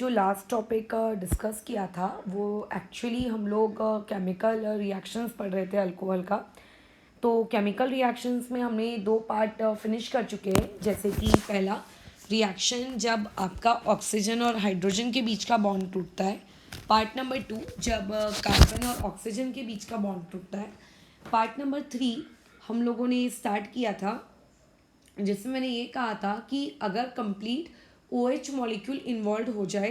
जो last topic discuss किया था वो एक्चुअली हम लोग केमिकल रिएक्शंस पढ़ रहे थे अल्कोहल का। तो केमिकल रिएक्शंस में हमने दो पार्ट फिनिश कर चुके हैं। जैसे कि पहला रिएक्शन जब आपका ऑक्सीजन और हाइड्रोजन के बीच का बॉन्ड टूटता है। पार्ट नंबर 2 जब कार्बन और ऑक्सीजन के बीच का बॉन्ड टूटता है। पार्ट नंबर 3 हम लोगों ने स्टार्ट किया था जिसमें मैंने ये कहा था कि अगर कंप्लीट OH मॉलिक्यूल इन्वॉल्व हो जाए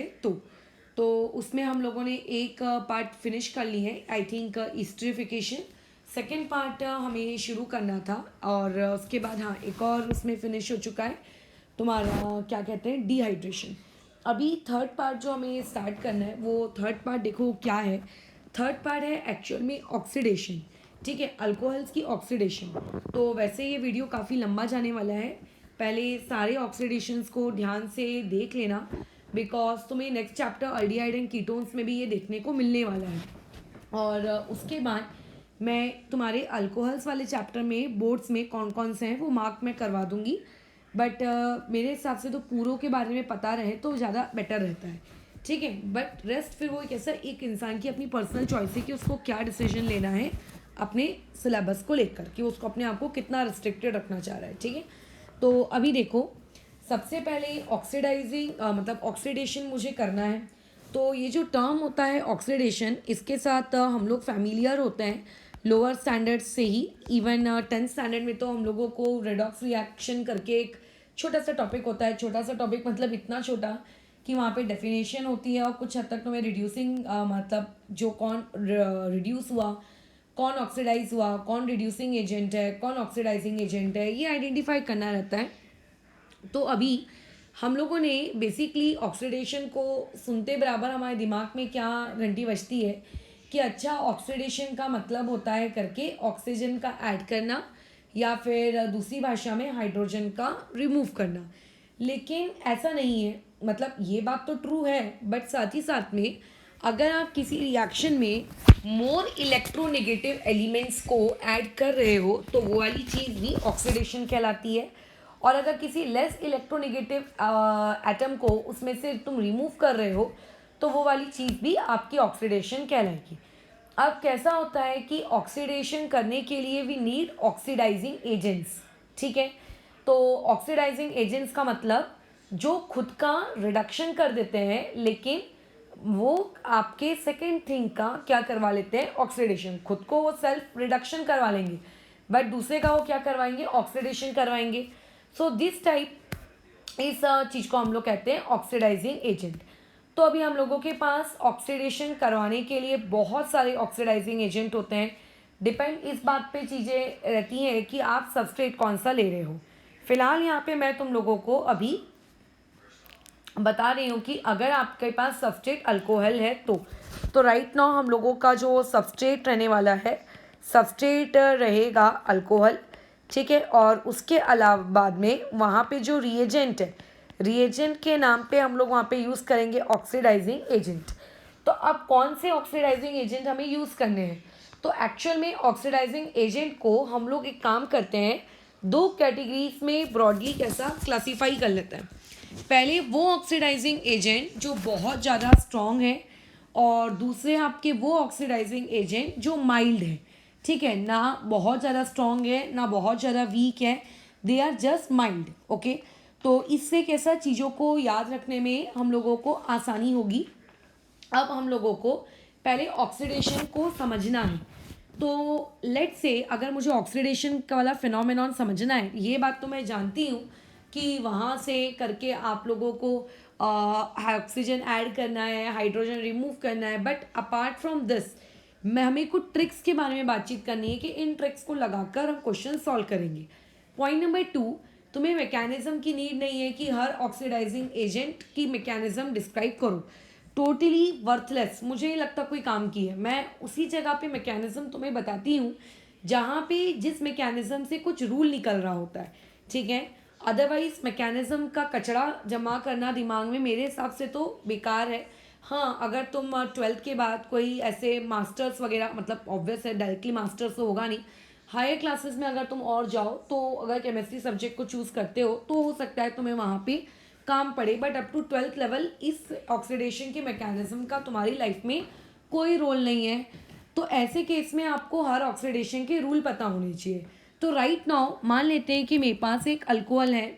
तो उसमें हम लोगों ने एक पार्ट फिनिश कर ली है, आई थिंक इस्ट्रीफिकेशन। सेकेंड पार्ट हमें शुरू करना था और उसके बाद हाँ एक और उसमें फिनिश हो चुका है तुम्हारा क्या कहते हैं, डिहाइड्रेशन। अभी थर्ड पार्ट जो हमें स्टार्ट करना है वो थर्ड पार्ट देखो क्या है। थर्ड पार्ट है एक्चुअल में ऑक्सीडेशन। ठीक है, अल्कोहल्स की ऑक्सीडेशन। तो वैसे ये वीडियो काफ़ी लंबा जाने वाला है, पहले सारे ऑक्सीडेशंस को ध्यान से देख लेना बिकॉज तुम्हें next chapter aldehyde and ketones में भी ये देखने को मिलने वाला है। और उसके बाद मैं तुम्हारे अल्कोहल्स वाले चैप्टर में बोर्ड्स में कौन कौन से हैं वो मार्क मैं करवा दूंगी। बट मेरे हिसाब से तो पूरों के बारे में पता रहे तो ज़्यादा बेटर रहता है। ठीक है, बट रेस्ट फिर वो कैसा एक इंसान की अपनी पर्सनल चॉइस है कि उसको क्या डिसीजन लेना है अपने सिलेबस को लेकर, कि उसको अपने आप को कितना रिस्ट्रिक्टेड रखना चाह रहा है। ठीक है, तो अभी देखो सबसे पहले ऑक्सीडाइजिंग मतलब ऑक्सीडेशन मुझे करना है। तो ये जो टर्म होता है ऑक्सीडेशन, इसके साथ हम लोग फैमिलियर होते हैं लोअर स्टैंडर्ड से ही। इवन 10th स्टैंडर्ड में तो हम लोगों को रेडॉक्स रिएक्शन करके एक छोटा सा टॉपिक होता है। छोटा सा टॉपिक मतलब इतना छोटा कि वहाँ पे डेफिनेशन होती है और कुछ हद तक तुम्हें रिड्यूसिंग मतलब जो कौन रिड्यूस हुआ, कौन ऑक्सीडाइज हुआ, कौन रिड्यूसिंग एजेंट है, कौन ऑक्सीडाइजिंग एजेंट है, ये आइडेंटिफाई करना रहता है। तो अभी हम लोगों ने बेसिकली ऑक्सीडेशन को सुनते बराबर हमारे दिमाग में क्या घंटी बजती है कि अच्छा ऑक्सीडेशन का मतलब होता है करके ऑक्सीजन का ऐड करना या फिर दूसरी भाषा में हाइड्रोजन का रिमूव करना। लेकिन ऐसा नहीं है, मतलब ये बात तो ट्रू है बट साथ ही साथ में अगर आप किसी रिएक्शन में मोर इलेक्ट्रोनेगेटिव एलिमेंट्स को ऐड कर रहे हो तो वो वाली चीज़ भी ऑक्सीडेशन कहलाती है। और अगर किसी लेस इलेक्ट्रोनेगेटिव एटम को उसमें से तुम रिमूव कर रहे हो तो वो वाली चीज़ भी आपकी ऑक्सीडेशन कहलाएगी। अब कैसा होता है कि ऑक्सीडेशन करने के लिए वी नीड ऑक्सीडाइजिंग एजेंट्स। ठीक है, तो ऑक्सीडाइजिंग एजेंट्स का मतलब जो खुद का रिडक्शन कर देते हैं लेकिन वो आपके सेकेंड थिंग का क्या करवा लेते हैं, ऑक्सीडेशन। खुद को वो सेल्फ रिडक्शन करवा लेंगे बट दूसरे का वो क्या करवाएंगे, ऑक्सीडेशन करवाएंगे। सो दिस टाइप इस चीज़ को हम लोग कहते हैं ऑक्सीडाइजिंग एजेंट। तो अभी हम लोगों के पास ऑक्सीडेशन करवाने के लिए बहुत सारे ऑक्सीडाइजिंग एजेंट होते हैं। डिपेंड इस बात पे चीज़ें रहती हैं कि आप सबस्ट्रेट कौन सा ले रहे हो। फिलहाल यहाँ पे मैं तुम लोगों को अभी बता रही हूँ कि अगर आपके पास सबस्ट्रेट अल्कोहल है तो राइट नाउ हम लोगों का जो सबस्ट्रेट रहने वाला है, सबस्ट्रेट रहेगा अल्कोहल। ठीक है, और उसके अलावा बाद में वहाँ पे जो रिएजेंट है, रिएजेंट के नाम पे हम लोग वहाँ पे यूज़ करेंगे ऑक्सीडाइजिंग एजेंट। तो अब कौन से ऑक्सीडाइजिंग एजेंट हमें यूज़ करने हैं, तो एक्चुअल में ऑक्सीडाइजिंग एजेंट को हम लोग एक काम करते हैं, दो कैटेगरीज में ब्रॉडली कैसा क्लासीफाई कर लेते हैं। पहले वो ऑक्सीडाइजिंग एजेंट जो बहुत ज़्यादा स्ट्रॉन्ग है और दूसरे आपके वो ऑक्सीडाइजिंग एजेंट जो माइल्ड है। ठीक है, ना बहुत ज़्यादा स्ट्रॉन्ग है ना बहुत ज़्यादा वीक है, they are just mild. Okay, तो इससे कैसा चीज़ों को याद रखने में हम लोगों को आसानी होगी। अब हम लोगों को पहले ऑक्सीडेशन को समझना है। तो लेट से अगर मुझे ऑक्सीडेशन का वाला फिनोमेनॉन समझना है, ये बात तो मैं जानती हूँ कि वहाँ से करके आप लोगों को ऑक्सीजन ऐड करना है, हाइड्रोजन रिमूव करना है, बट अपार्ट फ्रॉम दिस मैं हमें कुछ ट्रिक्स के बारे में बातचीत करनी है कि इन ट्रिक्स को लगाकर हम क्वेश्चन सॉल्व करेंगे। पॉइंट नंबर 2, तुम्हें मैकेनिज्म की नीड नहीं है कि हर ऑक्सीडाइजिंग एजेंट की मैकेनिज्म डिस्क्राइब करो, टोटली वर्थलेस, मुझे नहीं लगता कोई काम की है। मैं उसी जगह पे मैकेनिज्म तुम्हें बताती हूँ जहाँ पे जिस मैकेनिज्म से कुछ रूल निकल रहा होता है। ठीक है, अदरवाइज मैकेनिज्म का कचरा जमा करना दिमाग में मेरे हिसाब से तो बेकार है। हाँ, अगर तुम 12th के बाद कोई ऐसे मास्टर्स वगैरह, मतलब ऑब्वियस है डायरेक्टली मास्टर्स तो होगा नहीं, हायर क्लासेस में अगर तुम और जाओ तो अगर केमिस्ट्री सब्जेक्ट को चूज़ करते हो तो हो सकता है तुम्हें वहाँ पे काम पड़े, but up to 12th level इस ऑक्सीडेशन के मैकेनिज्म का तुम्हारी लाइफ में कोई रोल नहीं है। तो ऐसे केस में आपको हर ऑक्सीडेशन के रूल पता होने चाहिए। तो राइट नाउ मान लेते हैं कि मेरे पास एक अल्कोहल है,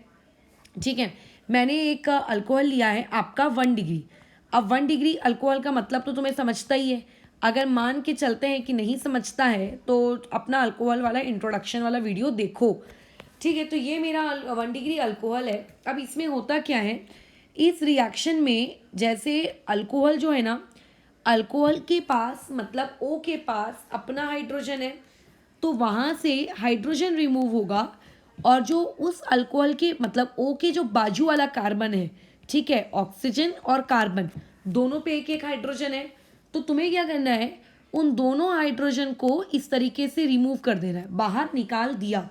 ठीक है, मैंने एक अल्कोहल लिया है आपका 1 डिग्री। अब 1 डिग्री अल्कोहल का मतलब तो तुम्हें समझता ही है। अगर मान के चलते हैं कि नहीं समझता है तो अपना अल्कोहल वाला इंट्रोडक्शन वाला वीडियो देखो, ठीक है। तो ये मेरा 1 डिग्री अल्कोहल है। अब इसमें होता क्या है, इस रिएक्शन में जैसे अल्कोहल जो है ना, अल्कोहल के पास मतलब O के पास अपना हाइड्रोजन है, तो वहाँ से हाइड्रोजन रिमूव होगा और जो उस अल्कोहल के मतलब O के जो बाजू वाला कार्बन है, ठीक है, ऑक्सीजन और कार्बन दोनों पे एक एक हाइड्रोजन है, तो तुम्हें क्या करना है, उन दोनों हाइड्रोजन को इस तरीके से रिमूव कर देना है, बाहर निकाल दिया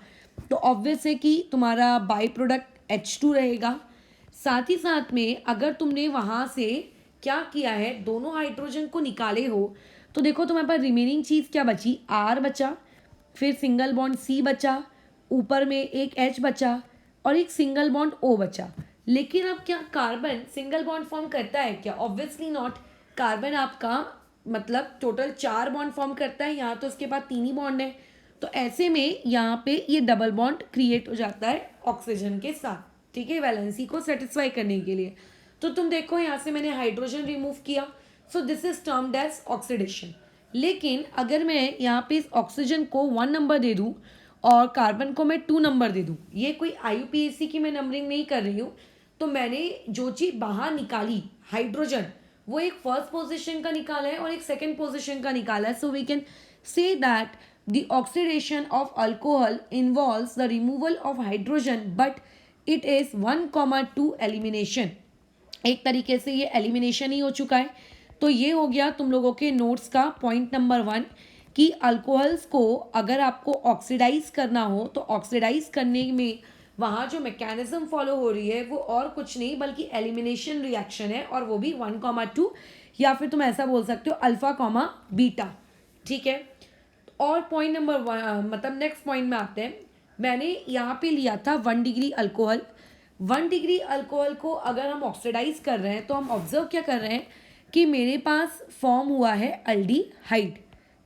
तो ऑब्वियस है कि तुम्हारा बाई प्रोडक्ट H2 रहेगा। साथ ही साथ में अगर तुमने वहाँ से क्या किया है, दोनों हाइड्रोजन को निकाले हो, तो देखो तुम्हारे पास रिमेनिंग चीज़ क्या बची, R बचा, फिर सिंगल बॉन्ड C बचा, ऊपर में एक H बचा और एक सिंगल बॉन्ड O बचा। लेकिन अब क्या कार्बन सिंगल बॉन्ड फॉर्म करता है क्या? Obviously not. कार्बन आपका मतलब टोटल 4 बॉन्ड फॉर्म करता है, यहाँ तो उसके बाद 3 ही बॉन्ड है। तो ऐसे में यहाँ पे ये डबल बॉन्ड क्रिएट हो जाता है ऑक्सीजन के साथ, ठीक है, वैलेंसी को सेटिस्फाई करने के लिए। तो तुम देखो यहाँ से मैंने हाइड्रोजन रिमूव किया, so this is termed as oxidation. लेकिन अगर मैं यहाँ पे इस ऑक्सीजन को 1 नंबर दे दूँ और कार्बन को मैं 2 नंबर दे दूँ, ये कोई IUPAC की मैं नंबरिंग नहीं कर रही हूँ, तो मैंने जो चीज़ बाहर निकाली हाइड्रोजन, वो एक फर्स्ट पोजीशन का निकाला है और एक सेकंड पोजीशन का निकाला है। So we can say that the oxidation of alcohol involves the removal of hydrogen but it is 1,2 elimination। एक तरीके से ये एलिमिनेशन ही हो चुका है। तो ये हो गया तुम लोगों के नोट्स का पॉइंट नंबर 1 कि अल्कोहल्स को अगर आपको ऑक्सीडाइज करना हो तो ऑक्सीडाइज करने में वहाँ जो मैकेनिज्म फॉलो हो रही है वो और कुछ नहीं बल्कि एलिमिनेशन रिएक्शन है, और वो भी 1,2 या फिर तुम ऐसा बोल सकते हो अल्फा, बीटा, ठीक है। और पॉइंट नंबर 1 मतलब नेक्स्ट पॉइंट में आते हैं। मैंने यहाँ पे लिया था 1 डिग्री अल्कोहल। 1 डिग्री अल्कोहल को अगर हम ऑक्सीडाइज कर रहे हैं तो हम ऑब्जर्व क्या कर रहे हैं कि मेरे पास फॉर्म हुआ है अल्डिहाइड,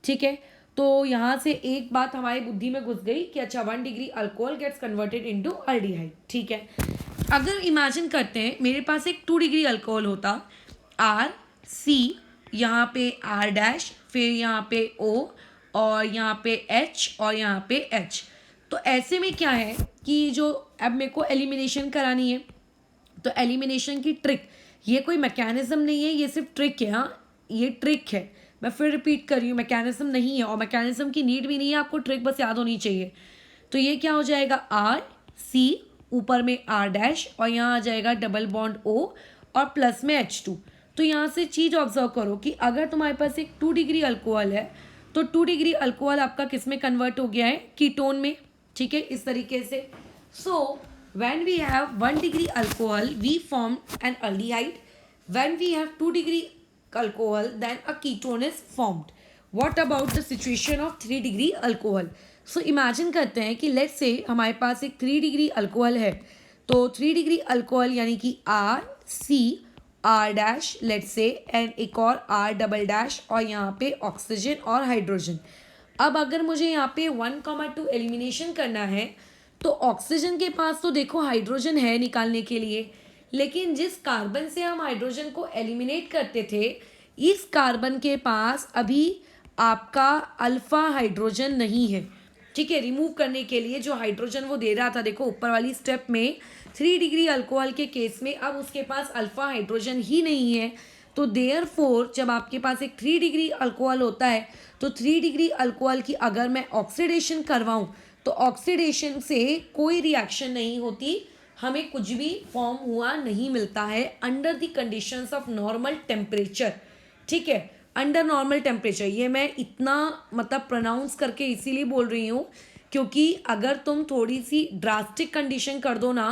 ठीक है। तो यहाँ से एक बात हमारी बुद्धि में घुस गई कि अच्छा 1 degree alcohol gets converted into aldehyde, ठीक है। अगर इमेजिन करते हैं मेरे पास एक 2 डिग्री अल्कोहल होता, RC, यहाँ पे R', फिर यहाँ पे O और यहाँ पे H और यहाँ पे H। तो ऐसे में क्या है कि जो अब मेरे को एलिमिनेशन करानी है, तो एलिमिनेशन की ट्रिक, ये कोई मैकेनिज्म नहीं है, ये सिर्फ ट्रिक है। हाँ, ये ट्रिक है, मैं फिर रिपीट कर रही हूँ, मैकेनिज्म नहीं है और मैकेनिज्म की नीड भी नहीं है, आपको ट्रिक बस याद होनी चाहिए। तो ये क्या हो जाएगा, RC, ऊपर में R' और यहाँ आ जाएगा डबल बॉन्ड O और प्लस में H2। तो यहाँ से चीज़ ऑब्जर्व करो कि अगर तुम्हारे पास एक 2 डिग्री अल्कोहल है तो 2 डिग्री अल्कोहल आपका किस में कन्वर्ट हो गया है, कीटोन में, ठीक है, इस तरीके से। So when we have 1 degree alcohol we form an aldehyde, when we have 2 degree alcohol then a ketone is formed. What about the situation of 3 degree alcohol? So imagine करते हैं कि लेट्स से हमारे पास एक 3 degree alcohol है, तो 3 degree alcohol यानी कि RC, R' let's say, and एक और R" और यहाँ पे ऑक्सीजन और हाइड्रोजन। अब अगर मुझे यहाँ पे 1,2 एलिमिनेशन करना है तो ऑक्सीजन के पास तो देखो हाइड्रोजन है निकालने के लिए, लेकिन जिस कार्बन से हम हाइड्रोजन को एलिमिनेट करते थे इस कार्बन के पास अभी आपका अल्फा हाइड्रोजन नहीं है, ठीक है। रिमूव करने के लिए जो हाइड्रोजन वो दे रहा था, देखो ऊपर वाली स्टेप में 3 डिग्री अल्कोहल के केस में अब उसके पास अल्फा हाइड्रोजन ही नहीं है। तो देयरफॉर जब आपके पास एक 3 डिग्री अल्कोहल होता है तो 3 डिग्री अल्कोहल की अगर मैं ऑक्सीडेशन करवाऊँ तो ऑक्सीडेशन से कोई रिएक्शन नहीं होती, हमें कुछ भी फॉर्म हुआ नहीं मिलता है under the conditions of normal temperature, ठीक है, अंडर नॉर्मल टेम्परेचर। ये मैं इतना मतलब प्रोनाउंस करके इसीलिए बोल रही हूँ क्योंकि अगर तुम थोड़ी सी ड्रास्टिक कंडीशन कर दो ना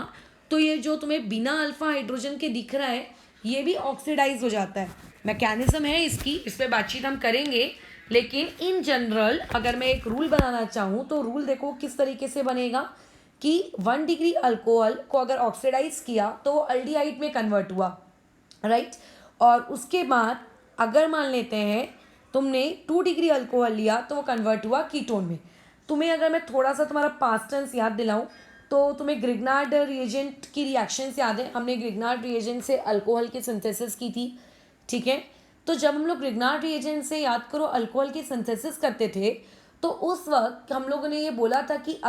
तो ये जो तुम्हें बिना अल्फा हाइड्रोजन के दिख रहा है ये भी ऑक्सीडाइज हो जाता है। मैकेनिज्म है इसकी, इस पर बातचीत हम करेंगे, लेकिन इन जनरल अगर मैं एक रूल बनाना चाहूँ तो रूल देखो किस तरीके से बनेगा कि 1 डिग्री अल्कोहल को अगर ऑक्सीडाइज किया तो वो अल्डिहाइड में कन्वर्ट हुआ, राइट। और उसके बाद अगर मान लेते हैं तुमने 2 डिग्री अल्कोहल लिया तो वो कन्वर्ट हुआ कीटोन में। तुम्हें अगर मैं थोड़ा सा तुम्हारा पास्ट टेंस याद दिलाऊं तो तुम्हें ग्रिग्नार्ड रिएजेंट की रिएक्शंस याद है। हमने ग्रिग्नार्ड रिएजेंट से अल्कोहल की सिंथेसिस की थी, ठीक है। तो जब हम लोग ग्रिग्नार्ड रिएजेंट से, याद करो, अल्कोहल की सिंथेसिस करते थे तो उस वक्त हम लोगों ने ये बोला था कि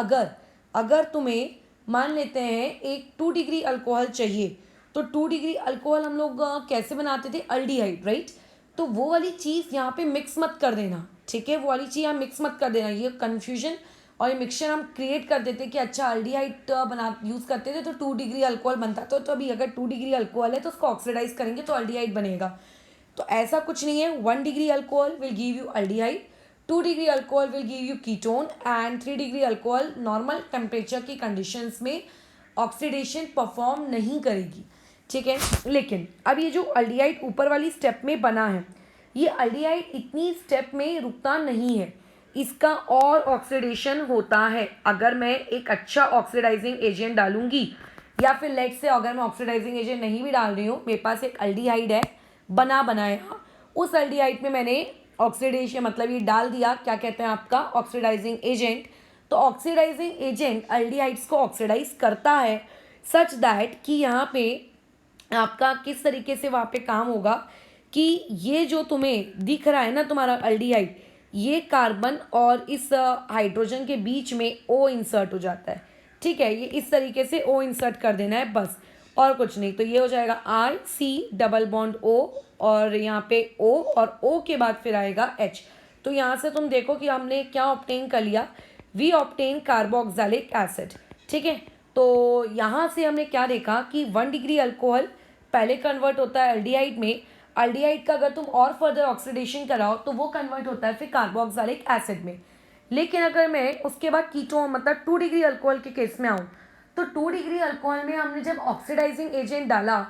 अगर तुम्हें मान लेते हैं एक 2 डिग्री अल्कोहल चाहिए तो 2 डिग्री अल्कोहल हम लोग कैसे बनाते थे, अल्डिहाइड, राइट। तो वो वाली चीज़ यहाँ पे मिक्स मत कर देना, ठीक है। वो वाली चीज़ यहाँ मिक्स मत कर देना, ये कन्फ्यूजन और ये मिक्सचर हम क्रिएट कर देते कि अच्छा अल्डिहाइड बना यूज़ करते थे तो 2 डिग्री अल्कोहल बनता था। तो अभी अगर 2 डिग्री अल्कोहल है तो उसको ऑक्सीडाइज करेंगे तो अल्डिहाइड बनेगा। तो ऐसा कुछ नहीं है। 1 degree alcohol will give you aldehyde, 2 degree alcohol will give you ketone and 3 degree alcohol normal temperature की कंडीशंस में ऑक्सीडेशन परफॉर्म नहीं करेगी, ठीक है। लेकिन अब ये जो अल्डिहाइड ऊपर वाली स्टेप में बना है, ये अल्डिहाइड इतनी स्टेप में रुकता नहीं है, इसका और ऑक्सीडेशन होता है। अगर मैं एक अच्छा ऑक्सीडाइजिंग एजेंट डालूंगी या फिर लेट से अगर मैं ऑक्सीडाइजिंग एजेंट नहीं भी डाल रही हूँ, मेरे पास एक अल्डिहाइड है बनाया, उस अल्डिहाइड में मैंने ऑक्सीडेशन मतलब ये डाल दिया, क्या कहते हैं आपका, ऑक्सीडाइजिंग एजेंट। तो ऑक्सीडाइजिंग एजेंट अल्डिहाइड्स को ऑक्सीडाइज करता है सच दैट कि यहाँ पे आपका किस तरीके से वहाँ पे काम होगा कि ये जो तुम्हें दिख रहा है ना तुम्हारा अल्डिहाइड, ये कार्बन और इस हाइड्रोजन के बीच में ओ इंसर्ट हो जाता है, ठीक है। ये इस तरीके से ओ इंसर्ट कर देना है बस, और कुछ नहीं। तो ये हो जाएगा RC डबल बॉन्ड O और यहाँ पे O और O के बाद फिर आएगा H। तो यहाँ से तुम देखो कि हमने क्या ऑब्टेन कर लिया, वी ऑब्टेन कार्बोक्सिलिक एसिड, ठीक है। तो यहाँ से हमने क्या देखा कि 1 डिग्री अल्कोहल पहले कन्वर्ट होता है अल्डिहाइड में, अल्डिहाइड का अगर तुम और फर्दर ऑक्सीडेशन कराओ तो वो कन्वर्ट होता है फिर कार्बोक्सिलिक एसिड में। लेकिन अगर मैं उसके बाद कीटोन मतलब 2 डिग्री अल्कोहल के केस में आऊँ तो 2 डिग्री अल्कोहल में हमने जब ऑक्सीडाइजिंग एजेंट डाला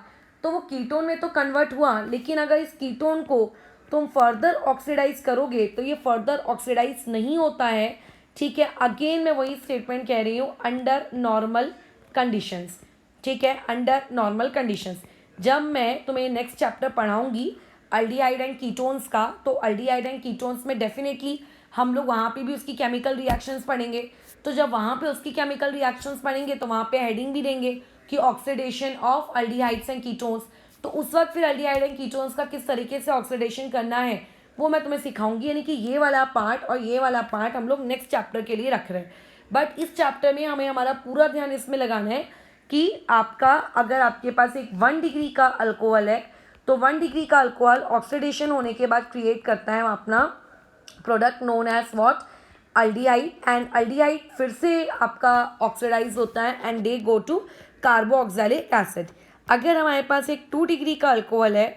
तो वो कीटोन में तो कन्वर्ट हुआ, लेकिन अगर इस कीटोन को तुम फर्दर ऑक्सीडाइज करोगे तो ये फर्दर ऑक्सीडाइज नहीं होता है, ठीक है। अगेन मैं वही स्टेटमेंट कह रही हूँ, अंडर नॉर्मल कंडीशंस, ठीक है, अंडर नॉर्मल कंडीशंस। जब मैं तुम्हें नेक्स्ट चैप्टर पढ़ाऊंगी अल्डिहाइड एंड कीटोन्स का, तो अल्डिहाइड एंड कीटोन्स में डेफिनेटली हम लोग वहाँ पे भी उसकी केमिकल रिएक्शंस पढ़ेंगे। तो जब वहाँ पे उसकी केमिकल रिएक्शंस पढ़ेंगे तो वहाँ पे हेडिंग भी देंगे कि oxidation of aldehydes and ketones. तो उस वक्त फिर अल्डिहाइड एंड कीटोन्स का किस तरीके से ऑक्सीडेशन करना है वो मैं तुम्हें सिखाऊंगी। यानी कि ये वाला पार्ट और ये वाला पार्ट हम लोग नेक्स्ट चैप्टर के लिए रख रहे हैं, बट इस चैप्टर में हमें हमारा पूरा ध्यान इसमें लगाना है कि आपका अगर आपके पास एक 1 डिग्री का अल्कोहल है तो 1 डिग्री का अल्कोहल ऑक्सीडेशन होने के बाद क्रिएट करता है अपना product known as what, aldehyde. And aldehyde फिर से आपका ऑक्सीडाइज होता है and they go to carboxylic acid. अगर हमारे पास एक 2 डिग्री का अल्कोहल है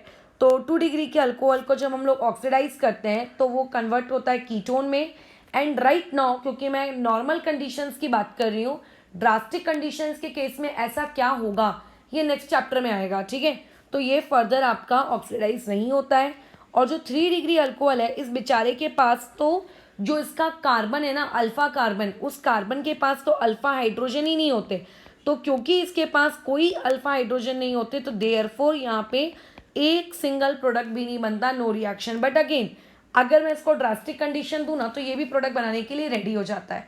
तो 2 डिग्री के अल्कोहल को जब हम लोग ऑक्सीडाइज करते हैं तो वो कन्वर्ट होता है कीटोन में। एंड राइट नाउ क्योंकि मैं नॉर्मल कंडीशंस की बात कर रही हूँ, ड्रास्टिक कंडीशंस के केस में ऐसा क्या होगा ये नेक्स्ट चैप्टर में आएगा, ठीक है। तो ये फर्दर आपका ऑक्सीडाइज नहीं होता है। और जो 3 डिग्री अल्कोहल है इस बेचारे के पास तो जो इसका कार्बन है ना, अल्फा कार्बन, उस कार्बन के पास तो अल्फा हाइड्रोजन ही नहीं होते। तो क्योंकि इसके पास कोई अल्फा हाइड्रोजन नहीं होते तो देयरफॉर यहाँ पे एक सिंगल प्रोडक्ट भी नहीं बनता, नो रिएक्शन। बट अगेन अगर मैं इसको ड्रास्टिक कंडीशन दूँ ना तो ये भी प्रोडक्ट बनाने के लिए रेडी हो जाता है,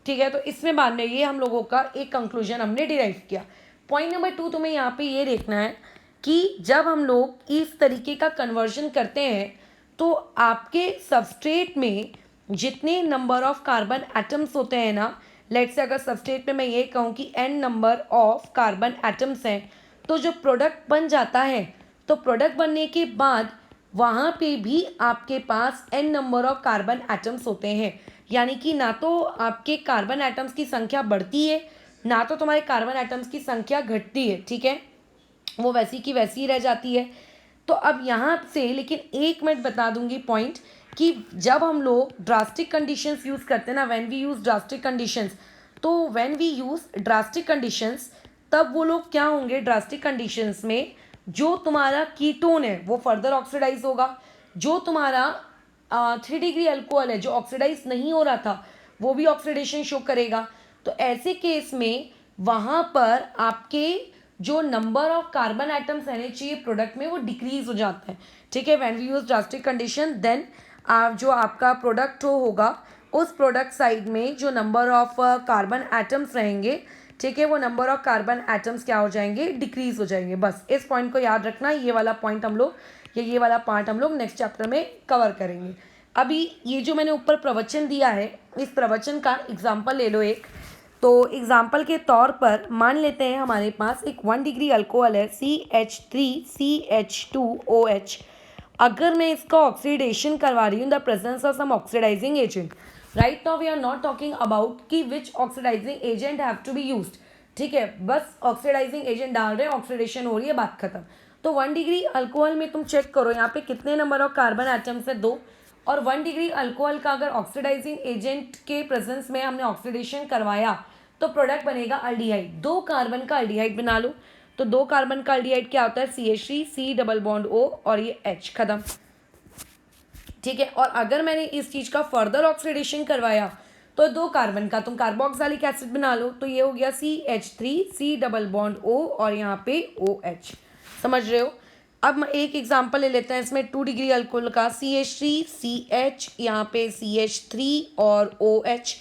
ठीक है। तो इसमें बाद में ये हम लोगों का एक कंक्लूजन हमने डिराइव किया। पॉइंट नंबर 2 तुम्हें यहाँ पे ये देखना है कि जब हम लोग इस तरीके का कन्वर्जन करते हैं तो आपके सबस्ट्रेट में जितने नंबर ऑफ कार्बन एटम्स होते हैं ना, लेट्स से अगर सबस्ट्रेट में मैं ये कहूँ कि n number of carbon atoms हैं तो जो प्रोडक्ट बन जाता है तो प्रोडक्ट बनने के बाद वहाँ पे भी आपके पास n number of carbon atoms होते हैं। यानी कि ना तो आपके कार्बन एटम्स की संख्या बढ़ती है ना तो तुम्हारे कार्बन एटम्स की संख्या घटती है, ठीक है, वो वैसी की वैसी ही रह जाती है। तो अब यहाँ से लेकिन एक मिनट बता दूंगी पॉइंट कि जब हम लोग ड्रास्टिक कंडीशंस यूज़ करते हैं ना, when we use drastic conditions, तो when we use drastic conditions तब वो लोग क्या होंगे, ड्रास्टिक कंडीशंस में जो तुम्हारा कीटोन है वो फर्दर ऑक्सीडाइज होगा, जो तुम्हारा 3 डिग्री अल्कोहल है जो ऑक्सीडाइज नहीं हो रहा था वो भी ऑक्सीडेशन शो करेगा। तो ऐसे केस में वहाँ पर आपके जो नंबर ऑफ कार्बन एटम्स रहने चाहिए प्रोडक्ट में वो डिक्रीज हो जाता है, ठीक है। When we use drastic condition then जो आपका प्रोडक्ट होगा उस प्रोडक्ट साइड में जो नंबर ऑफ कार्बन एटम्स रहेंगे, ठीक है, वो नंबर ऑफ कार्बन एटम्स क्या हो जाएंगे, डिक्रीज हो जाएंगे। बस इस पॉइंट को याद रखना, ये वाला पॉइंट हम लोग ये वाला पार्ट हम लोग नेक्स्ट चैप्टर में कवर करेंगे। अभी ये जो मैंने ऊपर प्रवचन दिया है, इस प्रवचन का एग्जाम्पल ले लो एक। तो एग्जाम्पल के तौर पर मान लेते हैं हमारे पास एक 1 डिग्री अल्कोहल है CH3CH2OH। अगर मैं इसका ऑक्सीडेशन करवा रही हूँ the presence of some oxidizing agent, right now we are not talking about कि which oxidizing agent have to be used, ठीक है, बस ऑक्सीडाइजिंग एजेंट डाल रहे हैं, ऑक्सीडेशन हो रही है, बात खत्म। तो 1 डिग्री अल्कोहल में तुम चेक करो यहाँ पे कितने नंबर ऑफ कार्बन एटम्स है, 2। और 1 डिग्री अल्कोहल का अगर ऑक्सीडाइजिंग एजेंट के प्रेजेंस में हमने ऑक्सीडेशन करवाया तो प्रोडक्ट बनेगा अल्डिहाइड। 2 कार्बन का अल्डिहाइड बना लो। तो 2 कार्बन का अल्डिहाइड क्या होता है, CH3 C double bond O और ये H, खत्म, ठीक है। और अगर मैंने इस चीज़ का फर्दर ऑक्सीडेशन करवाया तो 2 कार्बन का तुम कार्बोक्सिलिक एसिड बना लो। तो ये हो गया CH3 C double bond O और यहाँ पे OH, समझ रहे हो। अब एक एग्जांपल ले लेते हैं इसमें 2 डिग्री अल्कोहल का CH3 CH, यहाँ पे CH3 और OH।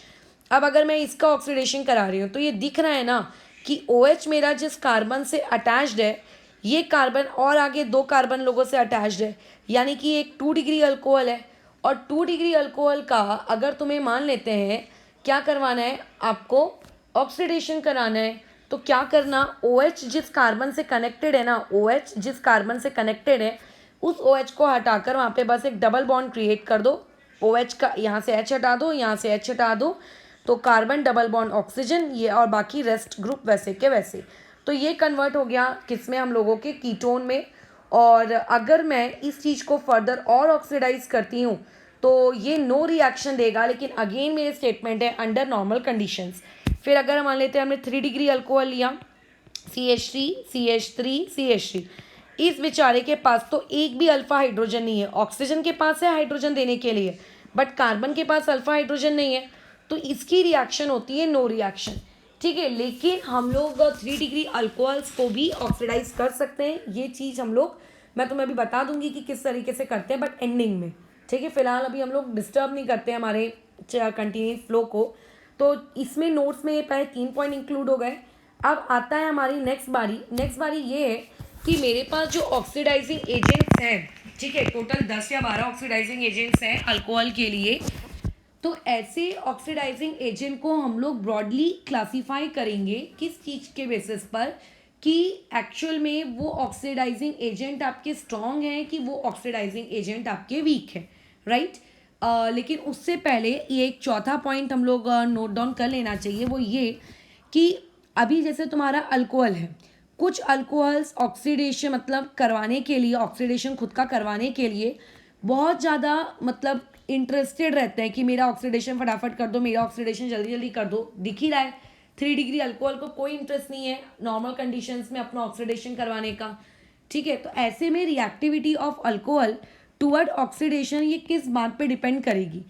अब अगर मैं इसका ऑक्सीडेशन करा रही हूँ तो ये दिख रहा है ना कि OH मेरा जिस कार्बन से अटैच्ड है, ये कार्बन और आगे 2 कार्बन लोगों से अटैच्ड है, यानी कि एक 2 डिग्री अल्कोहल है। और 2 डिग्री अल्कोहल का अगर तुम्हें मान लेते हैं क्या करवाना है, आपको ऑक्सीडेशन कराना है, तो क्या करना, OH जिस कार्बन से कनेक्टेड है ना, OH जिस कार्बन से कनेक्टेड है उस OH को हटाकर वहाँ पे बस एक डबल बॉन्ड क्रिएट कर दो। OH का यहाँ से H हटा दो, यहाँ से H हटा दो, तो कार्बन डबल बॉन्ड ऑक्सीजन, ये और बाकी रेस्ट ग्रुप वैसे के वैसे। तो ये कन्वर्ट हो गया किस में, हम लोगों के कीटोन में। और अगर मैं इस चीज़ को फर्दर और ऑक्सीडाइज करती हूँ तो ये नो रिएक्शन देगा, लेकिन अगेन मेरे स्टेटमेंट है अंडर नॉर्मल कंडीशंस। फिर अगर मान लेते हैं हमने 3 डिग्री अल्कोहल लिया CH3 CH3 CH3, इस बेचारे के पास तो एक भी अल्फा हाइड्रोजन नहीं है। ऑक्सीजन के पास है हाइड्रोजन देने के लिए, बट कार्बन के पास अल्फा हाइड्रोजन नहीं है, तो इसकी रिएक्शन होती है नो रिएक्शन, ठीक है। लेकिन हम लोग 3 डिग्री अल्कोहल्स को भी ऑक्सीडाइज कर सकते हैं। ये चीज़ हम लोग, मैं तुम्हें अभी बता दूंगी कि किस तरीके से करते हैं, बट एंडिंग में, ठीक है। फिलहाल अभी हम लोग डिस्टर्ब नहीं करते हमारे कंटिन्यूस फ्लो को। तो इसमें नोट्स में ये पहले 3 पॉइंट इंक्लूड हो गए। अब आता है हमारी नेक्स्ट बारी ये है कि मेरे पास जो ऑक्सीडाइजिंग एजेंट्स हैं, ठीक है, टोटल 10 या 12 ऑक्सीडाइजिंग एजेंट्स हैं अल्कोहल के लिए। तो ऐसे ऑक्सीडाइजिंग एजेंट को हम लोग ब्रॉडली क्लासीफाई करेंगे किस चीज़ के बेसिस पर, कि एक्चुअल में वो ऑक्सीडाइजिंग एजेंट आपके स्ट्रॉन्ग हैं कि वो ऑक्सीडाइजिंग एजेंट आपके वीक है, राइट। लेकिन उससे पहले ये एक चौथा पॉइंट हम लोग नोट डाउन कर लेना चाहिए, वो ये कि अभी जैसे तुम्हारा अल्कोहल है, कुछ अल्कोहल्स ऑक्सीडेशन मतलब करवाने के लिए, ऑक्सीडेशन खुद का करवाने के लिए बहुत ज़्यादा मतलब इंटरेस्टेड रहते हैं कि मेरा ऑक्सीडेशन फटाफट कर दो, मेरा ऑक्सीडेशन जल्दी जल्दी कर दो। दिख ही रहा है 3 डिग्री अल्कोहल को कोई इंटरेस्ट नहीं है नॉर्मल कंडीशंस में अपना ऑक्सीडेशन करवाने का, ठीक है। तो ऐसे में reactivity of alcohol toward oxidation ये किस बात पे डिपेंड करेगी,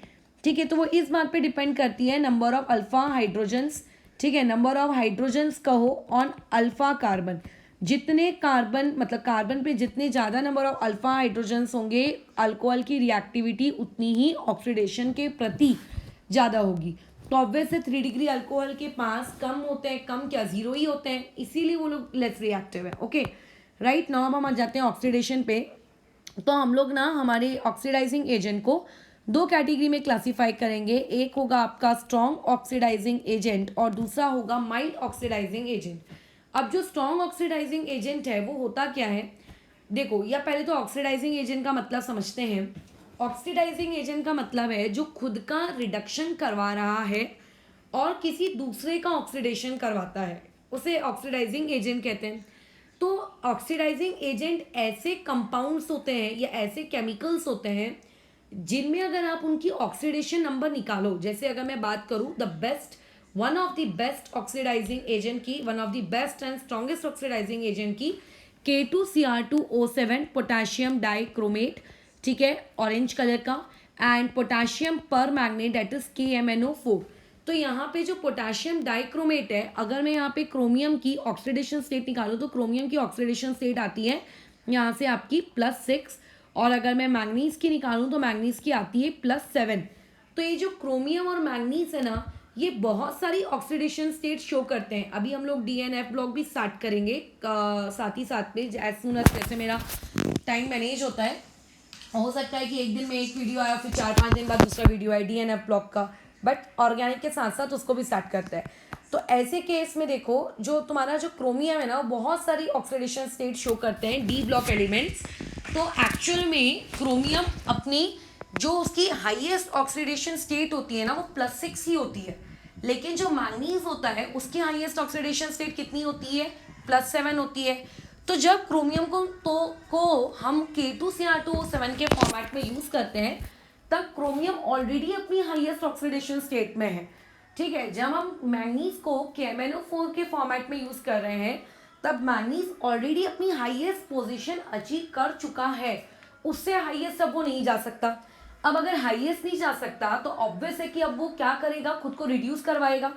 ठीक है। तो वो इस बात पे डिपेंड करती है नंबर ऑफ अल्फा हाइड्रोजन्स, ठीक है, नंबर ऑफ हाइड्रोजन्स कहो ऑन अल्फा कार्बन। जितने कार्बन मतलब कार्बन पे जितने ज़्यादा नंबर ऑफ अल्फा हाइड्रोजन्स होंगे, अल्कोहल की रिएक्टिविटी उतनी ही ऑक्सीडेशन के प्रति ज़्यादा होगी। तो ऑब्वियस है 3 डिग्री अल्कोहल के पास कम होते हैं, कम क्या 0 ही होते हैं, इसीलिए वो लोग लेस रिएक्टिव है, ओके, राइट। नाउ हम आ जाते हैं ऑक्सीडेशन पे। तो हम लोग ना हमारे ऑक्सीडाइजिंग एजेंट को 2 कैटेगरी में क्लासीफाई करेंगे। एक होगा आपका स्ट्रॉन्ग ऑक्सीडाइजिंग एजेंट और दूसरा होगा माइल्ड ऑक्सीडाइजिंग एजेंट। अब जो स्ट्रॉन्ग ऑक्सीडाइजिंग एजेंट है वो होता क्या है, देखो, या पहले तो ऑक्सीडाइजिंग एजेंट का मतलब समझते हैं। ऑक्सीडाइजिंग एजेंट का मतलब है जो खुद का रिडक्शन करवा रहा है और किसी दूसरे का ऑक्सीडेशन करवाता है, उसे ऑक्सीडाइजिंग एजेंट कहते हैं। तो ऑक्सीडाइजिंग एजेंट ऐसे कंपाउंड्स होते हैं या ऐसे केमिकल्स होते हैं जिनमें अगर आप उनकी ऑक्सीडेशन नंबर निकालो, जैसे अगर मैं बात करूं one of the best oxidizing agent की, one of the best and strongest oxidizing agent की K2Cr2O7 पोटाशियम डाइक्रोमेट, ठीक है, ऑरेंज कलर का, and potassium permanganate that is KMnO4। तो यहाँ पे जो पोटेशियम डाइक्रोमेट है, अगर मैं यहाँ पे क्रोमियम की ऑक्सीडेशन स्टेट निकालूँ तो क्रोमियम की ऑक्सीडेशन स्टेट आती है यहाँ से आपकी +6, और अगर मैं मैंगनीज की निकालूँ तो मैंगनीज की आती है +7। तो ये जो क्रोमियम और मैंगनीज है ना, ये बहुत सारी ऑक्सीडेशन स्टेट शो करते हैं। अभी हम लोग DNF ब्लॉक भी स्टार्ट करेंगे साथ ही साथ में, एज सून एज जैसे मेरा टाइम मैनेज होता है। हो सकता है कि एक दिन में एक वीडियो आया, फिर 4-5 दिन बाद दूसरा वीडियो आया DNF ब्लॉक का, बट ऑर्गेनिक के साथ साथ उसको भी स्टार्ट करता है। तो ऐसे केस में देखो, जो तुम्हारा जो क्रोमियम है ना, वो बहुत सारी ऑक्सीडेशन स्टेट शो करते हैं, D ब्लॉक एलिमेंट्स। तो एक्चुअल में क्रोमियम अपनी जो उसकी हाईएस्ट ऑक्सीडेशन स्टेट होती है ना, वो +6 ही होती है, लेकिन जो मैंगनीज होता है उसकी हाईएस्ट ऑक्सीडेशन स्टेट कितनी होती है, +7 होती है। तो जब क्रोमियम को हम K2Cr2O7 के फॉर्मेट में यूज करते हैं, तब क्रोमियम ऑलरेडी अपनी हाईएस्ट ऑक्सीडेशन स्टेट में है, ठीक है। जब हम मैंगनीज को KMnO4 के फॉर्मेट में यूज कर रहे हैं, तब मैंगनीज ऑलरेडी अपनी हाईएस्ट पोजीशन अचीव कर चुका है, उससे हाईएस्ट अब वो नहीं जा सकता। अब अगर हाईएस्ट नहीं जा सकता तो ऑब्वियस है कि अब वो क्या करेगा, खुद को रिड्यूस करवाएगा,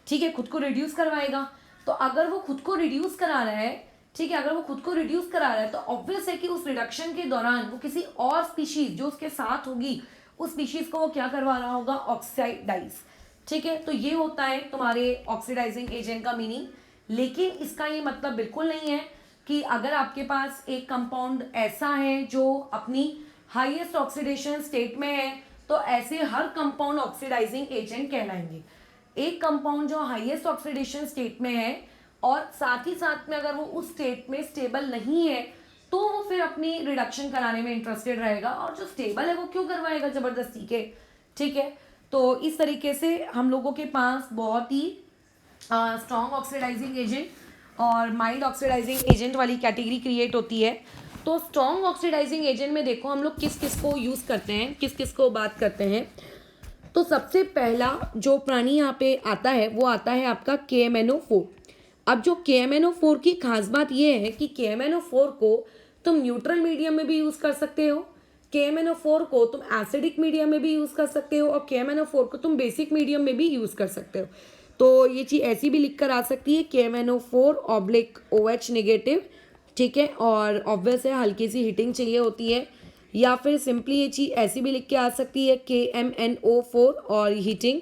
ठीक है, खुद को रिड्यूस करवाएगा। तो अगर वो खुद को रिड्यूस करा रहा है, ठीक है, अगर वो खुद को रिड्यूस करा रहा है, तो ऑब्वियस है कि उस रिडक्शन के दौरान वो किसी और स्पीशीज जो उसके साथ होगी, उस स्पीशीज को वो क्या करवा रहा होगा, ऑक्सीडाइज, ठीक है। तो ये होता है तुम्हारे ऑक्सीडाइजिंग एजेंट का मीनिंग। लेकिन इसका ये मतलब बिल्कुल नहीं है कि अगर आपके पास एक कंपाउंड ऐसा है जो अपनी हाईएस्ट ऑक्सीडेशन स्टेट में है, तो ऐसे हर कंपाउंड ऑक्सीडाइजिंग एजेंट कहलाएंगे। एक कंपाउंड जो हाईएस्ट ऑक्सीडेशन स्टेट में है और साथ ही साथ में अगर वो उस स्टेट में स्टेबल नहीं है, तो वो फिर अपनी रिडक्शन कराने में इंटरेस्टेड रहेगा, और जो स्टेबल है वो क्यों करवाएगा जबरदस्ती के, ठीक है। तो इस तरीके से हम लोगों के पास बहुत ही स्ट्रॉन्ग ऑक्सीडाइजिंग एजेंट और माइल्ड ऑक्सीडाइजिंग एजेंट वाली कैटेगरी क्रिएट होती है। तो स्ट्रॉन्ग ऑक्सीडाइजिंग एजेंट में देखो हम लोग किस किस को यूज़ करते हैं, किस किस को बात करते हैं। तो सबसे पहला जो प्राणी यहाँ पे आता है वो आता है आपका KMnO4। अब जो KMnO4 की खास बात ये है कि KMnO4 को तुम न्यूट्रल मीडियम में भी यूज़ कर सकते हो, KMnO4 को तुम एसिडिक मीडियम में भी यूज़ कर सकते हो, और KMnO4 को तुम बेसिक मीडियम में भी यूज़ कर सकते हो। तो ये चीज़ ऐसी भी लिख कर आ सकती है KMnO4/OH नेगेटिव, ठीक है, और ऑब्वियस है हल्की सी हीटिंग चाहिए होती है, या फिर सिंपली ये चीज़ ऐसी भी लिख के आ सकती है KMnO4 और हीटिंग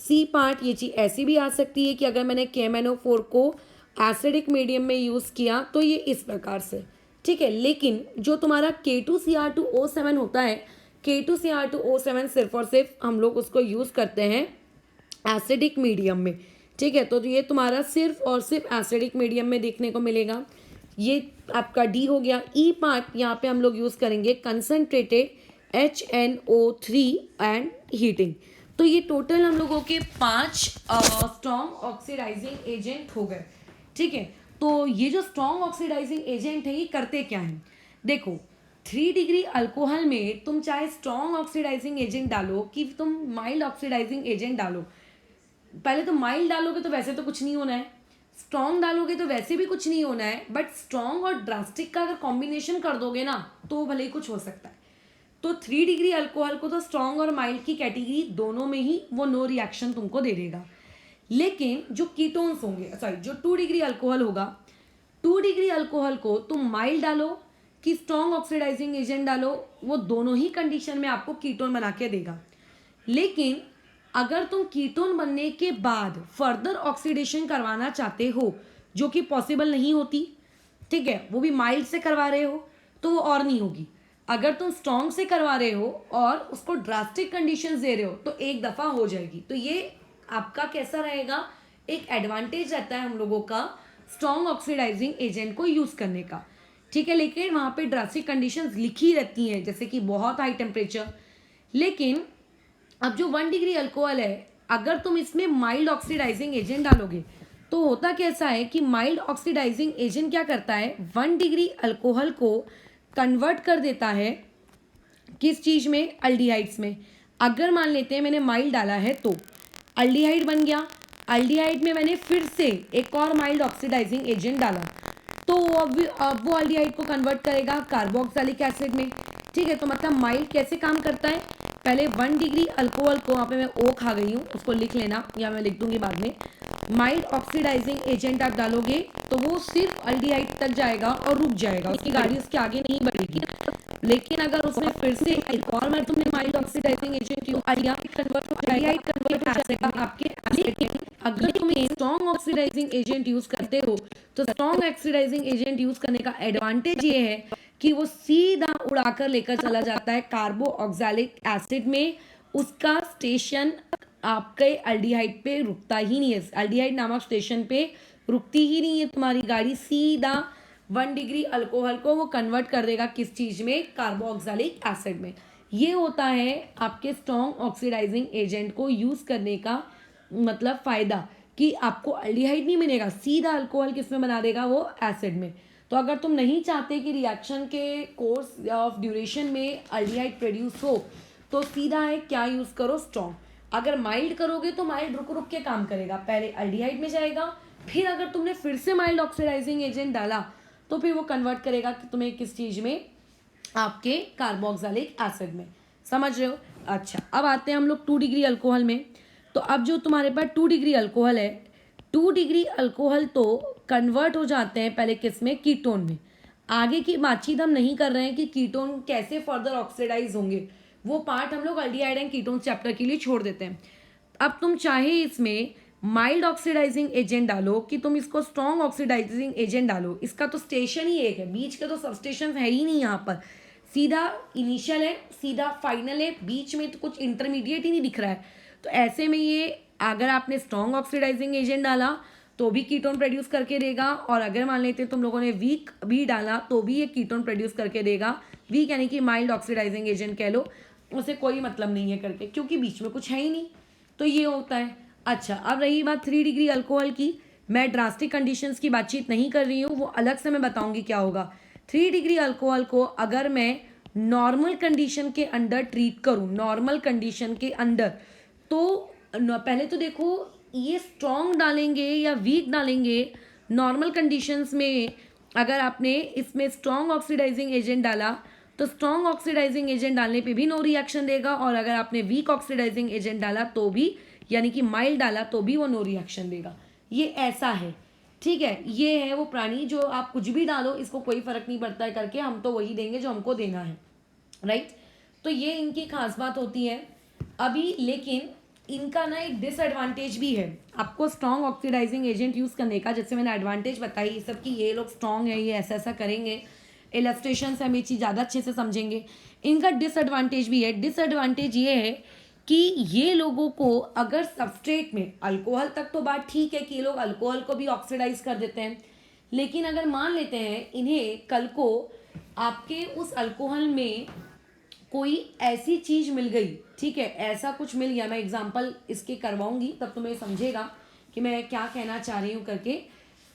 C पार्ट। ये चीज़ ऐसी भी आ सकती है कि अगर मैंने KMnO4 को एसिडिक मीडियम में यूज़ किया तो ये इस प्रकार से, ठीक है। लेकिन जो तुम्हारा K2Cr2O7 होता है, K2Cr2O7 सिर्फ और सिर्फ हम लोग उसको यूज़ करते हैं एसिडिक मीडियम में, ठीक है। तो ये तुम्हारा सिर्फ और सिर्फ एसिडिक मीडियम में देखने को मिलेगा। ये आपका D हो गया। E पार्ट यहाँ पे हम लोग यूज़ करेंगे कंसनट्रेटेड HNO3 एंड हीटिंग। तो ये टोटल हम लोगों के 5 स्ट्रॉन्ग ऑक्सीडाइजिंग एजेंट हो गए, ठीक है। तो ये जो स्ट्रॉन्ग ऑक्सीडाइजिंग एजेंट है ये करते क्या हैं, देखो 3 डिग्री अल्कोहल में तुम चाहे स्ट्रॉन्ग ऑक्सीडाइजिंग एजेंट डालो कि तुम माइल्ड ऑक्सीडाइजिंग एजेंट डालो, पहले तो माइल्ड डालोगे तो वैसे तो कुछ नहीं होना है, स्ट्रॉन्ग डालोगे तो वैसे भी कुछ नहीं होना है, बट स्ट्रॉन्ग और ड्रास्टिक का अगर कॉम्बिनेशन कर दोगे ना तो भले ही कुछ हो सकता है। तो 3 डिग्री अल्कोहल को तो स्ट्रॉन्ग और माइल्ड की कैटेगरी दोनों में ही वो नो रिएक्शन तुमको दे देगा। लेकिन जो कीटोन्स होंगे, सॉरी जो 2 डिग्री अल्कोहल होगा, 2 डिग्री अल्कोहल को तुम माइल्ड डालो कि स्ट्रॉन्ग ऑक्सीडाइजिंग एजेंट डालो, वो दोनों ही कंडीशन में आपको कीटोन बना के देगा। लेकिन अगर तुम कीटोन बनने के बाद फर्दर ऑक्सीडेशन करवाना चाहते हो, जो कि पॉसिबल नहीं होती, ठीक है, वो भी माइल्ड से करवा रहे हो तो वो और नहीं होगी। अगर तुम स्ट्रॉन्ग से करवा रहे हो और उसको ड्रास्टिक कंडीशंस दे रहे हो तो एक दफ़ा हो जाएगी। तो ये आपका कैसा रहेगा, एक एडवांटेज रहता है हम लोगों का स्ट्रॉन्ग ऑक्सीडाइजिंग एजेंट को यूज़ करने का, ठीक है। लेकिन वहाँ पे ड्रास्टिक कंडीशंस लिखी रहती हैं, जैसे कि बहुत हाई टेम्परेचर। लेकिन अब जो 1 डिग्री अल्कोहल है, अगर तुम इसमें माइल्ड ऑक्सीडाइजिंग एजेंट डालोगे तो होता कैसा है कि माइल्ड ऑक्सीडाइजिंग एजेंट क्या करता है, 1 डिग्री अल्कोहल को कन्वर्ट कर देता है किस चीज़ में, अल्डिहाइड्स में। अगर मान लेते हैं मैंने माइल्ड डाला है तो अल्डिहाइड बन गया, अल्डिहाइड में मैंने फिर से एक और माइल्ड ऑक्सीडाइजिंग एजेंट डाला तो अब वो अल्डिहाइड को कन्वर्ट करेगा कार्बोक्सिलिक एसिड में, ठीक है। तो मतलब माइल्ड कैसे काम करता है, पहले 1 डिग्री अल्कोहल को, वहाँ पे मैं ओ खा गई हूँ, उसको लिख लेना या मैं लिख दूंगी बाद में। माइल्ड ऑक्सीडाइजिंग एजेंट आप डालोगे तो वो सिर्फ अल्डिहाइड तक जाएगा और रुक जाएगा, उसकी गाड़ी उसके आगे नहीं बढ़ेगी। लेकिन अगर उसमें फिर से एक और बार तुमने माइल्ड ऑक्सीडाइजिंग एजेंट यूज किया, अल्डिहाइड कन्वर्ट हो जाएगा आपके। लेकिन अगर तुम स्ट्रॉन्ग ऑक्सीडाइजिंग एजेंट यूज करते हो तो स्ट्रॉन्ग ऑक्सीडाइजिंग एजेंट यूज करने का एडवांटेज ये है कि वो सीधा उड़ाकर लेकर चला जाता है कार्बो ऑक्सैलिक एसिड में। उसका स्टेशन आपके अल्डिहाइड पे रुकता ही नहीं है, अल्डिहाइड नामक स्टेशन पे रुकती ही नहीं है तुम्हारी गाड़ी, सीधा 1 डिग्री अल्कोहल को वो कन्वर्ट कर देगा किस चीज में, कार्बो ऑक्सैलिक एसिड में। ये होता है आपके स्ट्रॉन्ग ऑक्सीडाइजिंग एजेंट को यूज करने का मतलब फायदा, कि आपको अल्डिहाइड नहीं मिलेगा, सीधा अल्कोहल किस में बना देगा, वो एसिड में। तो अगर तुम नहीं चाहते कि रिएक्शन के कोर्स ऑफ ड्यूरेशन में अल्डिहाइड प्रोड्यूस हो तो सीधा है क्या यूज करो, स्ट्रॉन्ग। अगर माइल्ड करोगे तो माइल्ड रुक रुक के काम करेगा, पहले अल्डिहाइड में जाएगा, फिर अगर तुमने फिर से माइल्ड ऑक्सीडाइजिंग एजेंट डाला तो फिर वो कन्वर्ट करेगा कि तुम्हें किस चीज में, आपके कार्बोक्सिलिक एसिड में। समझ रहे हो? अच्छा, अब आते हैं हम लोग 2 डिग्री अल्कोहल में। तो अब जो तुम्हारे पास 2 डिग्री अल्कोहल है, 2 डिग्री अल्कोहल तो कन्वर्ट हो जाते हैं पहले किस में, कीटोन में। आगे की बातचीत हम नहीं कर रहे हैं कि कीटोन कैसे फर्दर ऑक्सीडाइज होंगे, वो पार्ट हम लोग अल्डिहाइड एंड कीटोन चैप्टर के लिए छोड़ देते हैं। अब तुम चाहे इसमें माइल्ड ऑक्सीडाइजिंग एजेंट डालो कि तुम इसको स्ट्रॉन्ग ऑक्सीडाइजिंग एजेंट डालो, इसका तो स्टेशन ही एक है, बीच के तो सब स्टेशन है ही नहीं यहाँ पर। सीधा इनिशियल है, सीधा फाइनल है, बीच में तो कुछ इंटरमीडिएट ही नहीं दिख रहा है। तो ऐसे में ये अगर आपने स्ट्रॉन्ग ऑक्सीडाइजिंग एजेंट डाला तो भी कीटोन प्रोड्यूस करके देगा, और अगर मान लेते तुम लोगों ने वीक भी डाला तो भी ये कीटोन प्रोड्यूस करके देगा। वीक यानी कि माइल्ड ऑक्सीडाइजिंग एजेंट कह लो, उसे कोई मतलब नहीं है करके, क्योंकि बीच में कुछ है ही नहीं। तो ये होता है। अच्छा, अब रही बात 3 डिग्री अल्कोहल की। मैं ड्रास्टिक कंडीशंस की बातचीत नहीं कर रही हूँ, वो अलग से मैं बताऊंगी क्या होगा। 3 डिग्री अल्कोहल को अगर मैं नॉर्मल कंडीशन के अंडर ट्रीट करूँ, नॉर्मल कंडीशन के अंडर, तो पहले तो देखो ये स्ट्रॉन्ग डालेंगे या वीक डालेंगे। नॉर्मल कंडीशंस में अगर आपने इसमें स्ट्रॉन्ग ऑक्सीडाइजिंग एजेंट डाला तो स्ट्रॉन्ग ऑक्सीडाइजिंग एजेंट डालने पे भी नो रिएक्शन देगा, और अगर आपने वीक ऑक्सीडाइजिंग एजेंट डाला तो भी, यानी कि माइल्ड डाला तो भी वो नो रिएक्शन देगा। ये ऐसा है, ठीक है। ये है वो प्राणी जो आप कुछ भी डालो इसको कोई फर्क नहीं पड़ता है करके, हम तो वही देंगे जो हमको देना है, राइट। तो ये इनकी खास बात होती है। अभी लेकिन इनका ना एक डिसएडवांटेज भी है आपको स्ट्रॉन्ग ऑक्सीडाइजिंग एजेंट यूज़ करने का। जैसे मैंने एडवांटेज बताई ये सब कि ये लोग स्ट्रॉन्ग है, ये ऐसा ऐसा करेंगे, इलस्ट्रेशन से हम ये चीज़ ज़्यादा अच्छे से समझेंगे। इनका डिसएडवांटेज भी है। डिसएडवांटेज ये है कि ये लोगों को अगर सबस्ट्रेट में, अल्कोहल तक तो बात ठीक है कि ये लोग अल्कोहल को भी ऑक्सीडाइज कर देते हैं, लेकिन अगर मान लेते हैं इन्हें कल को आपके उस अल्कोहल में कोई ऐसी चीज मिल गई, ठीक है, ऐसा कुछ मिल गया, मैं एग्जांपल इसके करवाऊंगी तब तुम्हें समझेगा कि मैं क्या कहना चाह रही हूँ करके,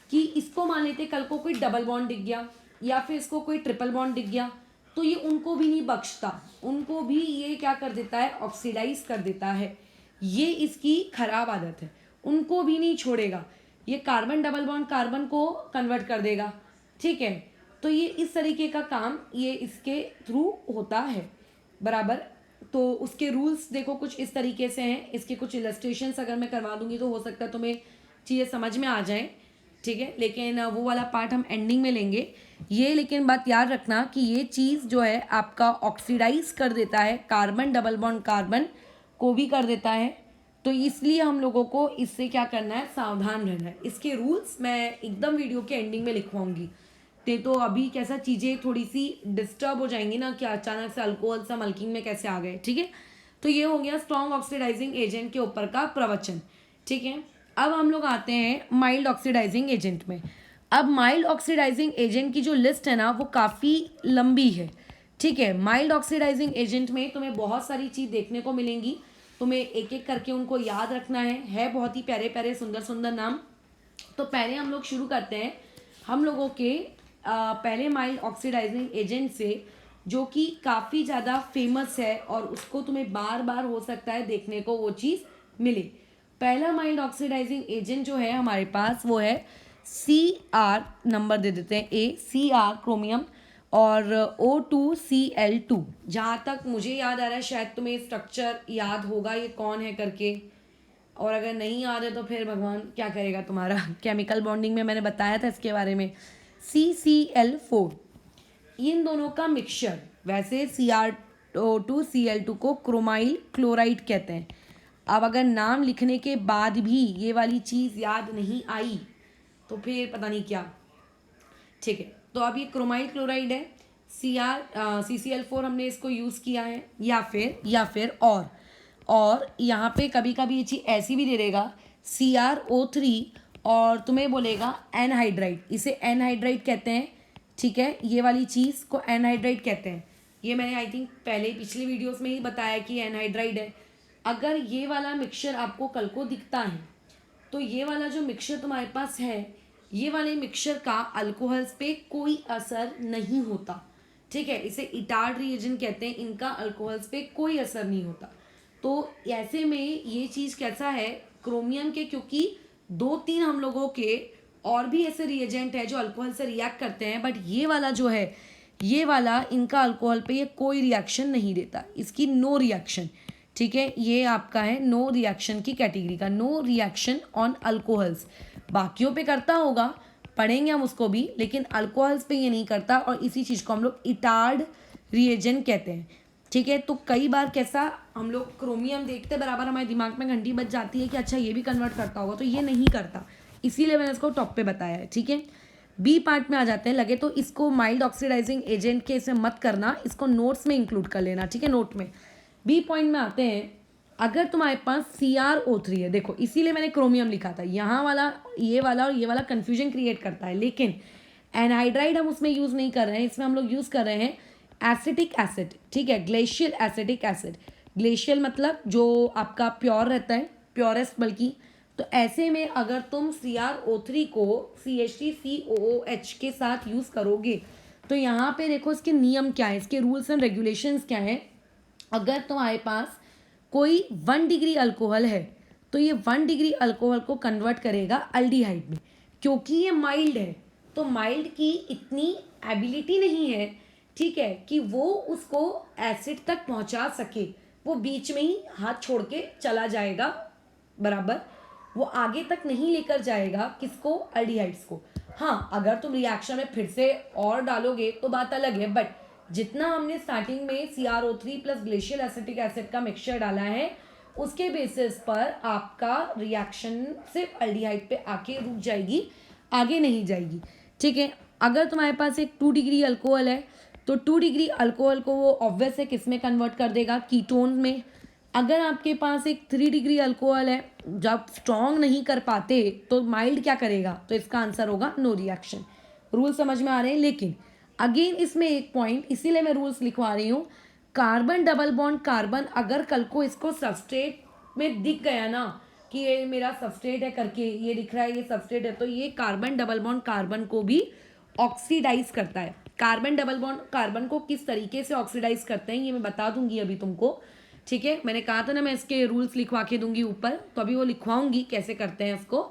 कि इसको मान लेते कल को कोई डबल बॉन्ड दिख गया या फिर इसको कोई ट्रिपल बॉन्ड दिख गया, तो ये उनको भी नहीं बख्शता, उनको भी ये क्या कर देता है, ऑक्सीडाइज कर देता है। ये इसकी खराब आदत है, उनको भी नहीं छोड़ेगा, ये कार्बन डबल बॉन्ड कार्बन को कन्वर्ट कर देगा, ठीक है। तो ये इस तरीके का काम ये इसके थ्रू होता है, बराबर। तो उसके रूल्स देखो कुछ इस तरीके से हैं, इसके कुछ इलस्ट्रेशंस अगर मैं करवा दूंगी तो हो सकता है तुम्हें चीज़ें समझ में आ जाएं, ठीक है। लेकिन वो वाला पार्ट हम एंडिंग में लेंगे। ये लेकिन बात याद रखना कि ये चीज़ जो है आपका ऑक्सीडाइज कर देता है, कार्बन डबल बॉन्ड कार्बन को भी कर देता है। तो इसलिए हम लोगों को इससे क्या करना है, सावधान रहना है। इसके रूल्स मैं एकदम वीडियो के एंडिंग में लिखवाऊंगी। तो अभी कैसा चीज़ें थोड़ी सी डिस्टर्ब हो जाएंगी ना कि अचानक से अल्कोहल से अल्कीन में कैसे आ गए, ठीक है। तो ये हो गया स्ट्रॉन्ग ऑक्सीडाइजिंग एजेंट के ऊपर का प्रवचन, ठीक है। अब हम लोग आते हैं माइल्ड ऑक्सीडाइजिंग एजेंट में। अब माइल्ड ऑक्सीडाइजिंग एजेंट की जो लिस्ट है ना वो काफ़ी लंबी है, ठीक है। माइल्ड ऑक्सीडाइजिंग एजेंट में तुम्हें बहुत सारी चीज़ देखने को मिलेंगी, तुम्हें एक एक करके उनको याद रखना है बहुत ही प्यारे प्यारे सुंदर सुंदर नाम। तो पहले हम लोग शुरू करते हैं हम लोगों के पहले माइल्ड ऑक्सीडाइजिंग एजेंट से, जो कि काफ़ी ज़्यादा फेमस है और उसको तुम्हें बार बार हो सकता है देखने को वो चीज़ मिले। पहला माइल्ड ऑक्सीडाइजिंग एजेंट जो है हमारे पास वो है CR, नंबर दे देते हैं A, CR क्रोमियम और O2Cl2। जहाँ तक मुझे याद आ रहा है, शायद तुम्हें स्ट्रक्चर याद होगा ये कौन है करके, और अगर नहीं याद है तो फिर भगवान क्या करेगा तुम्हारा। केमिकल बॉन्डिंग में मैंने बताया था इसके बारे में। CCl4, इन दोनों का मिक्सचर। वैसे Cr2Cl2 को क्रोमाइल क्लोराइड कहते हैं। अब अगर नाम लिखने के बाद भी ये वाली चीज़ याद नहीं आई तो फिर पता नहीं क्या। ठीक है, तो अब ये क्रोमाइल क्लोराइड है। CCl4 हमने इसको यूज़ किया है, या फिर और यहाँ पे कभी कभी ये चीज़ ऐसी भी दे देगा CrO3 और तुम्हें बोलेगा एनहाइड्राइड। इसे एनहाइड्राइड कहते हैं। ठीक है, ये वाली चीज़ को एनहाइड्राइड कहते हैं। ये मैंने आई थिंक पहले पिछली वीडियोस में ही बताया कि एनहाइड्राइड है। अगर ये वाला मिक्सचर आपको कल को दिखता है तो ये वाला जो मिक्सचर तुम्हारे पास है, ये वाले मिक्सचर का अल्कोहल्स पे कोई असर नहीं होता। ठीक है, इसे इटार्ड रिएजेंट कहते हैं, इनका अल्कोहल्स पे कोई असर नहीं होता। तो ऐसे में ये चीज़ कैसा है क्रोमियम के, क्योंकि 2-3 हम लोगों के और भी ऐसे रिएजेंट है जो अल्कोहल से रिएक्ट करते हैं, बट ये वाला जो है, ये वाला इनका अल्कोहल पे ये कोई रिएक्शन नहीं देता, इसकी नो रिएक्शन। ठीक है, ये आपका है नो रिएक्शन की कैटेगरी का, नो रिएक्शन ऑन अल्कोहल्स। बाकियों पे करता होगा, पढ़ेंगे हम उसको भी, लेकिन अल्कोहल्स पे ये नहीं करता, और इसी चीज़ को हम लोग इटार्ड रिएजेंट कहते हैं। ठीक है, तो कई बार कैसा हम लोग क्रोमियम देखते बराबर हमारे दिमाग में घंटी बज जाती है कि अच्छा ये भी कन्वर्ट करता होगा, तो ये नहीं करता, इसीलिए मैंने इसको टॉप पे बताया है। ठीक है, बी पार्ट में आ जाते हैं। लगे तो इसको माइल्ड ऑक्सीडाइजिंग एजेंट के इसमें मत करना, इसको नोट्स में इंक्लूड कर लेना। ठीक है, नोट में बी पॉइंट में आते हैं। अगर तुम्हारे पास CrO3 है, देखो इसीलिए मैंने क्रोमियम लिखा था, यहाँ वाला ये वाला और ये वाला कन्फ्यूजन क्रिएट करता है, लेकिन एनहाइड्राइड हम उसमें यूज़ नहीं कर रहे हैं, इसमें हम लोग यूज़ कर रहे हैं एसिटिक एसिड। ठीक है, ग्लेशियल एसिटिक एसिड। ग्लेशियल मतलब जो आपका प्योर रहता है, प्योरेस्ट बल्कि। तो ऐसे में अगर तुम CrO3 को CH3COOH के साथ यूज़ करोगे तो यहाँ पे देखो इसके नियम क्या है, इसके रूल्स एंड रेगुलेशंस क्या हैं। अगर तुम्हारे पास कोई 1 डिग्री अल्कोहल है तो ये 1 डिग्री अल्कोहल को कन्वर्ट करेगा अल्डिहाइड में, क्योंकि ये माइल्ड है। तो माइल्ड की इतनी एबिलिटी नहीं है, ठीक है, कि वो उसको एसिड तक पहुंचा सके, वो बीच में ही हाथ छोड़ के चला जाएगा, बराबर वो आगे तक नहीं लेकर जाएगा किसको, अल्डिहाइड्स को। हाँ, अगर तुम रिएक्शन में फिर से और डालोगे तो बात अलग है, बट जितना हमने स्टार्टिंग में CrO3 plus glacial acetic acid का मिक्सचर डाला है उसके बेसिस पर आपका रिएक्शन सिर्फ अल्डिहाइड पे आके रुक जाएगी, आगे नहीं जाएगी। ठीक है, अगर तुम्हारे पास एक 2 डिग्री अल्कोहल है तो 2 डिग्री अल्कोहल को वो ऑब्वियस है किस में कन्वर्ट कर देगा, कीटोन में। अगर आपके पास एक 3 डिग्री अल्कोहल है, जब स्ट्रॉन्ग नहीं कर पाते तो माइल्ड क्या करेगा, तो इसका आंसर होगा नो रिएक्शन। रूल समझ में आ रहे हैं। लेकिन अगेन इसमें एक पॉइंट, इसीलिए मैं रूल्स लिखवा रही हूँ, कार्बन डबल बॉन्ड कार्बन अगर कल को इसको सबस्ट्रेट में दिख गया ना कि ये मेरा सबस्ट्रेट है करके, ये दिख रहा है ये सबस्ट्रेट है, तो ये कार्बन डबल बॉन्ड कार्बन को भी ऑक्सीडाइज करता है। कार्बन डबल बॉन्ड कार्बन को किस तरीके से ऑक्सीडाइज करते हैं ये मैं बता दूंगी अभी तुमको। ठीक है, मैंने कहा था ना मैं इसके रूल्स लिखवा के दूंगी ऊपर, तो अभी वो लिखवाऊंगी कैसे करते हैं इसको।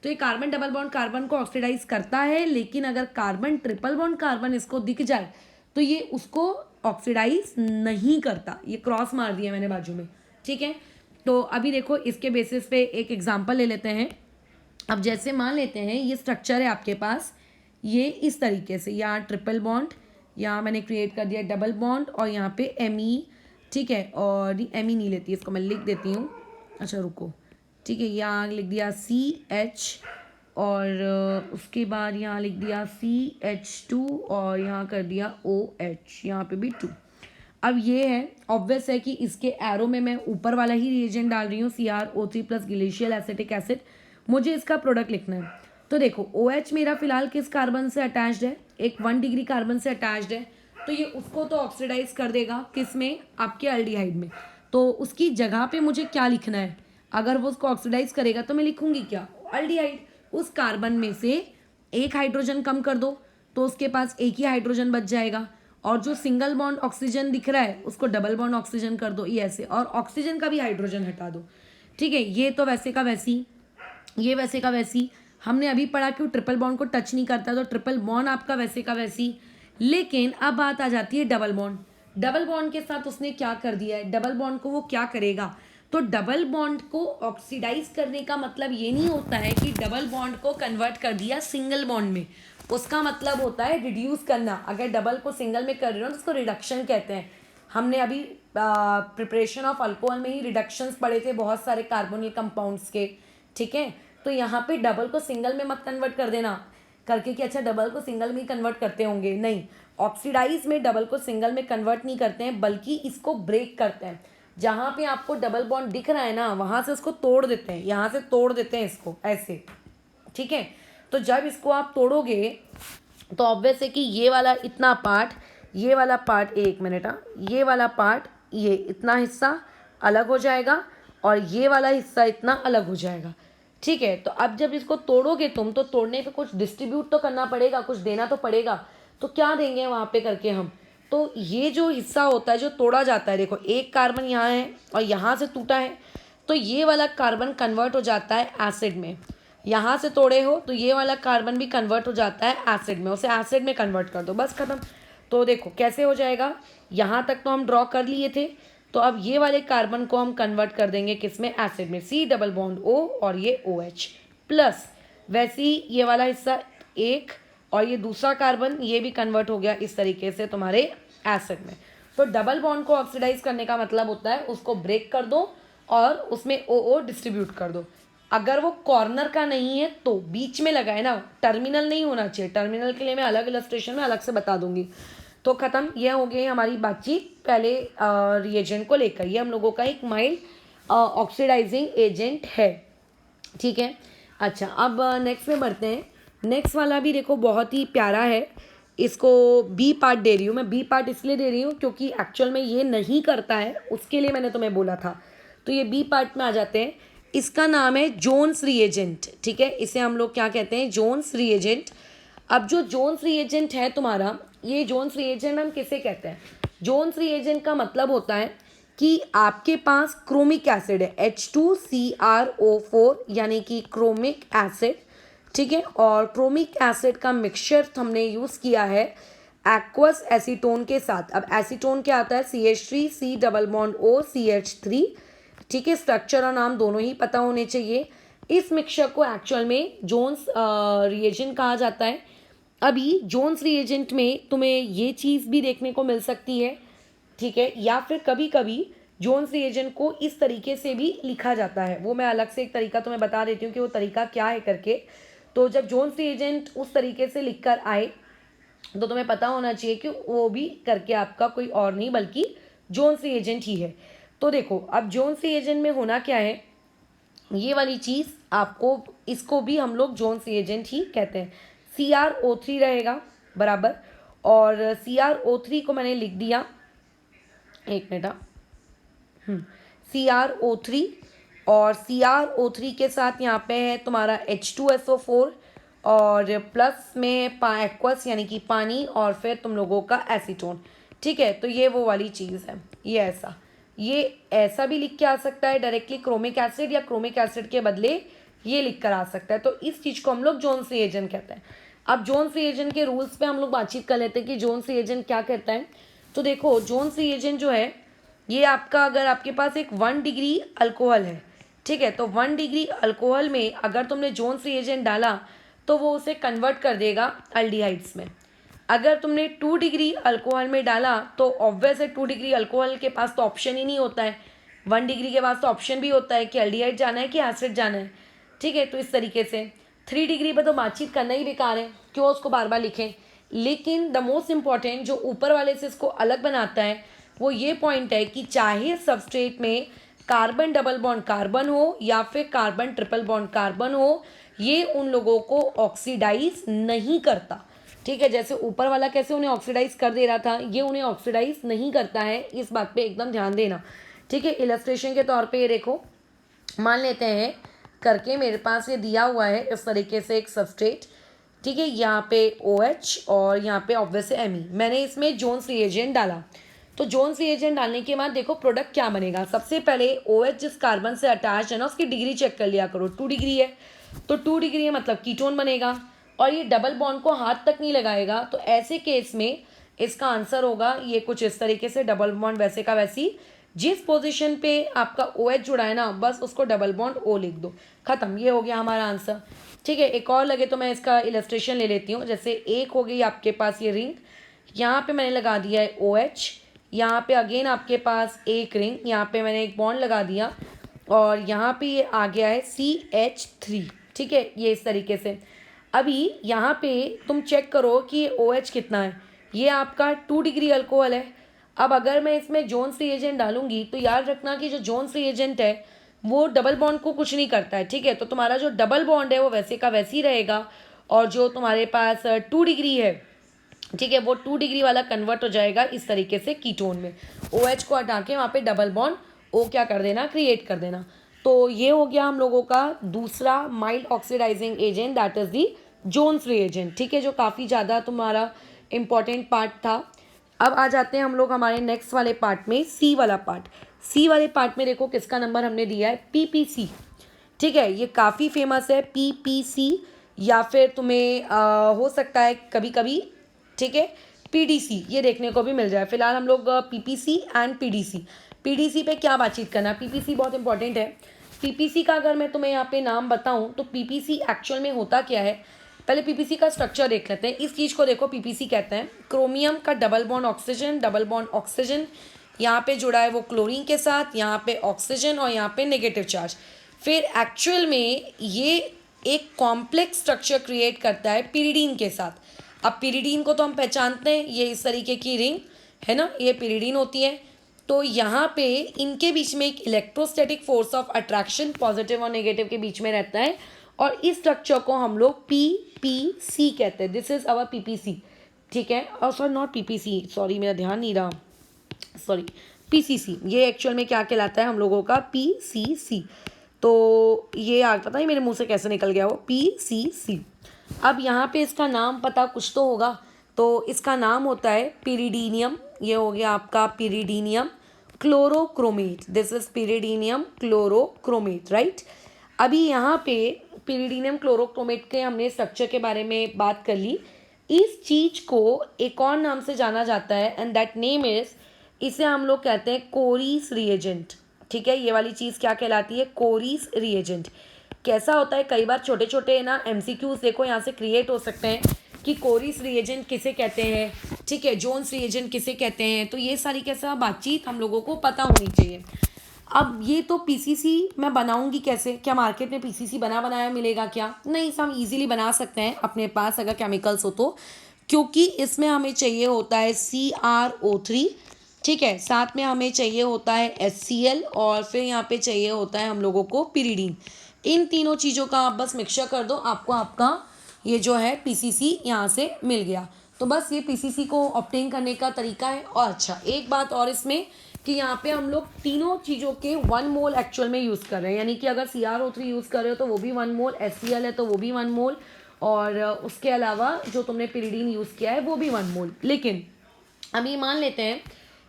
तो ये कार्बन डबल बॉन्ड कार्बन को ऑक्सीडाइज करता है, लेकिन अगर कार्बन ट्रिपल बॉन्ड कार्बन इसको दिख जाए तो ये उसको ऑक्सीडाइज नहीं करता। ये क्रॉस मार दिया मैंने बाजू में। ठीक है, तो अभी देखो इसके बेसिस पे एक एग्जांपल ले लेते हैं। अब जैसे मान लेते हैं ये स्ट्रक्चर है आपके पास, ये इस तरीके से, यहाँ ट्रिपल बॉन्ड, यहाँ मैंने क्रिएट कर दिया डबल बॉन्ड, और यहाँ पे Me। ठीक है, और Me नहीं लेती, इसको मैं लिख देती हूँ। अच्छा रुको, ठीक है, यहाँ लिख दिया CH, और उसके बाद यहाँ लिख दिया CH2, और यहाँ कर दिया OH, यहाँ पे भी 2। अब ये है ऑब्वियस है कि इसके एरो में मैं ऊपर वाला ही रिएजेंट डाल रही हूँ, CrO3 plus glacial acetic acid. मुझे इसका प्रोडक्ट लिखना है। तो देखो OH मेरा फिलहाल किस कार्बन से अटैच्ड है, एक 1 डिग्री कार्बन से अटैच्ड है, तो ये उसको तो ऑक्सीडाइज कर देगा किस में, आपके अल्डिहाइड में। तो उसकी जगह पे मुझे क्या लिखना है, अगर वो उसको ऑक्सीडाइज करेगा तो मैं लिखूंगी क्या, अल्डिहाइड। उस कार्बन में से एक हाइड्रोजन कम कर दो तो उसके पास एक ही हाइड्रोजन बच जाएगा, और जो सिंगल बॉन्ड ऑक्सीजन दिख रहा है उसको डबल बॉन्ड ऑक्सीजन कर दो, ये ऐसे, और ऑक्सीजन का भी हाइड्रोजन हटा दो। ठीक है, ये तो वैसे का वैसी, ये वैसे का वैसी। हमने अभी पढ़ा कि वो ट्रिपल बॉन्ड को टच नहीं करता, तो ट्रिपल बॉन्ड आपका वैसे का वैसी, लेकिन अब बात आ जाती है डबल बॉन्ड। डबल बॉन्ड के साथ उसने क्या कर दिया है, डबल बॉन्ड को वो क्या करेगा, तो डबल बॉन्ड को ऑक्सीडाइज करने का मतलब ये नहीं होता है कि डबल बॉन्ड को कन्वर्ट कर दिया सिंगल बॉन्ड में। उसका मतलब होता है रिड्यूस करना। अगर डबल को सिंगल में कर रहे हो तो उसको रिडक्शन कहते हैं। हमने अभी प्रिपरेशन ऑफ अल्कोहल में ही रिडक्शंस पढ़े थे बहुत सारे कार्बोनिल कंपाउंड्स के, ठीक है। तो यहाँ पे डबल को सिंगल में मत कन्वर्ट कर देना करके कि अच्छा डबल को सिंगल में कन्वर्ट करते होंगे, नहीं। ऑक्सीडाइज में डबल को सिंगल में कन्वर्ट नहीं करते हैं, बल्कि इसको ब्रेक करते हैं। जहाँ पे आपको डबल बॉन्ड दिख रहा है ना, वहाँ से उसको तोड़ देते हैं, यहाँ से तोड़ देते हैं इसको ऐसे, ठीक है। तो जब इसको आप तोड़ोगे तो ऑब्वियस है कि ये वाला इतना पार्ट, ये वाला पार्ट, एक मिनट, ये वाला पार्ट, ये इतना हिस्सा अलग हो जाएगा और ये वाला हिस्सा इतना अलग हो जाएगा, ठीक है। तो अब जब इसको तोड़ोगे तुम, तो तोड़ने पे कुछ डिस्ट्रीब्यूट तो करना पड़ेगा, कुछ देना तो पड़ेगा। तो क्या देंगे वहाँ पे करके हम, तो ये जो हिस्सा होता है जो तोड़ा जाता है, देखो एक कार्बन यहाँ है और यहाँ से टूटा है, तो ये वाला कार्बन कन्वर्ट हो जाता है एसिड में। यहाँ से तोड़े हो तो ये वाला कार्बन भी कन्वर्ट हो जाता है एसिड में, उसे एसिड में कन्वर्ट कर दो, बस खत्म। तो देखो कैसे हो जाएगा, यहाँ तक तो हम ड्रॉ कर लिए थे। तो अब ये वाले कार्बन को हम कन्वर्ट कर देंगे किसमें, एसिड में, सी डबल बॉन्ड O और ये OH प्लस। वैसे ही ये वाला हिस्सा एक और ये दूसरा कार्बन, ये भी कन्वर्ट हो गया इस तरीके से तुम्हारे एसिड में। तो डबल बॉन्ड को ऑक्सीडाइज करने का मतलब होता है उसको ब्रेक कर दो और उसमें OO डिस्ट्रीब्यूट कर दो। अगर वो कॉर्नर का नहीं है तो बीच में लगा है ना, टर्मिनल नहीं होना चाहिए। टर्मिनल के लिए मैं अलग इलस्ट्रेशन में अलग से बता दूंगी। तो ख़त्म, ये हो गई हमारी बातचीत पहले रिएजेंट को लेकर। ये हम लोगों का एक माइल्ड ऑक्सीडाइजिंग एजेंट है, ठीक है। अच्छा, अब नेक्स्ट में बढ़ते हैं। नेक्स्ट वाला भी देखो बहुत ही प्यारा है, इसको बी पार्ट दे रही हूँ मैं। बी पार्ट इसलिए दे रही हूँ क्योंकि एक्चुअल में ये नहीं करता है, उसके लिए मैंने तुम्हें बोला था। तो ये बी पार्ट में आ जाते हैं। इसका नाम है जोन्स रिएजेंट, ठीक है। इसे हम लोग क्या कहते हैं, जोन्स रिएजेंट। अब जो जोन्स रिएजेंट है तुम्हारा, ये जोन्स रिएजेंट हम किसे कहते हैं, जोन्स रिएजेंट का मतलब होता है कि आपके पास क्रोमिक एसिड है H2CrO4 यानी कि क्रोमिक एसिड, ठीक है। और क्रोमिक एसिड का मिक्सचर हमने यूज़ किया है एक्वस एसीटोन के साथ। अब एसीटोन क्या आता है, CH3C double bond O CH3, ठीक है। स्ट्रक्चर और नाम दोनों ही पता होने चाहिए। इस मिक्सचर को एक्चुअल में जोन्स रिएजेंट कहा जाता है। अभी जोन्स रिएजेंट में तुम्हें ये चीज़ भी देखने को मिल सकती है, ठीक है, या फिर कभी कभी जोन्स रिएजेंट को इस तरीके से भी लिखा जाता है। वो मैं अलग से एक तरीका तुम्हें बता देती हूँ कि वो तरीका क्या है करके। तो जब जोन्स रिएजेंट उस तरीके से लिख कर आए तो तुम्हें पता होना चाहिए कि वो भी करके आपका कोई और नहीं बल्कि जोन्स रिएजेंट ही है। तो देखो अब जोन्स रिएजेंट में होना क्या है, ये वाली चीज़ आपको, इसको भी हम लोग जोन्स रिएजेंट ही कहते हैं। CrO3 रहेगा बराबर, और CrO3 को मैंने लिख दिया, एक मिनट, CrO3 और CrO3 के साथ यहाँ पे है तुम्हारा H2SO4 और प्लस में एक्वस यानी कि पानी और फिर तुम लोगों का एसीटोन, ठीक है। तो ये वो वाली चीज़ है, ये ऐसा भी लिख के आ सकता है डायरेक्टली क्रोमिक एसिड, या क्रोमिक एसिड के बदले ये लिख कर आ सकता है। तो इस चीज़ को हम लोग जोन्स रिएजेंट कहते हैं। अब जोन्स रिएजेंट के रूल्स पे हम लोग बातचीत कर लेते हैं कि जोन्स रिएजेंट क्या कहता है। तो देखो जोन्स रिएजेंट जो है ये आपका, अगर आपके पास एक 1 डिग्री अल्कोहल है, ठीक है, तो 1 डिग्री अल्कोहल में अगर तुमने जोन्स रिएजेंट डाला तो वो उसे कन्वर्ट कर देगा अल्डिहाइड्स में। अगर तुमने 2 डिग्री अल्कोहल में डाला तो ऑब्वियस है 2 डिग्री अल्कोहल के पास तो ऑप्शन ही नहीं होता है, 1 डिग्री के पास तो ऑप्शन भी होता है कि अल्डिहाइड जाना है कि एसिड जाना है, ठीक है। तो इस तरीके से 3 डिग्री पर तो बातचीत करना ही बेकार है, क्यों उसको बार बार लिखें। लेकिन द मोस्ट इम्पॉर्टेंट जो ऊपर वाले से इसको अलग बनाता है वो ये पॉइंट है कि चाहे सबस्ट्रेट में कार्बन डबल बॉन्ड कार्बन हो या फिर कार्बन ट्रिपल बॉन्ड कार्बन हो, ये उन लोगों को ऑक्सीडाइज नहीं करता, ठीक है। जैसे ऊपर वाला कैसे उन्हें ऑक्सीडाइज कर दे रहा था, ये उन्हें ऑक्सीडाइज नहीं करता है, इस बात पे एकदम ध्यान देना, ठीक है। इलस्ट्रेशन के तौर पे ये देखो, मान लेते हैं करके मेरे पास ये दिया हुआ है इस तरीके से एक सबस्ट्रेट, ठीक है। यहाँ पे OH और यहाँ पे ऑब्वियस Me, मैंने इसमें जोन्स रिएजेंट डाला। तो जोन्स रिएजेंट डालने के बाद देखो प्रोडक्ट क्या बनेगा। सबसे पहले OH जिस कार्बन से अटैच है ना उसकी डिग्री चेक कर लिया करो, 2 डिग्री है तो 2 डिग्री है मतलब कीटोन बनेगा, और ये डबल बॉन्ड को हाथ तक नहीं लगाएगा। तो ऐसे केस में इसका आंसर होगा ये कुछ इस तरीके से, डबल बॉन्ड वैसे का वैसी, जिस पोजीशन पे आपका OH जुड़ा है ना बस उसको डबल बॉन्ड O लिख दो, खत्म, ये हो गया हमारा आंसर। ठीक है, एक और लगे तो मैं इसका इलस्ट्रेशन ले लेती हूँ। जैसे एक हो गई आपके पास ये रिंग, यहाँ पे मैंने लगा दिया है OH, यहाँ पे अगेन आपके पास एक रिंग, यहाँ पे मैंने एक बॉन्ड लगा दिया और यहाँ पे ये आ गया है CH3। ठीक है, ये इस तरीके से। अभी यहाँ पे तुम चेक करो कि OH कितना है, ये आपका 2 डिग्री अल्कोहल है। अब अगर मैं इसमें जोन्स रिएजेंट डालूंगी तो याद रखना कि जो जोन्स रिएजेंट है वो डबल बॉन्ड को कुछ नहीं करता है। ठीक है, तो तुम्हारा जो डबल बॉन्ड है वो वैसे का वैसे ही रहेगा और जो तुम्हारे पास 2 डिग्री है, ठीक है, वो 2 डिग्री वाला कन्वर्ट हो जाएगा इस तरीके से कीटोन में। OH को हटा के वहाँ पे डबल बॉन्ड O क्या कर देना, क्रिएट कर देना। तो ये हो गया हम लोगों का दूसरा mild oxidising agent, that is the Jones reagent. ठीक है, जो काफ़ी ज़्यादा तुम्हारा इंपॉर्टेंट पार्ट था। अब आ जाते हैं हम लोग हमारे नेक्स्ट वाले पार्ट में, सी वाला पार्ट। सी वाले पार्ट में देखो किसका नंबर हमने दिया है, PPC। ठीक है, ये काफ़ी फेमस है PPC, या फिर तुम्हें हो सकता है कभी कभी, ठीक है, PDC ये देखने को भी मिल जाए। फिलहाल हम लोग PPC एंड PDC पे क्या बातचीत करना, PPC बहुत इंपॉर्टेंट है। PPC का अगर मैं तुम्हें यहाँ पे नाम बताऊँ तो PPC एक्चुअल में होता क्या है, पहले PPC का स्ट्रक्चर देख लेते हैं। इस चीज़ को देखो, PPC कहते हैं क्रोमियम का double bond oxygen, double bond oxygen, यहाँ पे जुड़ा है वो क्लोरीन के साथ, यहाँ पे ऑक्सीजन और यहाँ पे नेगेटिव चार्ज। फिर एक्चुअल में ये एक कॉम्प्लेक्स स्ट्रक्चर क्रिएट करता है पिरिडीन के साथ। अब पिरिडीन को तो हम पहचानते हैं, ये इस तरीके की रिंग है ना, ये पिरिडीन होती है। तो यहाँ पे इनके बीच में एक electrostatic force of attraction positive और नेगेटिव के बीच में रहता है और इस स्ट्रक्चर को हम लोग PPC कहते हैं। This is our PPC। ठीक है, और सॉरी नॉट PPC, सॉरी मेरा ध्यान नहीं रहा, सॉरी PCC, ये एक्चुअल में क्या कहलाता है हम लोगों का, PCC। तो ये आज पता नहीं मेरे मुंह से कैसे निकल गया वो, PCC। अब यहाँ पे इसका नाम पता कुछ तो होगा, तो इसका नाम होता है पिरिडीनियम। ये हो गया आपका pyridinium chlorochromate, this is pyridinium chlorochromate, right. अभी यहाँ पे पिरिडीनियम क्लोरोक्रोमेट के हमने स्ट्रक्चर के बारे में बात कर ली। इस चीज़ को एक और नाम से जाना जाता है एंड दैट नेम इज, इसे हम लोग कहते हैं कोरीस रिएजेंट। ठीक है, ये वाली चीज़ क्या कहलाती है, कोरीस रिएजेंट। कैसा होता है, कई बार छोटे छोटे ना MCQs देखो यहाँ से क्रिएट हो सकते हैं कि कोरीस रिएजेंट किसे कहते हैं, ठीक है, जोन्स रिएजेंट किसे कहते हैं। तो ये सारी कैसा बातचीत हम लोगों को पता होनी चाहिए। अब ये तो PCC मैं बनाऊंगी कैसे, क्या मार्केट में PCC बना बनाया मिलेगा क्या, नहीं, हम इजीली बना सकते हैं अपने पास अगर केमिकल्स हो तो, क्योंकि इसमें हमें चाहिए होता है CrO3, ठीक है, साथ में हमें चाहिए होता है HCl और फिर यहाँ पे चाहिए होता है हम लोगों को पिरिडीन। इन तीनों चीज़ों का आप बस मिक्सचर कर दो, आपको आपका ये जो है PCC यहाँ से मिल गया। तो बस ये PCC को ऑब्टेन करने का तरीका है। और अच्छा, एक बात और इसमें कि यहाँ पे हम लोग तीनों चीज़ों के 1 मोल एक्चुअल में यूज़ कर रहे हैं, यानी कि अगर CrO3 यूज़ कर रहे हो तो वो भी 1 मोल, HCl है तो वो भी 1 मोल, और उसके अलावा जो तुमने पिरिडीन यूज़ किया है वो भी 1 मोल। लेकिन अभी मान लेते हैं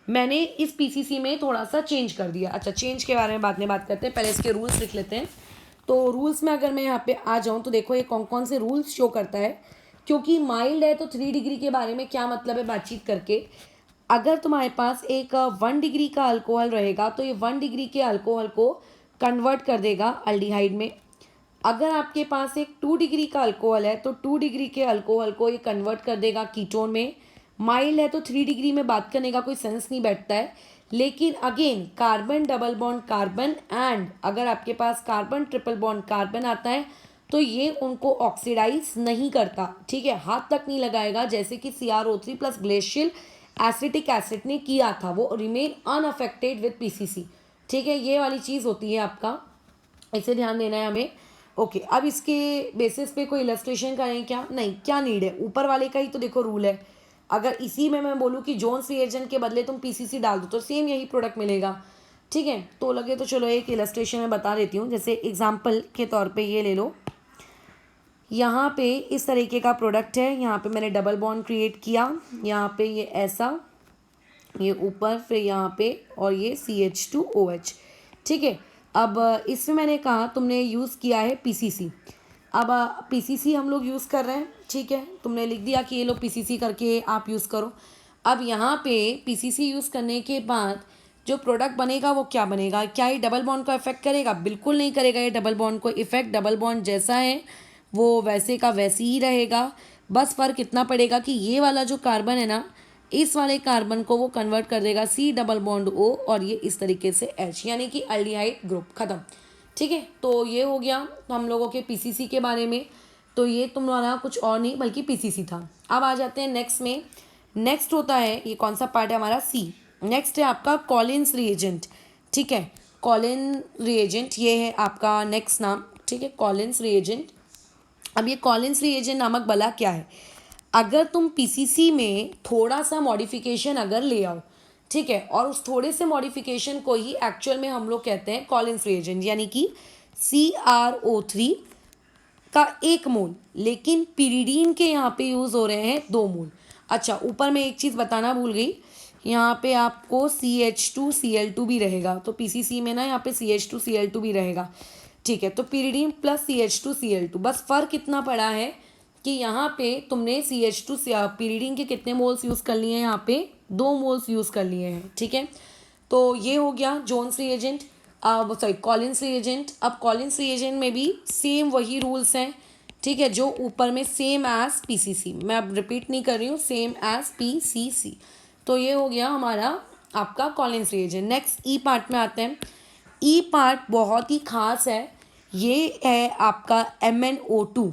मैंने इस PCC में थोड़ा सा चेंज कर दिया। अच्छा, चेंज के बारे में बाद में बात करते हैं, पहले इसके रूल्स लिख लेते हैं। तो रूल्स में अगर मैं यहाँ पे आ जाऊँ तो देखो ये कौन कौन से रूल्स शो करता है। क्योंकि माइल्ड है तो 3 डिग्री के बारे में क्या मतलब है बातचीत करके, अगर तुम्हारे पास एक 1 डिग्री का अल्कोहल रहेगा तो ये 1 डिग्री के अल्कोहल को कन्वर्ट कर देगा अल्डिहाइड में। अगर आपके पास एक 2 डिग्री का अल्कोहल है तो 2 डिग्री के अल्कोहल को ये कन्वर्ट कर देगा कीटोन में। माइल्ड है तो 3 डिग्री में बात करने का कोई सेंस नहीं बैठता है। लेकिन again carbon double bond carbon and अगर आपके पास कार्बन ट्रिपल बॉन्ड कार्बन आता है तो ये उनको ऑक्सीडाइज नहीं करता, ठीक है, हाथ तक नहीं लगाएगा, जैसे कि CrO3 plus glacial acetic acid ने किया था, वो रिमेन अनअफेक्टेड विद PCC। ठीक है, ये वाली चीज़ होती है आपका, इसे ध्यान देना है हमें। ओके, अब इसके बेसिस पे कोई इलस्ट्रेशन करें क्या, नहीं, क्या नीड है, ऊपर वाले का ही तो देखो रूल है। अगर इसी में मैं बोलूँ कि जोन्स रिएजेंट के बदले तुम PCC डाल दो तो सेम यही प्रोडक्ट मिलेगा। ठीक है, तो लगे तो चलो एक इलस्ट्रेशन में बता देती हूँ। जैसे एग्जाम्पल के तौर पे ये ले लो, यहाँ पे इस तरीके का प्रोडक्ट है, यहाँ पे मैंने डबल बॉन्ड क्रिएट किया, यहाँ पे ये ऐसा, ये ऊपर, फिर यहाँ पे, और ये CH2OH। ठीक है, अब इसमें मैंने कहा तुमने यूज़ किया है PCC। अब PCC हम लोग यूज़ कर रहे हैं, ठीक है, तुमने लिख दिया कि ये लो PCC करके आप यूज़ करो। अब यहाँ पे पीसीसी यूज़ करने के बाद जो प्रोडक्ट बनेगा वो क्या बनेगा? क्या ये डबल बॉन्ड को इफेक्ट करेगा? बिल्कुल नहीं करेगा ये डबल बॉन्ड को इफेक्ट। डबल बॉन्ड जैसा है वो वैसे का वैसे ही रहेगा। बस फ़र्क इतना पड़ेगा कि ये वाला जो कार्बन है ना, इस वाले कार्बन को वो कन्वर्ट कर देगा सी डबल बॉन्ड ओ, और ये इस तरीके से एच, यानी कि एल्डिहाइड ग्रुप खत्म। ठीक है, तो ये हो गया हम लोगों के पीसीसी के बारे में। तो ये तुम्हारा कुछ और नहीं बल्कि पीसीसी था। अब आ जाते हैं नेक्स्ट में। नेक्स्ट होता है, ये कौन सा पार्ट है हमारा? सी। नेक्स्ट है आपका कॉलिन्स रिएजेंट। ठीक है, कॉलिन रिएजेंट ये है आपका नेक्स्ट नाम। ठीक है, कॉलिन्स रिएजेंट। अब ये कॉलिन्स रिएजेंट नामक भला क्या है? अगर तुम पीसीसी में थोड़ा सा मॉडिफिकेशन अगर ले आओ, ठीक है, और उस थोड़े से मॉडिफिकेशन को ही एक्चुअल में हम लोग कहते हैं कॉलिन्स रिएजेंट, यानी कि CrO3 का 1 मोल, लेकिन पिरिडीन के यहाँ पे यूज़ हो रहे हैं 2 मोल। अच्छा, ऊपर मैं एक चीज़ बताना भूल गई, यहाँ पे आपको CH2Cl2 भी रहेगा। तो पीसीसी में ना यहाँ पे CH2Cl2 भी रहेगा। ठीक है, तो पिरिडीन प्लस CH2Cl2, बस फ़र्क इतना पड़ा है कि यहाँ पे तुमने CH2 पिरिडीन के कितने मोल्स यूज़ कर लिए हैं? यहाँ पे 2 मोल्स यूज़ कर लिए हैं। ठीक है, तो ये हो गया जोन्स रिएजेंट। अब सॉरी, कॉलिन्स रिएजेंट। अब कॉलिन्स रिएजेंट में भी सेम वही रूल्स हैं। ठीक है, जो ऊपर में सेम एज पीसीसी, मैं अब रिपीट नहीं कर रही हूँ, सेम एज पीसीसी। तो ये हो गया हमारा आपका कॉलिन्स रिएजेंट। नेक्स्ट ई पार्ट में आते हैं। ई पार्ट बहुत ही खास है, ये है आपका MnO2।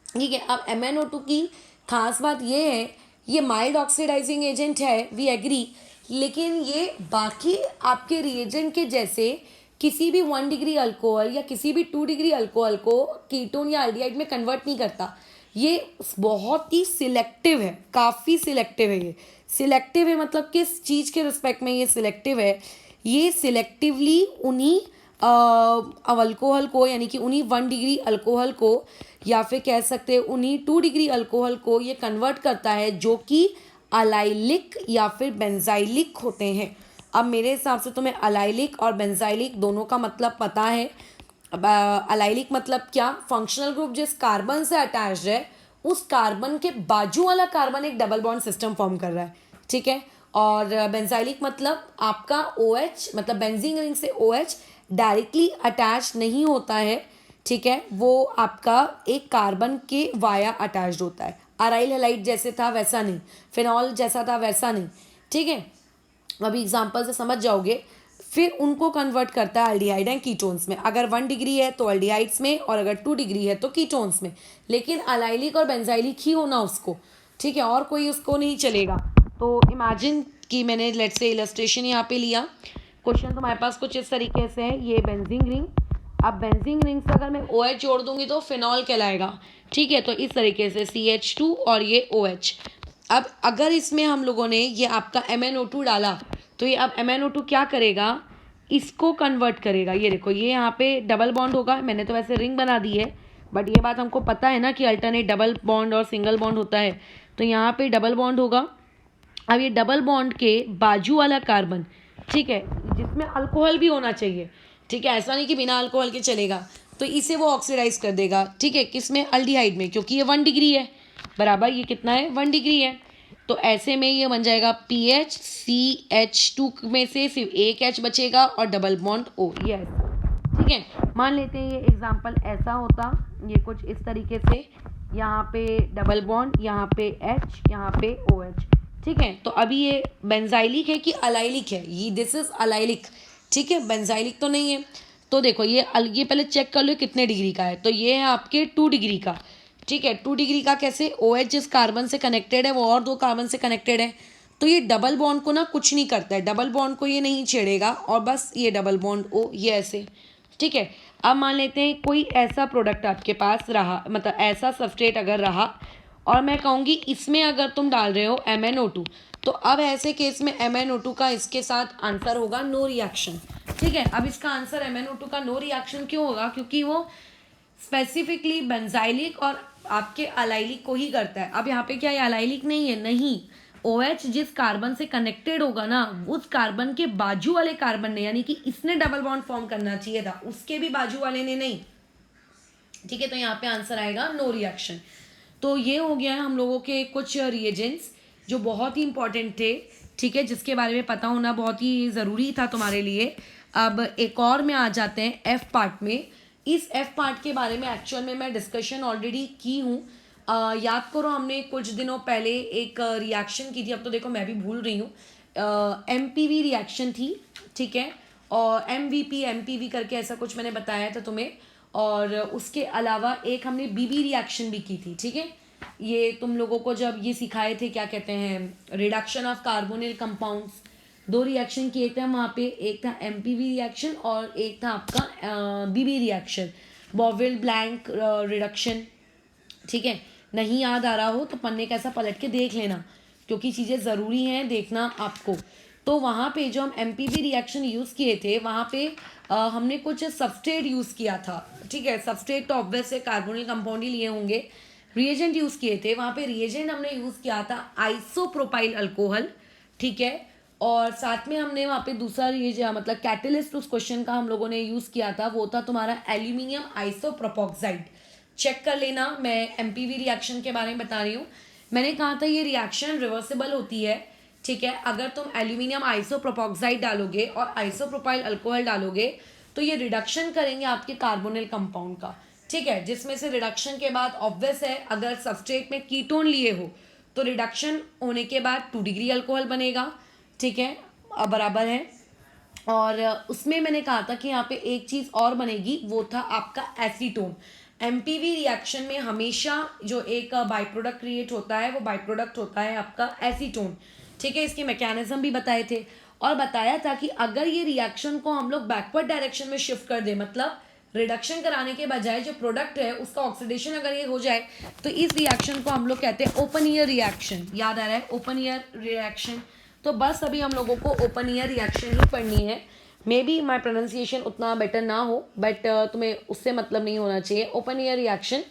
ठीक है, अब MnO2 की खास बात ये है, ये माइल्ड ऑक्सीडाइजिंग एजेंट है, वी एग्री, लेकिन ये बाकी आपके रिएजेंट के जैसे किसी भी 1 डिग्री अल्कोहल या किसी भी 2 डिग्री अल्कोहल को कीटोन या एल्डिहाइड में कन्वर्ट नहीं करता। ये बहुत ही सिलेक्टिव है, काफ़ी सिलेक्टिव है। ये सिलेक्टिव है मतलब किस चीज़ के रिस्पेक्ट में ये सिलेक्टिव है? ये सिलेक्टिवली उन्हीं अल्कोहल को, यानी कि उन्हीं 1 डिग्री अल्कोहल को, या फिर कह सकते हैं उन्हीं 2 डिग्री अल्कोहल को ये कन्वर्ट करता है, जो कि अलाइलिक या फिर बेंजाइलिक होते हैं। अब मेरे हिसाब से तुम्हें अलाइलिक और बेंजाइलिक दोनों का मतलब पता है। अब अलाइलिक मतलब क्या? फंक्शनल ग्रुप जिस कार्बन से अटैच्ड है, उस कार्बन के बाजू वाला कार्बन एक डबल बॉन्ड सिस्टम फॉर्म कर रहा है। ठीक है, और बेंजाइलिक मतलब आपका OH, मतलब बेंजीन रिंग से OH डायरेक्टली अटैच नहीं होता है। ठीक है, वो आपका एक कार्बन के वाया अटैच्ड होता है। अराइल हैलाइड जैसे था वैसा नहीं, फिनॉल जैसा था वैसा नहीं। ठीक है, अभी एग्जांपल से समझ जाओगे। फिर उनको कन्वर्ट करता है एल्डिहाइड एंड कीटोन्स में। अगर 1 डिग्री है तो एल्डिहाइड्स में, और अगर 2 डिग्री है तो कीटोन्स में, लेकिन अलाइलिक और बेंजाइलिक ही होना उसको। ठीक है, और कोई उसको नहीं चलेगा। तो इमेजिन कि मैंने लेट्स से इलस्ट्रेशन यहाँ पे लिया। क्वेश्चन तुम्हारे पास कुछ इस तरीके से है, ये बेंजीन रिंग। अब बेंजीन रिंग से अगर मैं OH जोड़ दूंगी तो फिनॉल कहलाएगा। ठीक है, तो इस तरीके से CH2 और ये OH। अब अगर इसमें हम लोगों ने ये आपका MnO2 डाला, तो ये अब MnO2 क्या करेगा? इसको कन्वर्ट करेगा। ये देखो, ये यहाँ पे डबल बॉन्ड होगा। मैंने तो वैसे रिंग बना दी है, बट ये बात हमको पता है ना कि अल्टरनेट डबल बॉन्ड और सिंगल बॉन्ड होता है। तो यहाँ पे डबल बॉन्ड होगा। अब ये डबल बॉन्ड के बाजू वाला कार्बन, ठीक है, जिसमें अल्कोहल भी होना चाहिए। ठीक है, ऐसा नहीं कि बिना अल्कोहल के चलेगा, तो इसे वो ऑक्सीडाइज कर देगा। ठीक है, किसमें? अल्डिहाइड में, क्योंकि ये 1 डिग्री है बराबर। ये कितना है? 1 डिग्री है। तो ऐसे में ये बन जाएगा PHCH2 में से सिर्फ एक H बचेगा और डबल बॉन्ड O, ये ऐसा। ठीक है, मान लेते हैं ये एग्जाम्पल ऐसा होता, ये कुछ इस तरीके से, यहाँ पे डबल बॉन्ड, यहाँ पे H, यहाँ पे OH। ठीक है, तो अभी ये बेंजाइलिक है कि अलाइलिक है? ये दिस इज अलाइलिक। ठीक है, बेंजाइलिक तो नहीं है। तो देखो ये पहले चेक कर लो कितने डिग्री का है। तो ये है आपके 2 डिग्री का। ठीक है, 2 डिग्री का कैसे? OH जिस कार्बन से कनेक्टेड है वो और 2 कार्बन से कनेक्टेड है, तो ये डबल बॉन्ड को ना कुछ नहीं करता है, डबल बॉन्ड को ये नहीं छेड़ेगा, और बस ये डबल बॉन्ड O ये ऐसे। ठीक है, अब मान लेते हैं कोई ऐसा प्रोडक्ट आपके पास रहा, मतलब ऐसा सबस्ट्रेट अगर रहा, और मैं कहूँगी इसमें अगर तुम डाल रहे हो MnO2, तो अब ऐसे केस में MnO2 का इसके साथ आंसर होगा नो रिएक्शन। ठीक है, अब इसका आंसर MnO2 का नो रिएक्शन क्यों होगा? क्योंकि वो स्पेसिफिकली बेंजाइलिक और आपके अलाइलिक को ही करता है। अब यहाँ पे क्या ये अलाइलिक नहीं है? नहीं, OH जिस कार्बन से कनेक्टेड होगा ना, उस कार्बन के बाजू वाले कार्बन ने, यानी कि इसने डबल बॉन्ड फॉर्म करना चाहिए था, उसके भी बाजू वाले ने नहीं। ठीक है, तो यहाँ पे आंसर आएगा नो रिएक्शन। तो ये हो गया है हम लोगों के कुछ रिएजेंट्स। जो बहुत ही इंपॉर्टेंट थे, ठीक है, जिसके बारे में पता होना बहुत ही ज़रूरी था तुम्हारे लिए। अब एक और में आ जाते हैं एफ पार्ट में। इस एफ पार्ट के बारे में एक्चुअल में मैं डिस्कशन ऑलरेडी की हूँ। याद करो, हमने कुछ दिनों पहले एक रिएक्शन की थी, अब तो देखो मैं भी भूल रही हूँ। एमपीवी रिएक्शन थी, ठीक है, और एमवीपी एमपीवी करके ऐसा कुछ मैंने बताया था तुम्हें। और उसके अलावा एक हमने बीबी रिएक्शन भी की थी, ठीक है। ये तुम लोगों को जब ये सिखाए थे, क्या कहते हैं, रिडक्शन ऑफ कार्बोनिल कंपाउंड्स, दो रिएक्शन किए थे वहाँ पे, एक था एमपीवी रिएक्शन और एक था आपका बीबी रिएक्शन, बॉविल ब्लैंक रिडक्शन, ठीक है। नहीं याद आ रहा हो तो पन्ने कैसा पलट के देख लेना, क्योंकि चीज़ें ज़रूरी हैं देखना आपको। तो वहाँ पे जो हम एमपीवी रिएक्शन यूज़ किए थे, वहाँ पे हमने कुछ सबस्ट्रेट यूज़ किया था, ठीक है। सबस्ट्रेट तो ऑब्वियस से कार्बोनिल कंपाउंड ही लिए होंगे। रिएजेंट यूज़ किए थे, वहाँ पे रिएजेंट हमने यूज़ किया था आइसोप्रोपाइल अल्कोहल, ठीक है। और साथ में हमने वहाँ पे दूसरा ये मतलब कैटलिस्ट उस क्वेश्चन का हम लोगों ने यूज़ किया था, वो था तुम्हारा एल्यूमिनियम आइसोप्रोपोक्साइड। चेक कर लेना, मैं एमपीवी रिएक्शन के बारे में बता रही हूँ। मैंने कहा था ये रिएक्शन रिवर्सिबल होती है, ठीक है। अगर तुम एल्यूमिनियम आइसोप्रोपोक्साइड डालोगे और आइसोप्रोपाइल अल्कोहल डालोगे तो ये रिडक्शन करेंगे आपके कार्बोनिल कंपाउंड का, ठीक है। जिसमें से रिडक्शन के बाद ऑब्वियस है, अगर सबस्ट्रेट में कीटोन लिए हो तो रिडक्शन होने के बाद 2 डिग्री अल्कोहल बनेगा, ठीक है, बराबर है। और उसमें मैंने कहा था कि यहाँ पे एक चीज़ और बनेगी, वो था आपका एसीटोन। एमपीवी रिएक्शन में हमेशा जो एक बाई प्रोडक्ट क्रिएट होता है, वो बाई प्रोडक्ट होता है आपका एसीटोन, ठीक है। इसके मैकेनिज्म भी बताए थे और बताया था कि अगर ये रिएक्शन को हम लोग बैकवर्ड डायरेक्शन में शिफ्ट कर दे, मतलब रिडक्शन कराने के बजाय जो प्रोडक्ट है उसका ऑक्सीडेशन अगर ये हो जाए, तो इस रिएक्शन को हम लोग कहते हैं ओपन ईयर रिएक्शन। याद आ रहा है, ओपन ईयर रिएक्शन। तो बस अभी हम लोगों को ओपन ईयर रिएक्शन ही पढ़नी है। मे बी माई प्रोनाउंसिएशन उतना बेटर ना हो, बट तुम्हें उससे मतलब नहीं होना चाहिए। Open year reaction.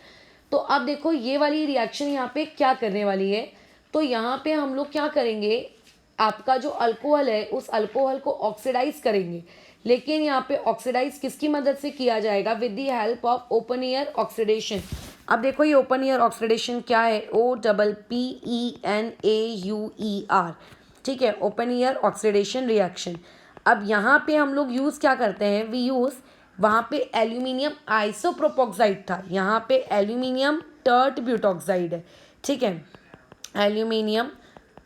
तो अब देखो ये वाली रिएक्शन यहाँ पे क्या करने वाली है, तो यहाँ पे हम लोग क्या करेंगे, आपका जो अल्कोहल है उस अल्कोहल को ऑक्सीडाइज करेंगे। लेकिन यहाँ पे ऑक्सीडाइज किसकी मदद से किया जाएगा, with the help of open year oxidation. अब देखो ये ओपन ईयर ऑक्सीडेशन क्या है, OPPENAUER, ठीक है, ओपन ईयर ऑक्सीडेशन रिएक्शन। अब यहाँ पे हम लोग यूज़ क्या करते हैं, वी यूज़, वहाँ पे एल्यूमिनियम आइसोप्रोपोक्साइड था, यहाँ पे एल्यूमिनियम टर्ट ब्यूटॉक्साइड है, ठीक है, एल्यूमिनियम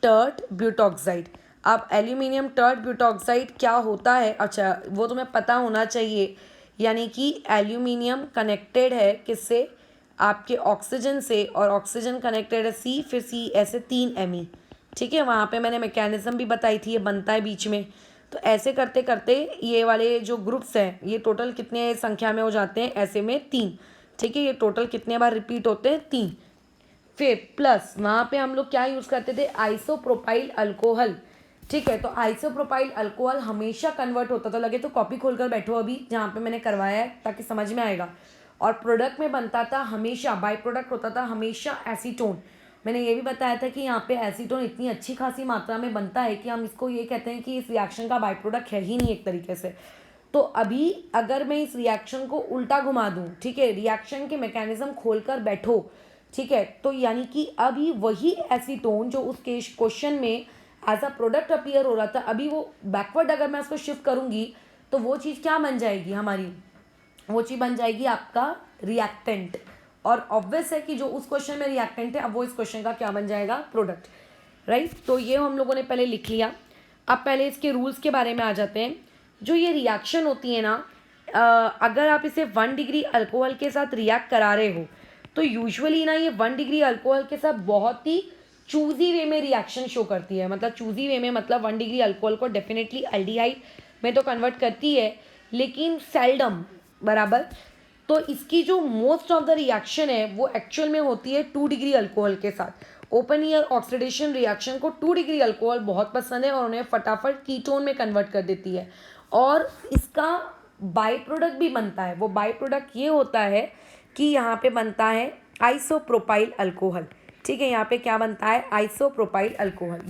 टर्ट ब्यूटॉक्साइड। अब एल्यूमिनियम टर्ट ब्यूटॉक्साइड क्या होता है, अच्छा वो तुम्हें पता होना चाहिए। यानी कि एल्यूमिनियम कनेक्टेड है किससे, आपके ऑक्सीजन से, और ऑक्सीजन कनेक्टेड है सी, फिर सी ऐसे 3 Me, ठीक है। वहाँ पे मैंने मैकेनिज्म भी बताई थी, ये बनता है बीच में। तो ऐसे करते करते ये वाले जो ग्रुप्स हैं ये टोटल कितने संख्या में हो जाते हैं, ऐसे में 3, ठीक है। ये टोटल कितने बार रिपीट होते हैं, 3। फिर प्लस वहाँ पे हम लोग क्या यूज़ करते थे, आइसोप्रोपाइल अल्कोहल, ठीक है। तो आइसोप्रोपाइल अल्कोहल हमेशा कन्वर्ट होता था, लगे तो कॉपी खोलकर बैठो अभी जहाँ पे मैंने करवाया है, ताकि समझ में आएगा। और प्रोडक्ट में बनता था हमेशा, बाई प्रोडक्ट होता था हमेशा एसीटोन। मैंने ये भी बताया था कि यहाँ पे एसीटोन इतनी अच्छी खासी मात्रा में बनता है कि हम इसको ये कहते हैं कि इस रिएक्शन का बाई प्रोडक्ट है ही नहीं एक तरीके से। तो अभी अगर मैं इस रिएक्शन को उल्टा घुमा दूँ, ठीक है, रिएक्शन के मैकेनिज्म खोलकर बैठो, ठीक है, तो यानी कि अभी वही एसीटोन जो उस क्वेश्चन में एज अ प्रोडक्ट अपीयर हो रहा था, अभी वो बैकवर्ड अगर मैं उसको शिफ्ट करूँगी तो वो चीज़ क्या बन जाएगी हमारी, वो चीज़ बन जाएगी आपका रिएक्टेंट। और ऑब्वियस है कि जो उस क्वेश्चन में रिएक्टेंट है, अब वो इस क्वेश्चन का क्या बन जाएगा, प्रोडक्ट, राइट। तो ये हम लोगों ने पहले लिख लिया। अब पहले इसके रूल्स के बारे में आ जाते हैं। जो ये रिएक्शन होती है ना, अगर आप इसे 1 डिग्री अल्कोहल के साथ रिएक्ट करा रहे हो तो यूजुअली ना ये 1 डिग्री अल्कोहल के साथ बहुत ही चूजी वे में रिएक्शन शो करती है। मतलब चूजी वे में मतलब 1 डिग्री अल्कोहल को डेफिनेटली एल्डिहाइड में तो कन्वर्ट करती है, लेकिन सेल्डम, बराबर। तो इसकी जो मोस्ट ऑफ द रिएक्शन है वो एक्चुअल में होती है 2 डिग्री अल्कोहल के साथ। ओपन ईयर ऑक्सीडेशन रिएक्शन को 2 डिग्री अल्कोहल बहुत पसंद है और उन्हें फटाफट कीटोन में कन्वर्ट कर देती है। और इसका बाई प्रोडक्ट भी बनता है, वो बाई प्रोडक्ट ये होता है कि यहाँ पे बनता है आइसोप्रोपाइल अल्कोहल, ठीक है। यहाँ पे क्या बनता है, आइसोप्रोपाइल अल्कोहल,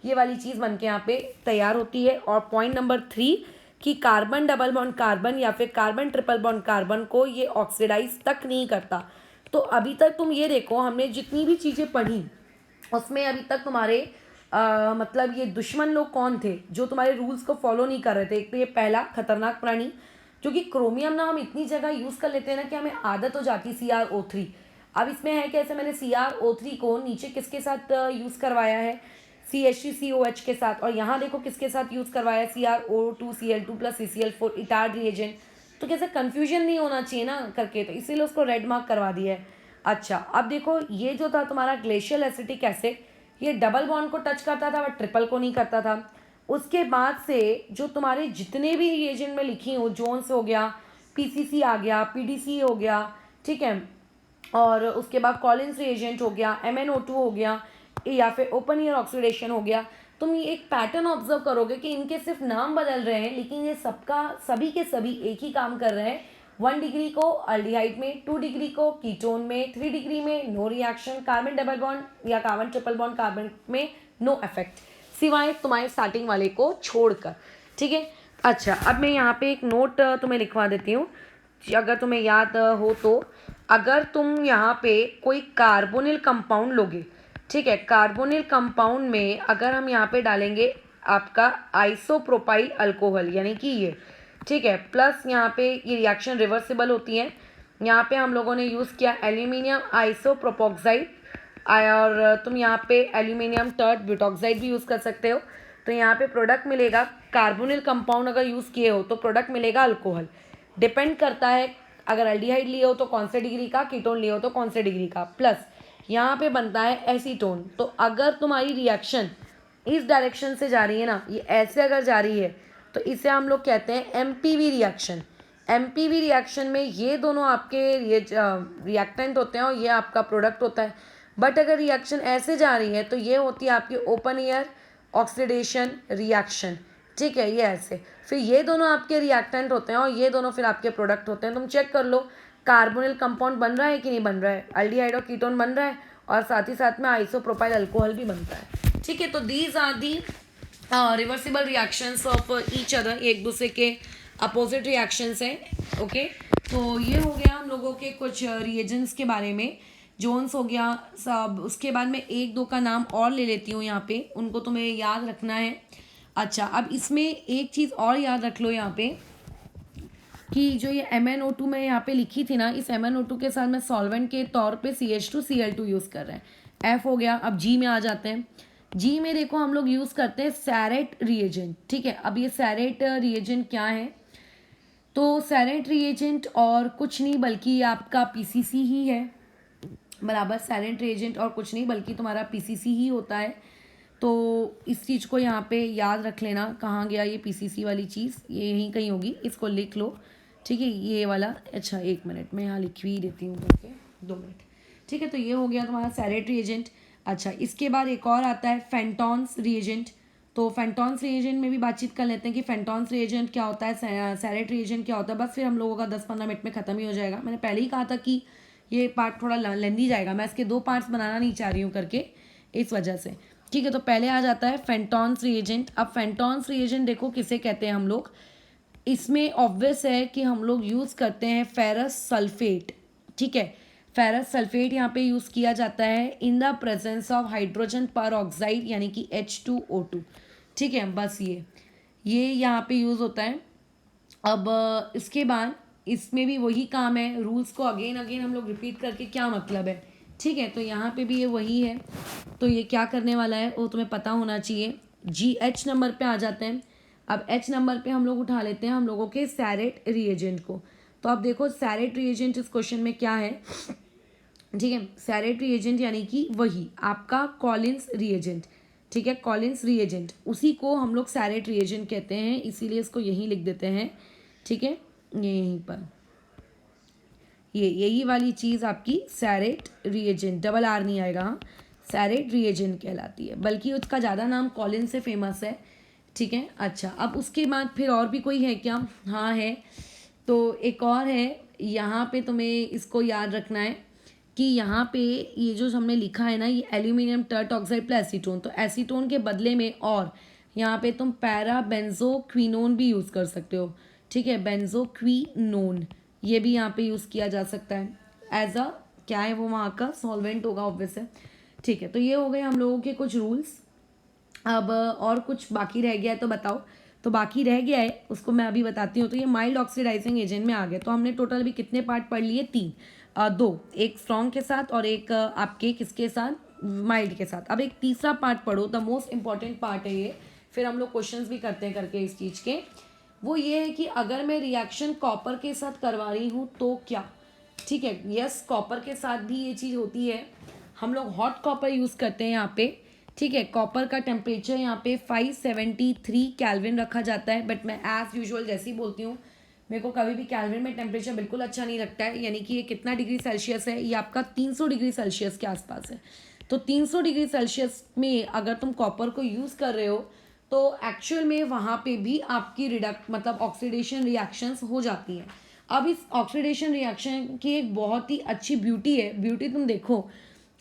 ये वाली चीज़ बन के यहाँ पे तैयार होती है। और पॉइंट नंबर 3 कि कार्बन डबल बॉन्ड कार्बन या फिर कार्बन ट्रिपल बॉन्ड कार्बन को ये ऑक्सीडाइज तक नहीं करता। तो अभी तक तुम ये देखो, हमने जितनी भी चीज़ें पढ़ी उसमें अभी तक तुम्हारे मतलब ये दुश्मन लोग कौन थे जो तुम्हारे रूल्स को फॉलो नहीं कर रहे थे। एक तो ये पहला खतरनाक प्राणी, जो कि क्रोमियम ना हम इतनी जगह यूज़ कर लेते हैं ना कि हमें आदत हो जाती है CrO3। अब इसमें है कैसे, मैंने CrO3 को नीचे किसके साथ यूज़ करवाया है, CH3COH के साथ, और यहाँ देखो किसके साथ यूज़ करवाया है, CrO2Cl2 plus CCl4 Etard reagent. तो कैसे कन्फ्यूजन नहीं होना चाहिए ना करके, तो इसीलिए उसको रेड मार्क करवा दिया है। अच्छा अब देखो ये जो था तुम्हारा ग्लेशियल एसिटिक एसिड, ये डबल बॉन्ड को टच करता था बट ट्रिपल को नहीं करता था। उसके बाद से जो तुम्हारे जितने भी रिएजेंट में लिखी हो, जोन्स हो गया, PCC आ गया, PDC हो गया, ठीक है, और उसके बाद कॉलिन्स रिएजेंट हो गया, MnO2 हो गया, या फिर ओपन ईयर ऑक्सीडेशन हो गया। तुम ये एक पैटर्न ऑब्जर्व करोगे कि इनके सिर्फ नाम बदल रहे हैं लेकिन ये सबका सभी के सभी एक ही काम कर रहे हैं। 1 डिग्री को अल्डिहाइड में, 2 डिग्री को कीटोन में, 3 डिग्री में no reaction, carbon double bond या कार्बन ट्रिपल बॉन्ड कार्बन में नो इफेक्ट, सिवाय तुम्हारे स्टार्टिंग वाले को छोड़कर। ठीक है। अच्छा अब मैं यहाँ पे एक नोट तुम्हें लिखवा देती हूँ, अगर तुम्हें याद हो तो। अगर तुम यहाँ पे कोई कार्बोनिल कंपाउंड लोगे, ठीक है, कार्बोनिल कंपाउंड में अगर हम यहाँ पे डालेंगे आपका आइसोप्रोपाइल अल्कोहल, यानी कि ये, ठीक है, प्लस यहाँ पे ये रिएक्शन रिवर्सिबल होती है। यहाँ पे हम लोगों ने यूज़ किया एल्यूमिनियम आइसोप्रोपोक्साइड, और तुम यहाँ पे एल्यूमिनियम टर्ट ब्यूटॉक्साइड भी यूज़ कर सकते हो। तो यहाँ पे प्रोडक्ट मिलेगा, कार्बोनिल कंपाउंड अगर यूज़ किए हो तो प्रोडक्ट मिलेगा अल्कोहल। डिपेंड करता है अगर एल्डिहाइड लिए हो तो कौन से डिग्री का, कीटोन लिए हो तो कौन से डिग्री का। प्लस यहाँ पे बनता है एसीटोन। तो अगर तुम्हारी रिएक्शन इस डायरेक्शन से जा रही है ना, ये ऐसे अगर जा रही है, तो इसे हम लोग कहते हैं MPV रिएक्शन। MPV रिएक्शन में ये दोनों आपके ये रिएक्टेंट होते हैं और ये आपका प्रोडक्ट होता है। बट अगर रिएक्शन ऐसे जा रही है तो ये होती है आपकी ओपन ईयर ऑक्सीडेशन रिएक्शन। ठीक है, ये ऐसे, फिर ये दोनों आपके रिएक्टेंट होते हैं और ये दोनों फिर आपके प्रोडक्ट होते हैं। तुम चेक कर लो कार्बोनिल कंपाउंड बन रहा है कि नहीं बन रहा है, अल्डिहाइड और कीटोन बन रहा है, और साथ ही साथ में आइसोप्रोपाइल अल्कोहल भी बनता है। ठीक है, तो these are the reversible reactions of each other, एक दूसरे के अपोजिट रिएक्शंस हैं। ओके, तो ये हो गया हम लोगों के कुछ रिएजेंट्स के बारे में। जोन्स हो गया सब, उसके बाद में एक दो का नाम और ले लेती हूँ यहाँ पे, उनको तुम्हें याद रखना है। अच्छा अब इसमें एक चीज़ और याद रख लो यहाँ पे, कि जो ये MnO2 में यहाँ पे लिखी थी ना, इस MnO2 के साथ में सॉल्वेंट के तौर पे CH2Cl2 यूज़ कर रहे हैं। F हो गया। अब G में आ जाते हैं। G में देखो हम लोग यूज़ करते हैं सैरेट रिएजेंट। ठीक है, अब ये सैरेट रिएजेंट क्या है, तो सैरेट रिएजेंट और कुछ नहीं बल्कि आपका PCC ही है, बराबर। सैरेट रिएजेंट और कुछ नहीं बल्कि तुम्हारा PCC ही होता है। तो इस चीज़ को यहाँ पे याद रख लेना। कहाँ गया ये PCC वाली चीज़, ये यहीं कहीं होगी, इसको लिख लो। ठीक है, ये वाला। अच्छा 1 मिनट, मैं यहाँ लिख ही देती हूँ करके, 2 मिनट। ठीक है, तो ये हो गया तुम्हारा सैरेट रिएजेंट। अच्छा इसके बाद एक और आता है फेंटॉन्स रिएजेंट। तो फेंटॉन्स रिएजेंट में भी बातचीत कर लेते हैं कि फेंटॉन्स रिएजेंट क्या होता है, सैरेट रिएजेंट क्या होता है। बस फिर हम लोगों का 10-15 मिनट में ख़त्म ही हो जाएगा। मैंने पहले ही कहा था कि ये पार्ट थोड़ा लेंदी जाएगा, मैं इसके 2 पार्ट्स बनाना नहीं चाह रही हूँ करके, इस वजह से। ठीक है, तो पहले आ जाता है फेंटॉन्स रिएजेंट। अब फेंटॉन्स रिएजेंट देखो किसे कहते हैं हम लोग, इसमें ऑब्वियस है कि हम लोग यूज़ करते हैं फेरस सल्फेट। ठीक है, फेरस सल्फेट यहाँ पे यूज़ किया जाता है in the presence of hydrogen पर ऑक्साइड, यानी कि H2O2। ठीक है, बस ये यहाँ पे यूज़ होता है। अब इसके बाद इसमें भी वही काम है, रूल्स को अगेन अगेन हम लोग रिपीट करके क्या मतलब है। ठीक है, तो यहाँ पे भी ये वही है। तो ये क्या करने वाला है वो तुम्हें पता होना चाहिए। GH नंबर पे आ जाते हैं। अब H नंबर पे हम लोग उठा लेते हैं हम लोगों के सैरेट रिएजेंट को। तो अब देखो सैरेट रिएजेंट इस क्वेश्चन में क्या है। ठीक है, सैरेट रिएजेंट यानी कि वही आपका कॉलिन्स रिएजेंट। ठीक है, कॉलिन्स रिएजेंट, उसी को हम लोग सैरेट रिएजेंट कहते हैं, इसीलिए इसको यहीं लिख देते हैं। ठीक है, यहीं पर ये यही वाली चीज़ आपकी सैरेट रिएजेंट, डबल आर नहीं आएगा, हाँ, सैरेट रिएजेंट कहलाती है, बल्कि उसका ज़्यादा नाम कॉलिन से फेमस है। ठीक है, अच्छा अब उसके बाद फिर और भी कोई है क्या, हाँ है। तो एक और है, यहाँ पे तुम्हें इसको याद रखना है कि यहाँ पे ये जो हमने लिखा है ना, ये aluminium tert oxide plus acetone, तो एसीटोन के बदले में और यहाँ पे तुम पैरा बेंजोक्विनोन भी यूज़ कर सकते हो। ठीक है, बेंजोक्विनोन ये भी यहाँ पे यूज़ किया जा सकता है एज अ, क्या है वो, वहाँ का सॉल्वेंट होगा ऑब्वियस है। ठीक है, तो ये हो गए हम लोगों के कुछ रूल्स। अब और कुछ बाकी रह गया है तो बताओ। तो बाकी रह गया है उसको मैं अभी बताती हूँ। तो ये माइल्ड ऑक्सीडाइजिंग एजेंट में आ गया। तो हमने टोटल अभी कितने पार्ट पढ़ लिए? 3, 2, एक स्ट्रॉन्ग के साथ और एक आपके किसके साथ? माइल्ड के साथ। अब एक तीसरा पार्ट पढ़ो, द मोस्ट इंपॉर्टेंट पार्ट है ये, फिर हम लोग क्वेश्चंस भी करते हैं करके इस चीज़ के। वो ये है कि अगर मैं रिएक्शन कॉपर के साथ करवा रही हूँ तो क्या? ठीक है, यस, कॉपर के साथ भी ये चीज़ होती है। हम लोग हॉट कॉपर यूज़ करते हैं यहाँ पे। ठीक है, कॉपर का टेम्परेचर यहाँ पे 573 कैल्विन रखा जाता है। बट मैं एज़ यूजुअल जैसे ही बोलती हूँ, मेरे को कभी भी कैल्विन में टेम्परेचर बिल्कुल अच्छा नहीं लगता है। यानी कि ये कितना डिग्री सेल्सियस है? ये आपका 300 डिग्री सेल्सियस के आसपास है। तो 300 डिग्री सेल्सियस में अगर तुम कॉपर को यूज़ कर रहे हो तो एक्चुअल में वहाँ पे भी आपकी मतलब ऑक्सीडेशन रिएक्शंस हो जाती हैं। अब इस ऑक्सीडेशन रिएक्शन की एक बहुत ही अच्छी ब्यूटी है। ब्यूटी तुम देखो,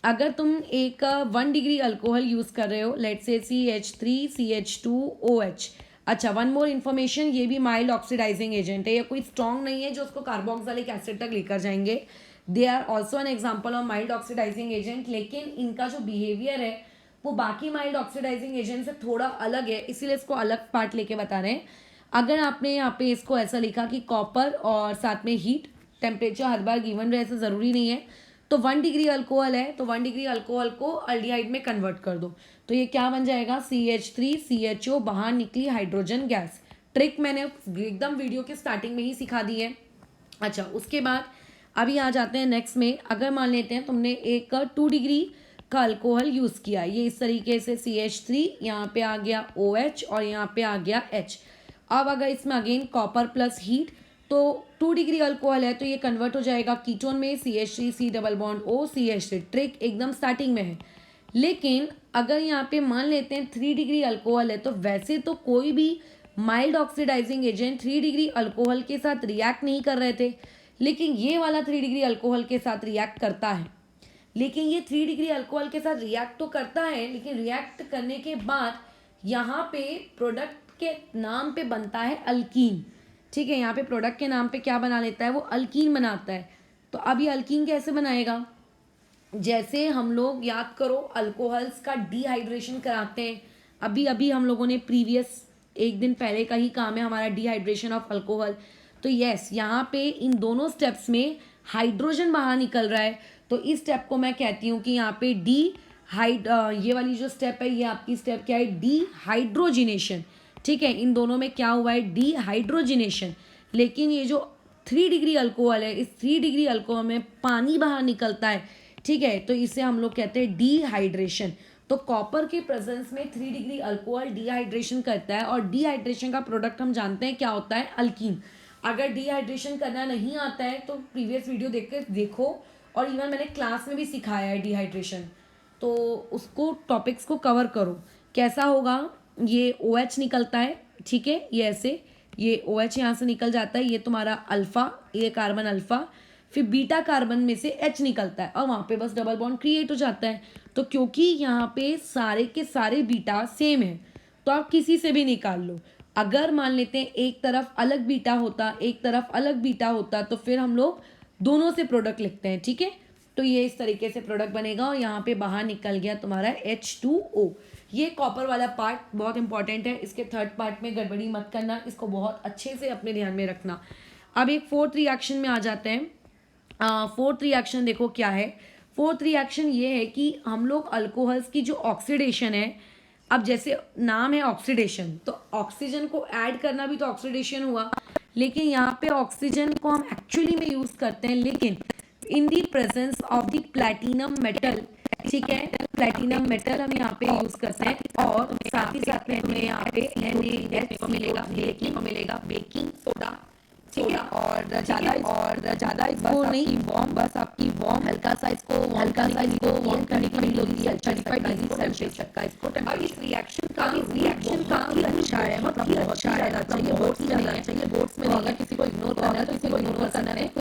अगर तुम एक 1 डिग्री अल्कोहल यूज़ कर रहे हो, लेट्स से CH3CH2OH। अच्छा, वन मोर इन्फॉर्मेशन, ये भी माइल्ड ऑक्सीडाइजिंग एजेंट है। ये कोई स्ट्रॉन्ग नहीं है जो उसको कार्बोक्सिलिक एसिड तक लेकर जाएंगे। They are also an example of mild oxidising agent, लेकिन इनका जो बिहेवियर है वो बाकी माइल्ड ऑक्सीडाइजिंग एजेंट से थोड़ा अलग है, इसीलिए इसको अलग पार्ट लेके बता रहे हैं। अगर आपने यहाँ पे इसको ऐसा लिखा कि कॉपर और साथ में हीट, टेम्परेचर हर बार गिवन रहे ऐसा ज़रूरी नहीं है। तो 1 डिग्री अल्कोहल है तो 1 डिग्री अल्कोहल को अल्डिहाइड में कन्वर्ट कर दो, तो ये क्या बन जाएगा? CH3CHO, बाहर निकली हाइड्रोजन गैस। ट्रिक मैंने एकदम वीडियो के स्टार्टिंग में ही सिखा दी है। अच्छा, उसके बाद अभी आ जाते हैं नेक्स्ट में। अगर मान लेते हैं तुमने एक 2 डिग्री का अल्कोहल यूज़ किया, ये इस तरीके से CH3, यहाँ पे आ गया OH और यहाँ पे आ गया H। अब अगर इसमें अगेन कॉपर प्लस हीट, तो 2 डिग्री अल्कोहल है तो ये कन्वर्ट हो जाएगा कीटोन में, CH3 C double bond O CH3। Trick एकदम स्टार्टिंग में है। लेकिन अगर यहाँ पे मान लेते हैं 3 डिग्री अल्कोहल है, तो वैसे तो कोई भी mild oxidising agent 3 degree alcohol के साथ रिएक्ट नहीं कर रहे थे, लेकिन ये वाला 3 डिग्री अल्कोहल के साथ रिएक्ट करता है। लेकिन ये 3 डिग्री अल्कोहल के साथ रिएक्ट तो करता है, लेकिन रिएक्ट करने के बाद यहाँ पे प्रोडक्ट के नाम पे बनता है अल्कीन। ठीक है, यहाँ पे प्रोडक्ट के नाम पे क्या बना लेता है? वो अल्कीन बनाता है। तो अब ये अल्कीन कैसे बनाएगा? जैसे हम लोग याद करो अल्कोहल्स का डिहाइड्रेशन कराते हैं, अभी अभी हम लोगों ने प्रीवियस एक दिन पहले का ही काम है हमारा, डिहाइड्रेशन ऑफ अल्कोहल। तो यस, यहाँ पे इन दोनों स्टेप्स में हाइड्रोजन बाहर निकल रहा है। तो इस स्टेप को मैं कहती हूँ कि यहाँ पे ये वाली जो स्टेप है, ये आपकी स्टेप क्या है? डिहाइड्रोजिनेशन। ठीक है, इन दोनों में क्या हुआ है? डिहाइड्रोजिनेशन। लेकिन ये जो 3 डिग्री अल्कोहल है, इस 3 डिग्री अल्कोहल में पानी बाहर निकलता है। ठीक है, तो इसे हम लोग कहते हैं डिहाइड्रेशन। तो कॉपर के प्रेजेंस में 3 डिग्री अल्कोहल डिहाइड्रेशन करता है, और डिहाइड्रेशन का प्रोडक्ट हम जानते हैं क्या होता है? अल्कीन। अगर डिहाइड्रेशन करना नहीं आता है तो प्रीवियस वीडियो देखो, और इवन मैंने क्लास में भी सिखाया है डिहाइड्रेशन, तो उसको टॉपिक्स को कवर करो। कैसा होगा? ये OH निकलता है, ठीक है, ये ऐसे, ये OH यहाँ से निकल जाता है, ये तुम्हारा अल्फा, ये कार्बन अल्फा, फिर बीटा कार्बन में से H निकलता है और वहाँ पे बस डबल बॉन्ड क्रिएट हो जाता है। तो क्योंकि यहाँ पे सारे के सारे बीटा सेम है, तो आप किसी से भी निकाल लो। अगर मान लेते हैं एक तरफ अलग बीटा होता, एक तरफ अलग बीटा होता, तो फिर हम लोग दोनों से प्रोडक्ट लिखते हैं। ठीक है, तो ये इस तरीके से प्रोडक्ट बनेगा और यहाँ पे बाहर निकल गया तुम्हारा H2O। ये कॉपर वाला पार्ट बहुत इंपॉर्टेंट है, इसके थर्ड पार्ट में गड़बड़ी मत करना, इसको बहुत अच्छे से अपने ध्यान में रखना। अब एक फोर्थ रिएक्शन में आ जाते हैं। फोर्थ रिएक्शन देखो क्या है। फोर्थ रिएक्शन ये है कि हम लोग अल्कोहल्स की जो ऑक्सीडेशन है, अब जैसे नाम है ऑक्सीडेशन, तो ऑक्सीजन को ऐड करना भी तो ऑक्सीडेशन हुआ, लेकिन यहाँ पे ऑक्सीजन को हम एक्चुअली में यूज करते हैं, लेकिन in the presence of the platinum metal. ठीक है, प्लैटिनम मेटल हम यहाँ पे यूज करते हैं, और साथ ही साथ में हमें यहाँ पे NaHC मिलेगा, बेकिंग सोडा। ठीक है, और ज़्यादा इसको नहीं वार्म, बस आपकी वार्म हल्का सा इसको वार्म करने के लिए होती है 35 डिग्री सेल्सियस तक का इसको। अब इस रिएक्शन का भी अच्छा है, मतलब बहुत अच्छा है, चाहिए बोर्ड्स में जाना चाहिए, बोर्ड्स में अगर किसी को इग्नोर करना है तो इसी को इग्नोर करना है,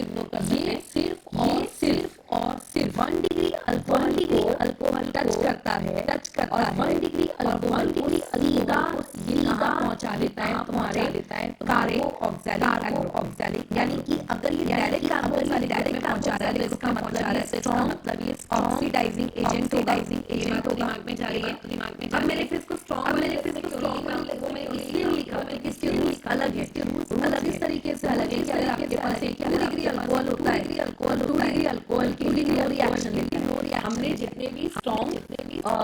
ये सिर्फ और सिर्फ 1 डिग्री अल्कोहल टच करता है, और 1 डिग्री अल्कोहल पूरी ये कहाँ पहुंचा देता है तुम्हारे कार्बो ऑक्सैलिक, यानी कि अगर ये डायरेक्ट कार्बो ऑक्सैलिक में पहुंचा रहा है तो इसका मतलब ये ऑक्सीडाइजिंग एजेंट होगा। दिमाग में जा रही है, अब मैंने फिर इसको स्ट्रॉन्ग वो मैंने इसलिए लिखा क्योंकि इसके रूल्स अलग है, इस तरीके से अलग है कि अगर आपके पास एक 2 डिग्री अल्कोहल होता है, 2 डिग्री अल्कोहल के लिए नो रिएक्शन लेते हैं। हमने जितने भी स्ट्रॉन्ग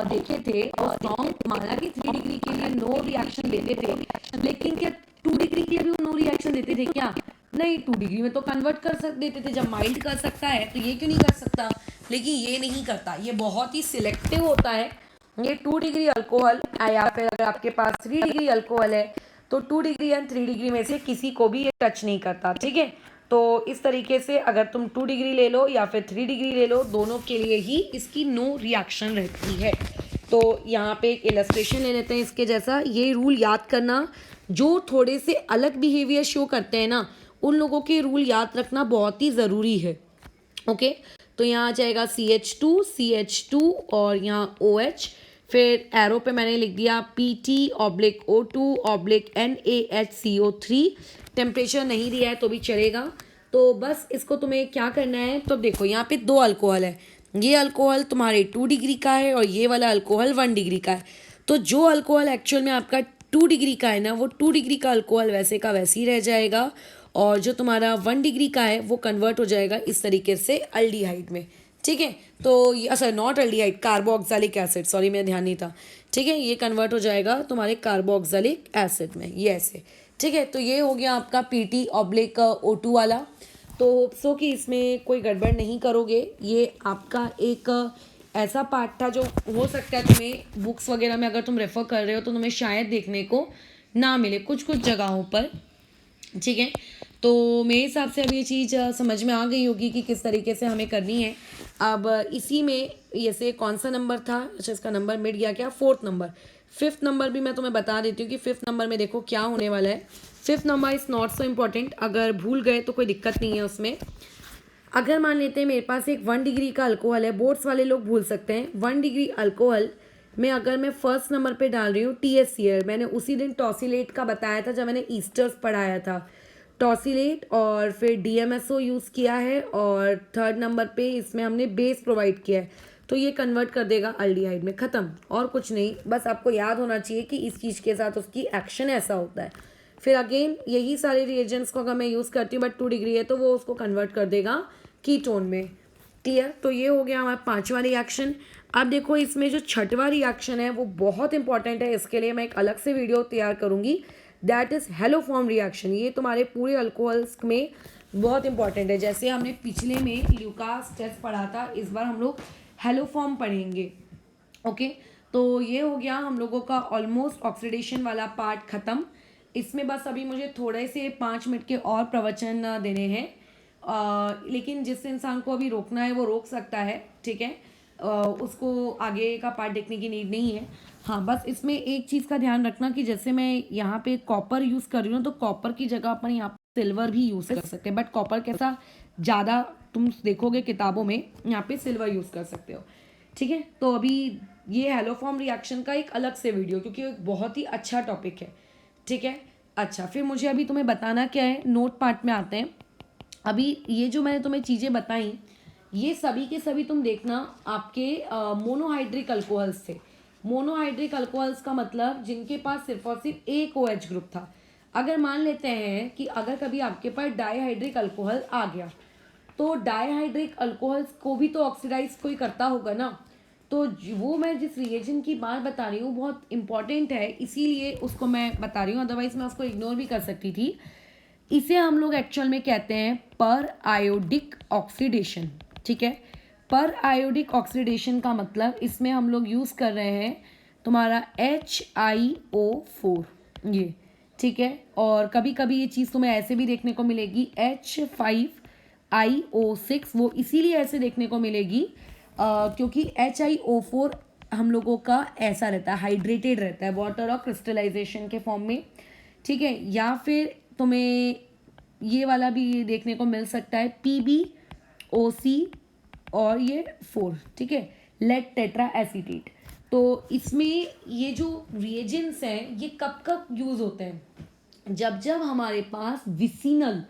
देखे थे और स्ट्रॉन्ग माना कि 3 डिग्री के लिए नो रिएक्शन लेते थे, लेकिन क्या 2 डिग्री के लिए भी नो रिएक्शन देते थे क्या? नहीं, 2 डिग्री में तो कन्वर्ट देते थे। जब माइल्ड कर सकता है तो ये क्यों नहीं कर सकता? लेकिन ये नहीं करता, ये बहुत ही सिलेक्टिव होता है। ये 2 डिग्री अल्कोहल या फिर अगर आपके पास 3 डिग्री अल्कोहल है तो 2 डिग्री एंड 3 डिग्री में से किसी को भी ये टच नहीं करता, ठीक है। तो इस तरीके से अगर तुम 2 डिग्री ले लो या फिर 3 डिग्री ले लो, दोनों के लिए ही इसकी नो रिएक्शन रहती है। तो यहाँ पे एक इलस्ट्रेशन ले लेते हैं इसके जैसा। ये रूल याद करना, जो थोड़े से अलग बिहेवियर शो करते हैं ना, उन लोगों के रूल याद रखना बहुत ही ज़रूरी है। ओके, तो यहाँ आ जाएगा CH2 और यहाँ OH, फिर एरो पे मैंने लिख दिया PT/O2/NaHCO3। टेम्परेचर नहीं दिया है तो भी चलेगा। तो बस इसको तुम्हें क्या करना है, तो देखो यहाँ पे 2 अल्कोहल है, ये अल्कोहल तुम्हारे 2 डिग्री का है और ये वाला अल्कोहल 1 डिग्री का है। तो जो अल्कोहल एक्चुअल में आपका 2 डिग्री का है ना, वो 2 डिग्री का अल्कोहल वैसे का वैसे ही रह जाएगा, और जो तुम्हारा 1 डिग्री का है वो कन्वर्ट हो जाएगा इस तरीके से अल्डिहाइड में, ठीक है। तो ये अच्छा not aldehyde, carboxylic acid, sorry मेरा ध्यान नहीं था, ठीक है। ये कन्वर्ट हो जाएगा तुम्हारे कार्बोक्सिलिक एसिड में, ये ऐसे, ठीक है। तो ये हो गया आपका PT/O2 वाला। तो होप सो कि इसमें कोई गड़बड़ नहीं करोगे। ये आपका एक ऐसा पार्ट था जो हो सकता है तुम्हें बुक्स वगैरह में अगर तुम रेफर कर रहे हो तो तुम्हें शायद देखने को ना मिले कुछ कुछ जगहों पर, ठीक है। तो मेरे हिसाब से अब ये चीज़ समझ में आ गई होगी कि किस तरीके से हमें करनी है। अब इसी में जैसे कौन सा नंबर था, अच्छा इसका नंबर मिट गया क्या, 4th नंबर। 5th नंबर भी मैं तुम्हें बता देती हूँ कि 5th नंबर में देखो क्या होने वाला है। 5th number is not so important, अगर भूल गए तो कोई दिक्कत नहीं है उसमें। अगर मान लेते हैं मेरे पास एक 1 डिग्री का अल्कोहल है, बोर्ड्स वाले लोग भूल सकते हैं, 1 डिग्री अल्कोहल में अगर मैं फर्स्ट नंबर पे डाल रही हूँ THCl, मैंने उसी दिन टॉसिलेट का बताया था जब मैंने ईस्टर्स पढ़ाया था, टॉसिलेट और फिर DMSO यूज़ किया है, और 3rd नंबर पे इसमें हमने बेस प्रोवाइड किया है। तो ये कन्वर्ट कर देगा अल्डिहाइड में, ख़त्म, और कुछ नहीं। बस आपको याद होना चाहिए कि इस चीज़ के साथ उसकी एक्शन ऐसा होता है। फिर अगेन यही सारे रिएजेंट्स को अगर मैं यूज़ करती हूँ बट 2 डिग्री है तो वो उसको कन्वर्ट कर देगा कीटोन में, क्लियर। तो ये हो गया हमारा 5वां रिएक्शन। अब देखो इसमें जो 6वां रिएक्शन है वो बहुत इंपॉर्टेंट है, इसके लिए मैं एक अलग से वीडियो तैयार करूँगी, दैट इज़ हेलोफॉर्म रिएक्शन। ये तुम्हारे पूरे अल्कोहल्स में बहुत इंपॉर्टेंट है। जैसे हमने पिछले में ल्यूकास टेस्ट पढ़ा था, इस बार हम लोग हेलोफॉर्म पढ़ेंगे, ओके। तो ये हो गया हम लोगों का ऑलमोस्ट ऑक्सीडेशन वाला पार्ट ख़त्म। इसमें बस अभी मुझे थोड़े से 5 मिनट के और प्रवचन देने हैं, लेकिन जिस इंसान को अभी रोकना है वो रोक सकता है, ठीक है। उसको आगे का पार्ट देखने की नीड नहीं है। हाँ, बस इसमें एक चीज़ का ध्यान रखना कि जैसे मैं यहाँ पे कॉपर यूज़ कर रही हूँ तो कॉपर की जगह अपन यहाँ पे सिल्वर भी यूज़ कर सकते हैं, बट कॉपर कैसा ज़्यादा तुम देखोगे किताबों में, यहाँ पे सिल्वर यूज़ कर सकते हो, ठीक है। तो अभी ये हेलोफॉर्म रिएक्शन का एक अलग से वीडियो, क्योंकि एक बहुत ही अच्छा टॉपिक है, ठीक है। अच्छा, फिर मुझे अभी तुम्हें बताना क्या है, नोट पार्ट में आते हैं। अभी ये जो मैंने तुम्हें चीज़ें बताई, ये सभी के सभी तुम देखना आपके मोनोहाइड्रिक अल्कोहल्स थे। मोनोहाइड्रिक अल्कोहल्स का मतलब जिनके पास सिर्फ और सिर्फ एक OH ग्रुप था। अगर मान लेते हैं कि अगर कभी आपके पास डाईहाइड्रिक अल्कोहल आ गया, तो डाईहाइड्रिक अल्कोहल्स को भी तो ऑक्सीडाइज कोई करता होगा ना। तो वो मैं जिस रिएजन की बात बता रही हूँ बहुत इंपॉर्टेंट है, इसीलिए उसको मैं बता रही हूँ, अदरवाइज मैं उसको इग्नोर भी कर सकती थी। इसे हम लोग एक्चुअल में कहते हैं पर आयोडिक ऑक्सीडेशन, ठीक है। पर आयोडिक ऑक्सीडेशन का मतलब इसमें हम लोग यूज़ कर रहे हैं तुम्हारा HiO4, ये, ठीक है। और कभी कभी ये चीज़ तुम्हें ऐसे भी देखने को मिलेगी H5IO6, वो इसीलिए ऐसे देखने को मिलेगी क्योंकि HiO4 हम लोगों का ऐसा रहता है, हाइड्रेटेड रहता है, वाटर और क्रिस्टलाइजेशन के फॉर्म में, ठीक है। या फिर तुम्हें ये वाला भी देखने को मिल सकता है PbOC और ये 4, ठीक है, लेड टेट्रा एसीटेट। तो इसमें ये जो रिएजेंट्स हैं ये कब कब यूज़ होते हैं, जब जब हमारे पास विसिनल,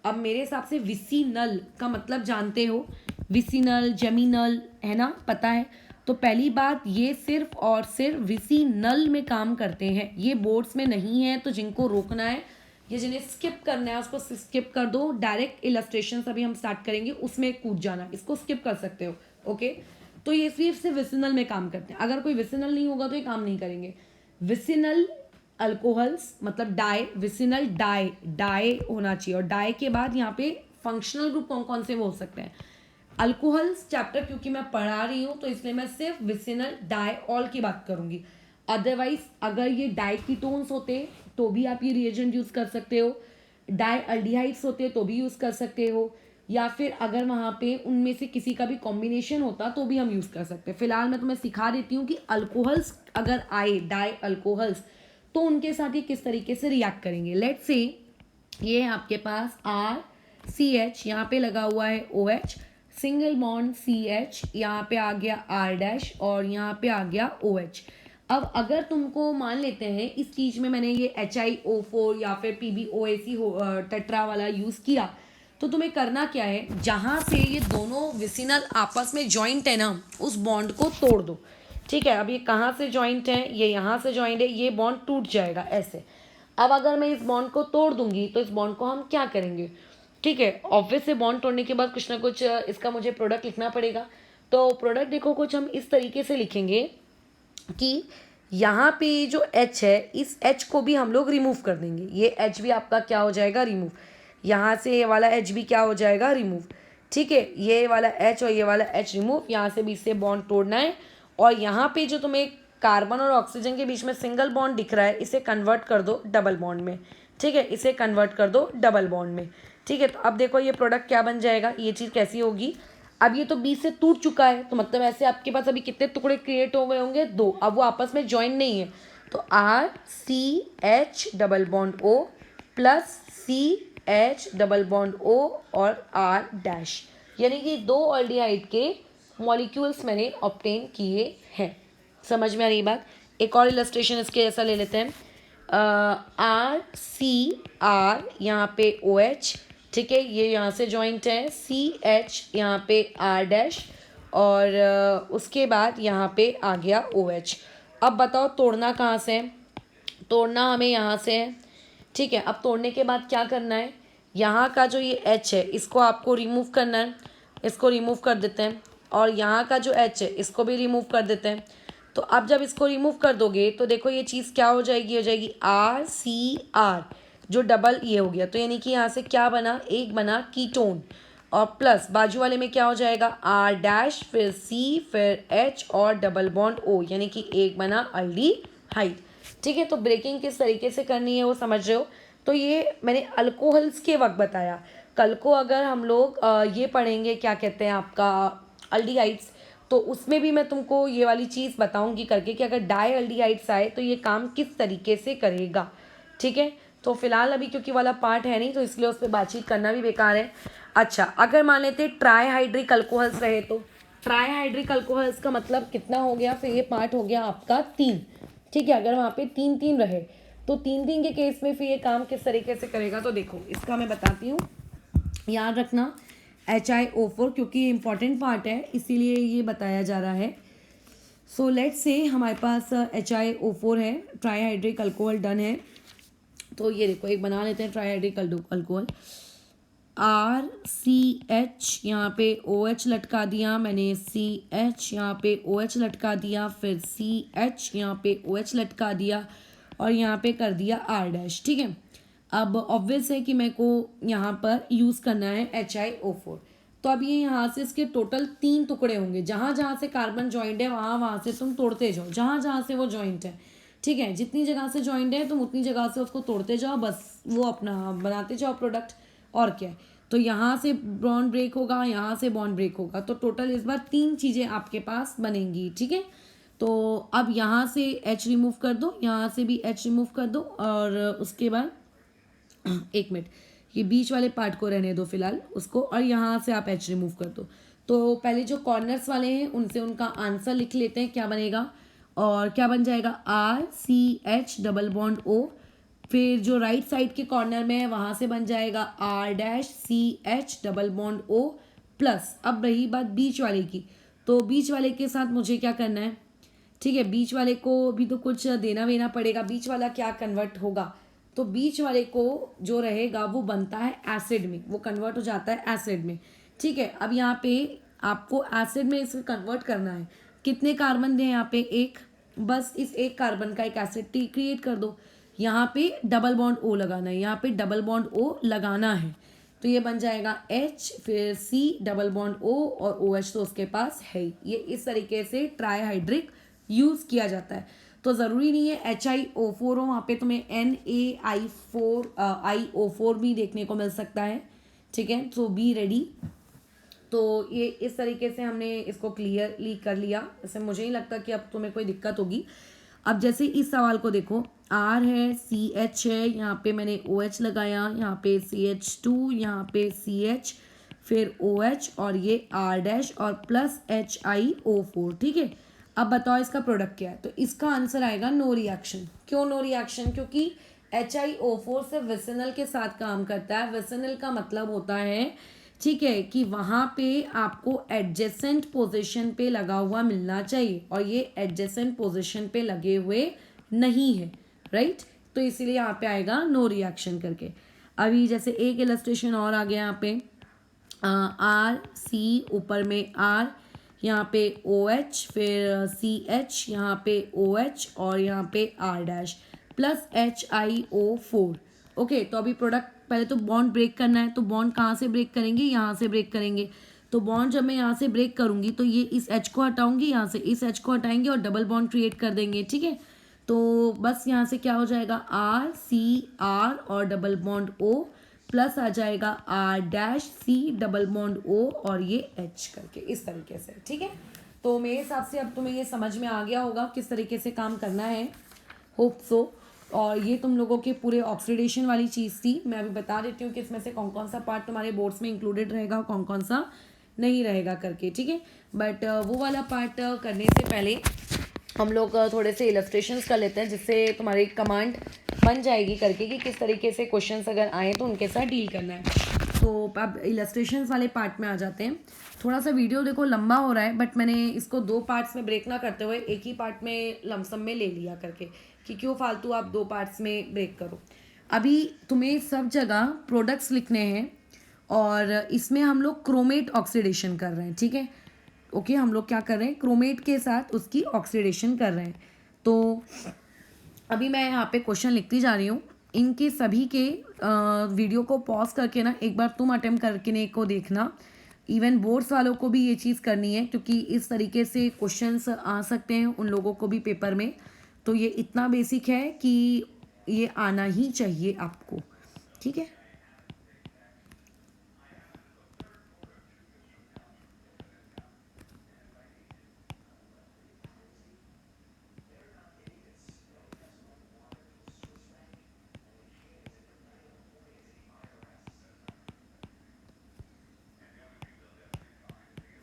अब मेरे हिसाब से विसिनल का मतलब जानते हो, विसिनल जेमिनल है ना, पता है। तो पहली बात ये सिर्फ और सिर्फ विसिनल में काम करते हैं, ये बोर्ड्स में नहीं है। तो जिनको रोकना है या जिन्हें स्किप करना है उसको स्किप कर दो, डायरेक्ट इलस्ट्रेशन अभी हम स्टार्ट करेंगे उसमें कूद जाना, इसको स्किप कर सकते हो। ओके, तो ये सिर्फ विसिनल में काम करते हैं, अगर कोई विसिनल नहीं होगा तो ये काम नहीं करेंगे। विसिनल अल्कोहल्स मतलब डाई, विसिनल डाई, डाई होना चाहिए, और डाई के बाद यहाँ पे फंक्शनल ग्रुप कौन कौन से वो हो सकते हैं। अल्कोहल्स चैप्टर क्योंकि मैं पढ़ा रही हूँ तो इसलिए मैं सिर्फ विसिनल डाईऑल की बात करूंगी। अदरवाइज अगर ये डाईकीटोन्स होते तो भी आप ये रिएजेंट यूज कर सकते हो, डाईअल्डिहाइड्स होते तो भी यूज कर सकते हो, या फिर अगर वहाँ पे उनमें से किसी का भी कॉम्बिनेशन होता तो भी हम यूज कर सकते हैं। फिलहाल मैं तुम्हें सिखा देती हूँ कि अल्कोहल्स अगर आए, डाई अल्कोहल्स, तो उनके साथ ये किस तरीके से रिएक्ट करेंगे। लेट्स से ये आपके पास RCH, यहाँ पे लगा हुआ है OH, सिंगल बॉन्ड CH, यहाँ पे आ गया R' और यहाँ पे आ गया OH। अब अगर तुमको मान लेते हैं इस चीज में मैंने ये HiO4 या फिर PbOAC टेट्रा वाला यूज किया, तो तुम्हें करना क्या है, जहां से ये दोनों विसिनल आपस में जॉइंट है ना, उस बॉन्ड को तोड़ दो। ठीक है, अब ये कहाँ से जॉइंट है, ये यहाँ से जॉइंट है, ये बॉन्ड टूट जाएगा ऐसे। अब अगर मैं इस बॉन्ड को तोड़ दूंगी तो इस बॉन्ड को हम क्या करेंगे, ठीक है, ऑब्वियस से बॉन्ड तोड़ने के बाद कुछ ना कुछ इसका मुझे प्रोडक्ट लिखना पड़ेगा। तो प्रोडक्ट देखो कुछ हम इस तरीके से लिखेंगे कि यहाँ पे जो H है इस H को भी हम लोग रिमूव कर देंगे, ये H भी आपका क्या हो जाएगा, रिमूव। यहाँ से ये वाला H भी क्या हो जाएगा, रिमूव। ठीक है, ये वाला H और ये वाला H रिमूव, यहाँ से भी इससे बॉन्ड तोड़ना है। और यहाँ पे जो तुम्हें कार्बन और ऑक्सीजन के बीच में सिंगल बॉन्ड दिख रहा है इसे कन्वर्ट कर दो डबल बॉन्ड में। ठीक है, इसे कन्वर्ट कर दो डबल बॉन्ड में। ठीक है, तो अब देखो ये प्रोडक्ट क्या बन जाएगा, ये चीज़ कैसी होगी, अब ये तो बीच से टूट चुका है, तो मतलब ऐसे आपके पास अभी कितने टुकड़े क्रिएट हो गए होंगे, 2। अब वो आपस में ज्वाइन नहीं है, तो RCH double bond O plus CH double bond O और R', यानी कि 2 ऑल्डिहाइड के मॉलिक्यूल्स मैंने ऑब्टेन किए हैं। समझ में आ रही बात। एक और इलस्ट्रेशन इसके जैसा ले लेते हैं, RCR यहाँ पे OH, ठीक है, ये यहाँ से जॉइंट है, CH यहाँ पे R' और उसके बाद यहाँ पे आ गया OH। अब बताओ तोड़ना कहाँ से है, तोड़ना हमें यहाँ से है। ठीक है, अब तोड़ने के बाद क्या करना है, यहाँ का जो ये H है इसको आपको रिमूव करना है, इसको रिमूव कर देते हैं, और यहाँ का जो H है इसको भी रिमूव कर देते हैं। तो अब जब इसको रिमूव कर दोगे तो देखो ये चीज़ क्या हो जाएगी, हो जाएगी RCR, जो डबल ये हो गया, तो यानी कि यहाँ से क्या बना, एक बना कीटोन, और प्लस बाजू वाले में क्या हो जाएगा R', फिर C, फिर H और डबल बॉन्ड O, यानी कि एक बना अल्डिहाइड। ठीक है, तो ब्रेकिंग किस तरीके से करनी है वो समझ रहे हो। तो ये मैंने अल्कोहल्स के वक्त बताया, कल को अगर हम लोग ये पढ़ेंगे क्या कहते हैं आपका अल्डिहाइड्स, तो उसमें भी मैं तुमको ये वाली चीज़ बताऊंगी करके कि अगर डाई अल्डिहाइड्स आए तो ये काम किस तरीके से करेगा। ठीक है, तो फिलहाल अभी क्योंकि वाला पार्ट है नहीं तो इसलिए उस पर बातचीत करना भी बेकार है। अच्छा, अगर मान लेते ट्राईहाइड्रिक अल्कोहल्स रहे, तो ट्राईहाइड्रिक अल्कोहल्स का मतलब कितना हो गया, फिर ये पार्ट हो गया आपका 3। ठीक है, अगर वहाँ पे 3 रहे तो 3 के केस में फिर ये काम किस तरीके से करेगा, तो देखो इसका मैं बताती हूँ, याद रखना HiO4 क्योंकि इम्पॉर्टेंट पार्ट है इसीलिए ये बताया जा रहा है। सो लेट्स से हमारे पास HiO4 है, ट्राईहाइड्रिक अल्कोहल डन है। तो ये देखो एक बना लेते हैं ट्राईहाइड्रिक अल्कोहल, RCH यहाँ पे OH लटका दिया मैंने, CH यहाँ पे OH लटका दिया, फिर CH यहाँ पे OH लटका दिया और यहाँ पे कर दिया R'। ठीक है, अब ऑब्वियस है कि मेरे को यहाँ पर यूज़ करना है HiO4, तो अब ये यहाँ से इसके टोटल 3 टुकड़े होंगे, जहाँ जहाँ से कार्बन जॉइंट है वहाँ से तुम तोड़ते जाओ, जहाँ जहाँ से वो जॉइंट है। ठीक है, जितनी जगह से जॉइंट है तुम उतनी जगह से उसको तोड़ते जाओ, बस वो अपना बनाते जाओ प्रोडक्ट, और क्या है। तो यहाँ से बॉन्ड ब्रेक होगा, यहाँ से बॉन्ड ब्रेक होगा, तो टोटल इस बार 3 चीज़ें आपके पास बनेंगी। ठीक है, तो अब यहाँ से H रिमूव कर दो, यहाँ से भी H रिमूव कर दो, और उसके बाद 1 मिनट ये बीच वाले पार्ट को रहने दो फिलहाल उसको, और यहाँ से आप H रिमूव कर दो। तो पहले जो कॉर्नर्स वाले हैं उनसे उनका आंसर लिख लेते हैं, क्या बनेगा, और क्या बन जाएगा RCH डबल बॉन्ड O। फिर जो राइट साइड के कॉर्नर में है वहाँ से बन जाएगा R-CH double bond O plus. अब रही बात बीच वाले की, तो बीच वाले के साथ मुझे क्या करना है, ठीक है, बीच वाले को भी तो कुछ देना वेना पड़ेगा। बीच वाला क्या कन्वर्ट होगा, तो बीच वाले को जो रहेगा वो बनता है एसिड में, वो कन्वर्ट हो जाता है एसिड में। ठीक है, अब यहाँ पे आपको एसिड में इसे कन्वर्ट करना है। कितने कार्बन दें यहाँ पे, एक, बस इस एक कार्बन का एक एसिड क्रिएट कर दो। यहाँ पे डबल बॉन्ड O लगाना है, यहाँ पे डबल बॉन्ड O लगाना है, तो ये बन जाएगा H, फिर C डबल बॉन्ड O और OH तो उसके पास है ही। ये इस तरीके से ट्राईहाइड्रिक यूज़ किया जाता है। तो ज़रूरी नहीं है HiO4 हो, वहाँ पे तुम्हें NaI4 भी देखने को मिल सकता है। ठीक है, सो बी रेडी। तो ये इस तरीके से हमने इसको क्लियरली कर लिया। इससे मुझे नहीं लगता कि अब तुम्हें कोई दिक्कत होगी। अब जैसे इस सवाल को देखो, R है, CH है, यहाँ पे मैंने OH लगाया, यहाँ पे CH2, यहाँ पे CH, फिर OH और ये R' और प्लस HiO4। ठीक है, अब बताओ इसका प्रोडक्ट क्या है, तो इसका आंसर आएगा नो रिएक्शन। क्यों नो रिएक्शन, क्योंकि HiO4 से विसिनल के साथ काम करता है। विसिनल का मतलब होता है, ठीक है, कि वहाँ पे आपको एडजेसेंट पोजीशन पे लगा हुआ मिलना चाहिए, और ये एडजेसेंट पोजीशन पे लगे हुए नहीं है, राइट। तो इसीलिए यहाँ पे आएगा नो रिएक्शन करके। अभी जैसे एक इलस्ट्रेशन और आ गया यहाँ पे, RC ऊपर में R, यहाँ पे OH, फिर CH, यहाँ पे OH और यहाँ पे R' प्लस HiO4। ओके, तो अभी प्रोडक्ट पहले तो बॉन्ड ब्रेक करना है। तो बॉन्ड कहाँ से ब्रेक करेंगे, यहाँ से ब्रेक करेंगे। तो बॉन्ड जब मैं यहाँ से ब्रेक करूँगी तो ये इस H को हटाऊंगी, यहाँ से इस H को हटाएंगे और डबल बॉन्ड क्रिएट कर देंगे। ठीक है, तो बस यहाँ से क्या हो जाएगा RCR और डबल बॉन्ड O प्लस आ जाएगा R-C डबल बॉन्ड O और ये H करके इस तरीके से। ठीक है, तो मेरे हिसाब से अब तुम्हें ये समझ में आ गया होगा किस तरीके से काम करना है, होप सो। और ये तुम लोगों के पूरे ऑक्सीडेशन वाली चीज़ थी। मैं अभी बता देती हूँ कि इसमें से कौन कौन सा पार्ट तुम्हारे बोर्ड्स में इंक्लूडेड रहेगा और कौन कौन सा नहीं रहेगा करके। ठीक है, बट वो वाला पार्ट करने से पहले हम लोग थोड़े से इलस्ट्रेशंस कर लेते हैं, जिससे तुम्हारी कमांड बन जाएगी करके कि किस तरीके से क्वेश्चंस अगर आए तो उनके साथ डील करना है। तो अब इलस्ट्रेशंस वाले पार्ट में आ जाते हैं। थोड़ा सा वीडियो देखो लंबा हो रहा है, बट मैंने इसको 2 पार्ट्स में ब्रेक ना करते हुए एक ही पार्ट में लमसम में ले लिया करके, कि क्यों फालतू आप 2 पार्ट्स में ब्रेक करो। अभी तुम्हें सब जगह प्रोडक्ट्स लिखने हैं और इसमें हम लोग क्रोमेट ऑक्सीडेशन कर रहे हैं। ठीक है, ओके, हम लोग क्या कर रहे हैं, क्रोमेट के साथ उसकी ऑक्सीडेशन कर रहे हैं। तो अभी मैं यहाँ पे क्वेश्चन लिखती जा रही हूँ। इनके सभी के वीडियो को पॉज करके ना एक बार तुम अटेम्प्ट करके को देखना। इवन बोर्ड्स वालों को भी ये चीज़ करनी है, क्योंकि इस तरीके से क्वेश्चंस आ सकते हैं उन लोगों को भी पेपर में। तो ये इतना बेसिक है कि ये आना ही चाहिए आपको। ठीक है,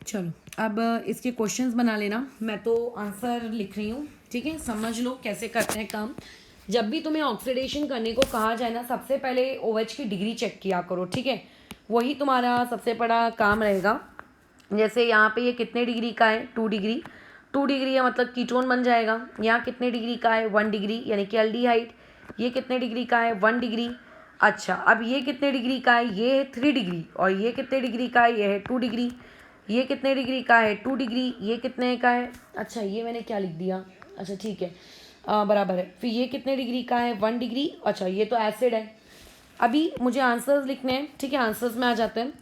चलो अब इसके क्वेश्चंस बना लेना। मैं तो आंसर लिख रही हूँ। ठीक है, समझ लो कैसे करते हैं काम। जब भी तुम्हें ऑक्सीडेशन करने को कहा जाए ना, सबसे पहले OH की डिग्री चेक किया करो। ठीक है, वही तुम्हारा सबसे बड़ा काम रहेगा। जैसे यहाँ पे ये कितने डिग्री का है, 2 डिग्री। 2 डिग्री है मतलब कीटोन बन जाएगा। यहाँ कितने डिग्री का है, 1 डिग्री, यानी कि एल्डिहाइड। ये कितने डिग्री का है, 1 डिग्री। अच्छा, अब ये कितने डिग्री का है, ये है 3 डिग्री। और ये कितने डिग्री का है, ये है 2 डिग्री। ये कितने डिग्री का है, 2 डिग्री। ये कितने का है, अच्छा ये मैंने क्या लिख दिया, अच्छा ठीक है, बराबर है। फिर ये कितने डिग्री का है, 1 डिग्री। अच्छा ये तो एसिड है। अभी मुझे आंसर्स लिखने हैं। ठीक है, आंसर्स में आ जाते हैं।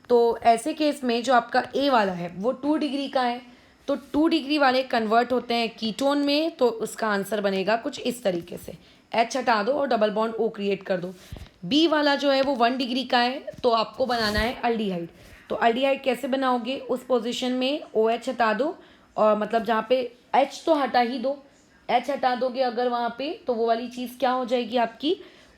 तो ऐसे केस में जो आपका ए वाला है वो 2 डिग्री का है, तो 2 डिग्री वाले कन्वर्ट होते हैं कीटोन में। तो उसका आंसर बनेगा कुछ इस तरीके से, H हटा दो और डबल बॉन्ड O क्रिएट कर दो। बी वाला जो है वो 1 डिग्री का है, तो आपको बनाना है अल्डिहाइड। तो अल्डिहाइड कैसे बनाओगे, उस पोजीशन में OH हटा दो, और मतलब जहाँ पे H तो हटा ही दो, H हटा दोगे अगर वहाँ पे, तो वो वाली चीज़ क्या हो जाएगी आपकी,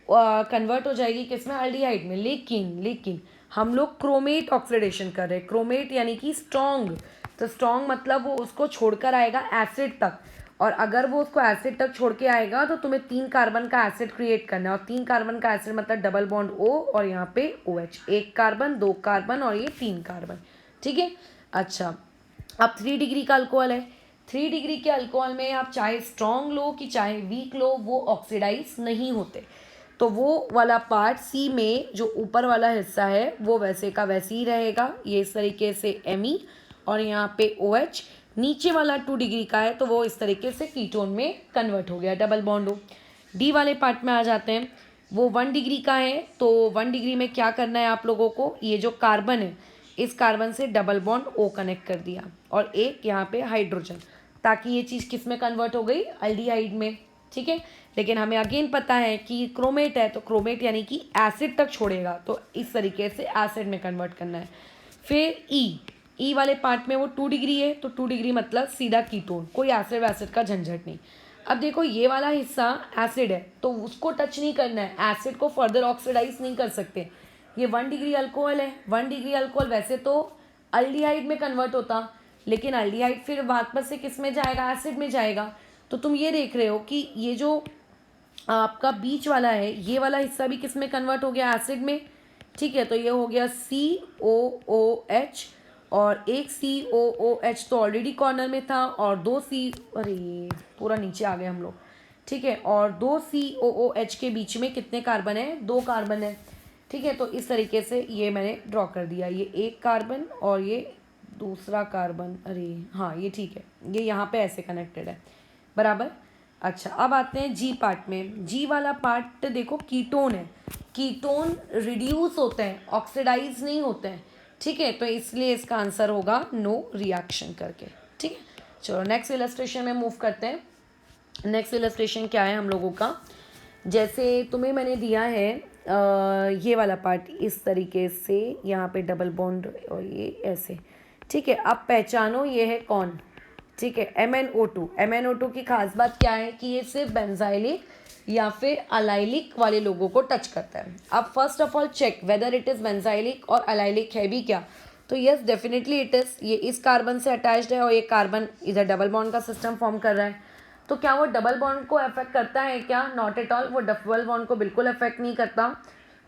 कन्वर्ट हो जाएगी किसमें, अल्डिहाइड में। लेकिन हम लोग क्रोमेट ऑक्सीडेशन कर रहे हैं। क्रोमेट यानी कि स्ट्रॉन्ग। तो स्ट्रॉन्ग मतलब वो उसको छोड़कर आएगा एसिड तक, और अगर वो उसको एसिड तक छोड़ के आएगा तो तुम्हें 3 कार्बन का एसिड क्रिएट करना है, और 3 कार्बन का एसिड मतलब डबल बॉन्ड O और यहाँ पे OH, 1 कार्बन 2 कार्बन और ये 3 कार्बन, ठीक है। अच्छा, अब 3 डिग्री का अल्कोहल है। 3 डिग्री के अल्कोहल में आप चाहे स्ट्रॉन्ग लो कि चाहे वीक लो, वो ऑक्सीडाइज नहीं होते। तो वो वाला पार्ट सी में जो ऊपर वाला हिस्सा है वो वैसे का वैसे ही रहेगा, ये इस तरीके से Me और यहाँ पे OH। नीचे वाला 2 डिग्री का है तो वो इस तरीके से कीटोन में कन्वर्ट हो गया, डबल बॉन्ड हो। डी वाले पार्ट में आ जाते हैं, वो 1 डिग्री का है। तो 1 डिग्री में क्या करना है आप लोगों को, ये जो कार्बन है इस कार्बन से डबल बॉन्ड O कनेक्ट कर दिया और एक यहाँ पे हाइड्रोजन, ताकि ये चीज़ किस में कन्वर्ट हो गई, एल्डिहाइड में, ठीक है। लेकिन हमें अगेन पता है कि क्रोमेट है, तो क्रोमेट यानी कि एसिड तक छोड़ेगा, तो इस तरीके से एसिड में कन्वर्ट करना है। फिर ई वाले पार्ट में वो 2 डिग्री है, तो 2 डिग्री मतलब सीधा कीटोन, कोई एसिड वैसिड का झंझट नहीं। अब देखो ये वाला हिस्सा एसिड है तो उसको टच नहीं करना है, एसिड को फर्दर ऑक्सीडाइज नहीं कर सकते। ये 1 डिग्री अल्कोहल है, 1 डिग्री अल्कोहल वैसे तो अल्डिहाइड में कन्वर्ट होता, लेकिन अल्डिहाइड फिर वापस से किस में जाएगा, एसिड में जाएगा। तो तुम ये देख रहे हो कि ये जो आपका बीच वाला है ये वाला हिस्सा भी किस में कन्वर्ट हो गया, एसिड में, ठीक है। तो ये हो गया COOH, और एक COOH तो ऑलरेडी कॉर्नर में था, और 2 अरे पूरा नीचे आ गए हम लोग, ठीक है। और 2 COOH के बीच में कितने कार्बन है, 2 कार्बन है, ठीक है। तो इस तरीके से ये मैंने ड्रॉ कर दिया, ये 1 कार्बन और ये दूसरा कार्बन, अरे हाँ ये ठीक है, ये यहाँ पे ऐसे कनेक्टेड है, बराबर। अच्छा, अब आते हैं जी पार्ट में। जी वाला पार्ट देखो कीटोन है, कीटोन रिड्यूस होते हैं, ऑक्सीडाइज नहीं होते हैं, ठीक है। तो इसलिए इसका आंसर होगा नो रिएक्शन करके, ठीक है। चलो नेक्स्ट इलस्ट्रेशन में मूव करते हैं। नेक्स्ट इलस्ट्रेशन क्या है हम लोगों का, जैसे तुम्हें मैंने दिया है ये वाला पार्ट इस तरीके से, यहाँ पे डबल बॉन्ड और ये ऐसे, ठीक है। अब पहचानो ये है कौन, ठीक है, MnO2। MnO2 की खास बात क्या है कि ये सिर्फ बेंजाइलिक या फिर अलाइलिक वाले लोगों को टच करता है। अब first of all check whether it is benzylic और अलाइलिक है भी क्या, तो यस डेफिनेटली इट इज़। ये इस कार्बन से अटैच्ड है और ये कार्बन इधर डबल बॉन्ड का सिस्टम फॉर्म कर रहा है। तो क्या वो डबल बॉन्ड को अफेक्ट करता है क्या, नॉट एट ऑल, वो डबल बॉन्ड को बिल्कुल अफेक्ट नहीं करता।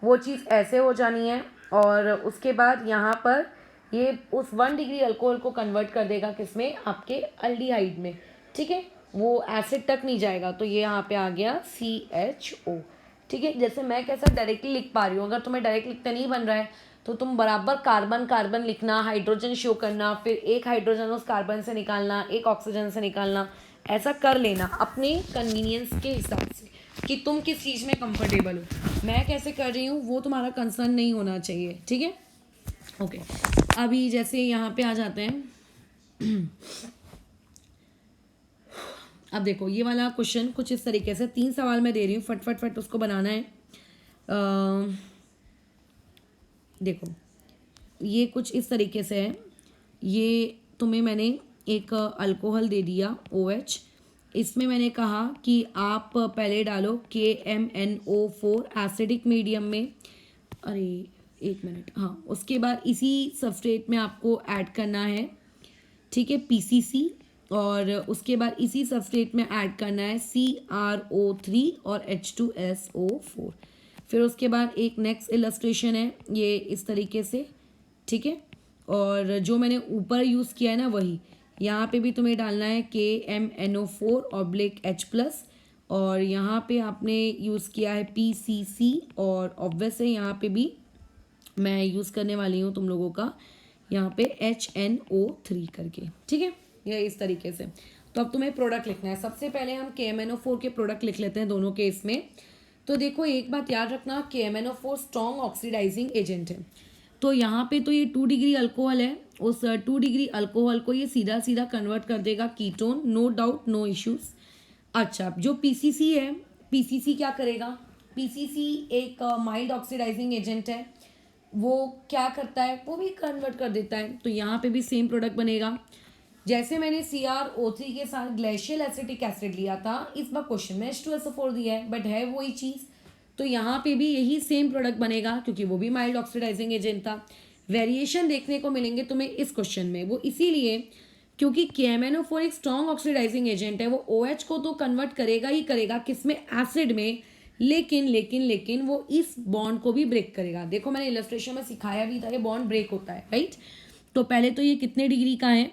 वो चीज़ ऐसे हो जानी है, और उसके बाद यहाँ पर ये उस 1 डिग्री अल्कोहल को कन्वर्ट कर देगा किसमें, आपके अल्डिहाइड में, ठीक है। वो एसिड तक नहीं जाएगा, तो ये यहाँ पे आ गया CHO, ठीक है। जैसे मैं कैसा डायरेक्टली लिख पा रही हूँ, अगर तुम्हें डायरेक्ट लिखते नहीं बन रहा है तो तुम बराबर कार्बन कार्बन लिखना, हाइड्रोजन शो करना, फिर एक हाइड्रोजन उस कार्बन से निकालना, एक ऑक्सीजन से निकालना, ऐसा कर लेना अपने कन्वीनियंस के हिसाब से कि तुम किस चीज़ में कंफर्टेबल हो। मैं कैसे कर रही हूँ वो तुम्हारा कंसर्न नहीं होना चाहिए, ठीक है। ओके, अभी जैसे यहाँ पे आ जाते हैं। अब देखो ये वाला क्वेश्चन कुछ इस तरीके से, 3 सवाल मैं दे रही हूँ, फट फट फट उसको बनाना है। देखो ये कुछ इस तरीके से है, ये तुम्हें मैंने एक अल्कोहल दे दिया OH, इसमें मैंने कहा कि आप पहले डालो KMNO4 एसिडिक मीडियम में, अरे एक मिनट, हाँ, उसके बाद इसी सबस्ट्रेट में आपको ऐड करना है, ठीक है, PCC, और उसके बाद इसी सबस्ट्रेट में ऐड करना है CrO3 और H2SO4। फिर उसके बाद एक नेक्स्ट इलस्ट्रेशन है ये इस तरीके से, ठीक है। और जो मैंने ऊपर यूज़ किया है ना वही यहाँ पे भी तुम्हें डालना है KMNO4/H+, और यहाँ पे आपने यूज़ किया है PCC, और ऑब्वियस है यहाँ पे भी मैं यूज़ करने वाली हूँ तुम लोगों का यहाँ पे HNO3 करके, ठीक है, ये इस तरीके से। तो अब तुम्हें प्रोडक्ट लिखना है। सबसे पहले हम KMNO4 के प्रोडक्ट लिख लेते हैं दोनों केस में। तो देखो एक बात याद रखना, KMNO4 स्ट्रॉन्ग ऑक्सीडाइजिंग एजेंट है, तो यहाँ पे तो ये 2 डिग्री अल्कोहल है, उस 2 डिग्री अल्कोहल को ये सीधा सीधा कन्वर्ट कर देगा ketone, no doubt, no issues. अच्छा, जो PCC है, PCC क्या करेगा, PCC एक माइल्ड ऑक्सीडाइजिंग एजेंट है, वो क्या करता है, वो भी कन्वर्ट कर देता है। तो यहाँ पे भी सेम प्रोडक्ट बनेगा। जैसे मैंने CrO3 के साथ ग्लेशियल एसिटिक एसिड लिया था, इस बार क्वेश्चन में H2SO4 दिया है, बट है वही चीज़, तो यहाँ पे भी यही सेम प्रोडक्ट बनेगा क्योंकि वो भी माइल्ड ऑक्सीडाइजिंग एजेंट था। वेरिएशन देखने को मिलेंगे तुम्हें इस क्वेश्चन में, वो इसीलिए क्योंकि KMnO4 एक स्ट्रॉन्ग ऑक्सीडाइजिंग एजेंट है, वो OH को तो कन्वर्ट करेगा ही करेगा, किसमें, एसिड में, लेकिन वो इस बॉन्ड को भी ब्रेक करेगा। देखो मैंने इलस्ट्रेशन में सिखाया भी था, ये बॉन्ड ब्रेक होता है, राइट। तो पहले तो ये कितने डिग्री का है,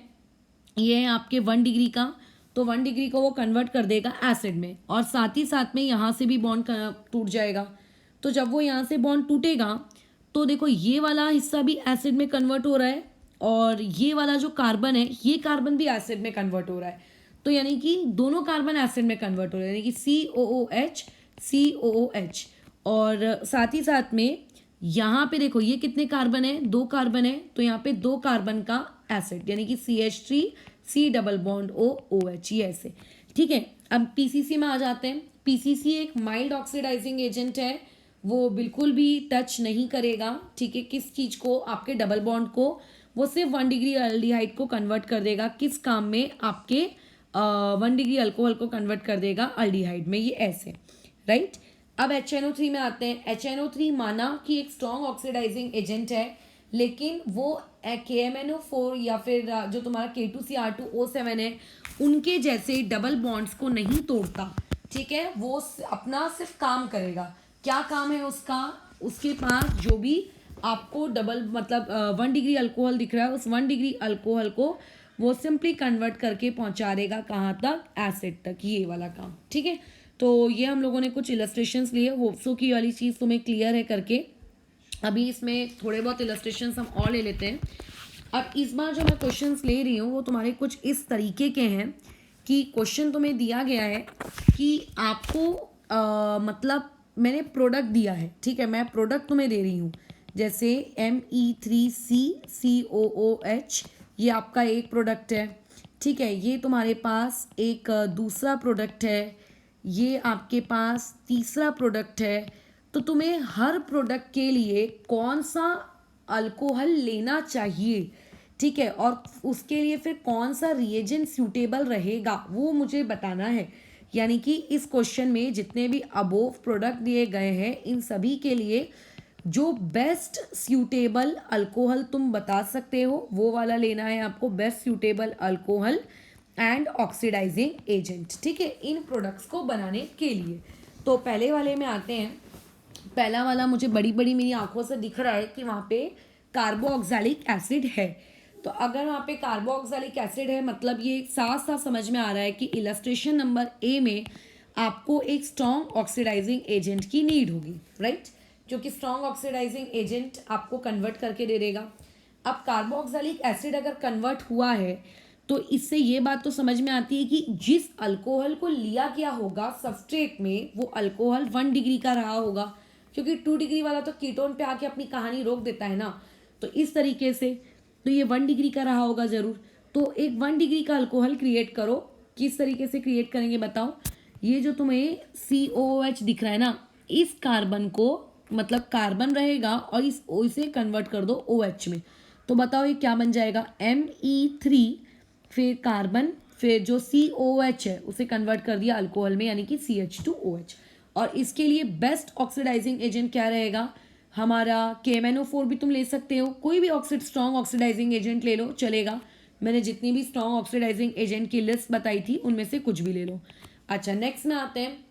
ये है आपके 1 डिग्री का, तो 1 डिग्री को वो कन्वर्ट कर देगा एसिड में, और साथ ही साथ में यहाँ से भी बॉन्ड टूट जाएगा। तो जब वो यहाँ से बॉन्ड टूटेगा तो देखो ये वाला हिस्सा भी एसिड में कन्वर्ट हो रहा है, और ये वाला जो कार्बन है, ये कार्बन भी एसिड में कन्वर्ट हो रहा है। तो यानी कि दोनों कार्बन एसिड में कन्वर्ट हो रहे हैं, यानी कि COOH COOH। और साथ ही साथ में यहाँ पे देखो ये कितने कार्बन है, 2 कार्बन है, तो यहाँ पे 2 कार्बन का एसिड, यानी कि CH3 C double bond OH, ये ऐसे, ठीक है। अब PCC में आ जाते हैं। PCC एक माइल्ड ऑक्सीडाइजिंग एजेंट है, वो बिल्कुल भी टच नहीं करेगा, ठीक है, किस चीज़ को, आपके डबल बॉन्ड को। वो सिर्फ 1 डिग्री अल्डिहाइड को कन्वर्ट कर देगा, किस काम में, आपके 1 डिग्री अल्कोहल को कन्वर्ट कर देगा अल्डिहाइड में, ये ऐसे, राइट। अब HNO3 में आते हैं। HNO3 माना कि एक स्ट्रॉन्ग ऑक्सीडाइजिंग एजेंट है, लेकिन वो KMnO4 या फिर जो तुम्हारा K2CR2O7 है, उनके जैसे डबल बॉन्ड्स को नहीं तोड़ता, ठीक है। वो अपना सिर्फ काम करेगा। क्या काम है उसका, उसके पास जो भी आपको डबल मतलब 1 डिग्री अल्कोहल दिख रहा है, उस 1 डिग्री अल्कोहल को वो सिंपली कन्वर्ट करके पहुंचा देगा कहाँ तक, एसिड तक, ये वाला काम, ठीक है। तो ये हम लोगों ने कुछ इलस्ट्रेशंस लिए, होप्सो की वाली चीज़ तुम्हें क्लियर है करके। अभी इसमें थोड़े बहुत इलस्ट्रेशंस हम और ले लेते हैं। अब इस बार जो मैं क्वेश्चंस ले रही हूँ वो तुम्हारे कुछ इस तरीके के हैं कि क्वेश्चन तुम्हें दिया गया है कि आपको मतलब मैंने प्रोडक्ट दिया है, ठीक है, मैं प्रोडक्ट तुम्हें दे रही हूँ, जैसे Me3CCOOH, ये आपका एक प्रोडक्ट है, ठीक है। ये तुम्हारे पास एक दूसरा प्रोडक्ट है, ये आपके पास तीसरा प्रोडक्ट है। तो तुम्हें हर प्रोडक्ट के लिए कौन सा अल्कोहल लेना चाहिए, ठीक है, और उसके लिए फिर कौन सा रिएजेंट सूटेबल रहेगा वो मुझे बताना है। यानी कि इस क्वेश्चन में जितने भी अबोव प्रोडक्ट दिए गए हैं, इन सभी के लिए जो बेस्ट सूटेबल अल्कोहल तुम बता सकते हो वो वाला लेना है आपको, best suitable alcohol and oxidising agent, ठीक है, इन प्रोडक्ट्स को बनाने के लिए। तो पहले वाले में आते हैं। पहला वाला मुझे बड़ी बड़ी मेरी आंखों से दिख रहा है कि वहाँ पे कार्बोऑक्सैलिक एसिड है। तो अगर वहाँ पे कार्बोऑक्सैलिक एसिड है, मतलब ये साफ साफ समझ में आ रहा है कि इलस्ट्रेशन नंबर A में आपको एक स्ट्रॉन्ग ऑक्सीडाइजिंग एजेंट की नीड होगी, राइट, क्योंकि स्ट्रॉन्ग ऑक्सीडाइजिंग एजेंट आपको कन्वर्ट करके दे देगा। अब कार्बोऑक्सैलिक एसिड अगर कन्वर्ट हुआ है तो इससे ये बात तो समझ में आती है कि जिस अल्कोहल को लिया गया होगा सबस्ट्रेट में, वो अल्कोहल 1 डिग्री का रहा होगा, क्योंकि 2 डिग्री वाला तो कीटोन पे आके अपनी कहानी रोक देता है ना। तो इस तरीके से तो ये 1 डिग्री का रहा होगा ज़रूर। तो एक 1 डिग्री का अल्कोहल क्रिएट करो। किस तरीके से क्रिएट करेंगे बताओ। ये जो तुम्हें COOH दिख रहा है ना, इस कार्बन को, मतलब कार्बन रहेगा और इस O से कन्वर्ट कर दो OH में, तो बताओ ये क्या बन जाएगा, Me3, फिर कार्बन, फिर जो COOH है उसे कन्वर्ट कर दिया अल्कोहल में, यानी कि CH2OH। और इसके लिए बेस्ट ऑक्सीडाइजिंग एजेंट क्या रहेगा हमारा, KMnO4 भी तुम ले सकते हो, कोई भी स्ट्रॉन्ग ऑक्सीडाइजिंग एजेंट ले लो चलेगा। मैंने जितनी भी स्ट्रॉन्ग ऑक्सीडाइजिंग एजेंट की लिस्ट बताई थी उनमें से कुछ भी ले लो। अच्छा, नेक्स्ट में आते हैं।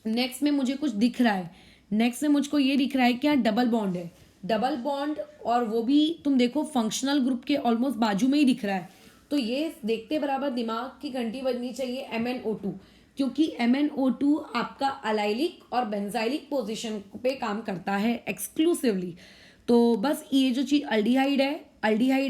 नेक्स्ट में मुझे कुछ दिख रहा है, नेक्स्ट में मुझको ये दिख रहा है क्या, डबल बॉन्ड है, डबल बॉन्ड, और वो भी तुम देखो फंक्शनल ग्रुप के ऑलमोस्ट बाजू में ही दिख रहा है। तो ये देखते बराबर दिमाग की घंटी बजनी चाहिए, MnO2, क्योंकि MnO2 आपका अलाइलिक और बेंजाइलिक पोजीशन पे काम करता है एक्सक्लूसिवली। तो बस ये जो चीज़ अल्डिहाइड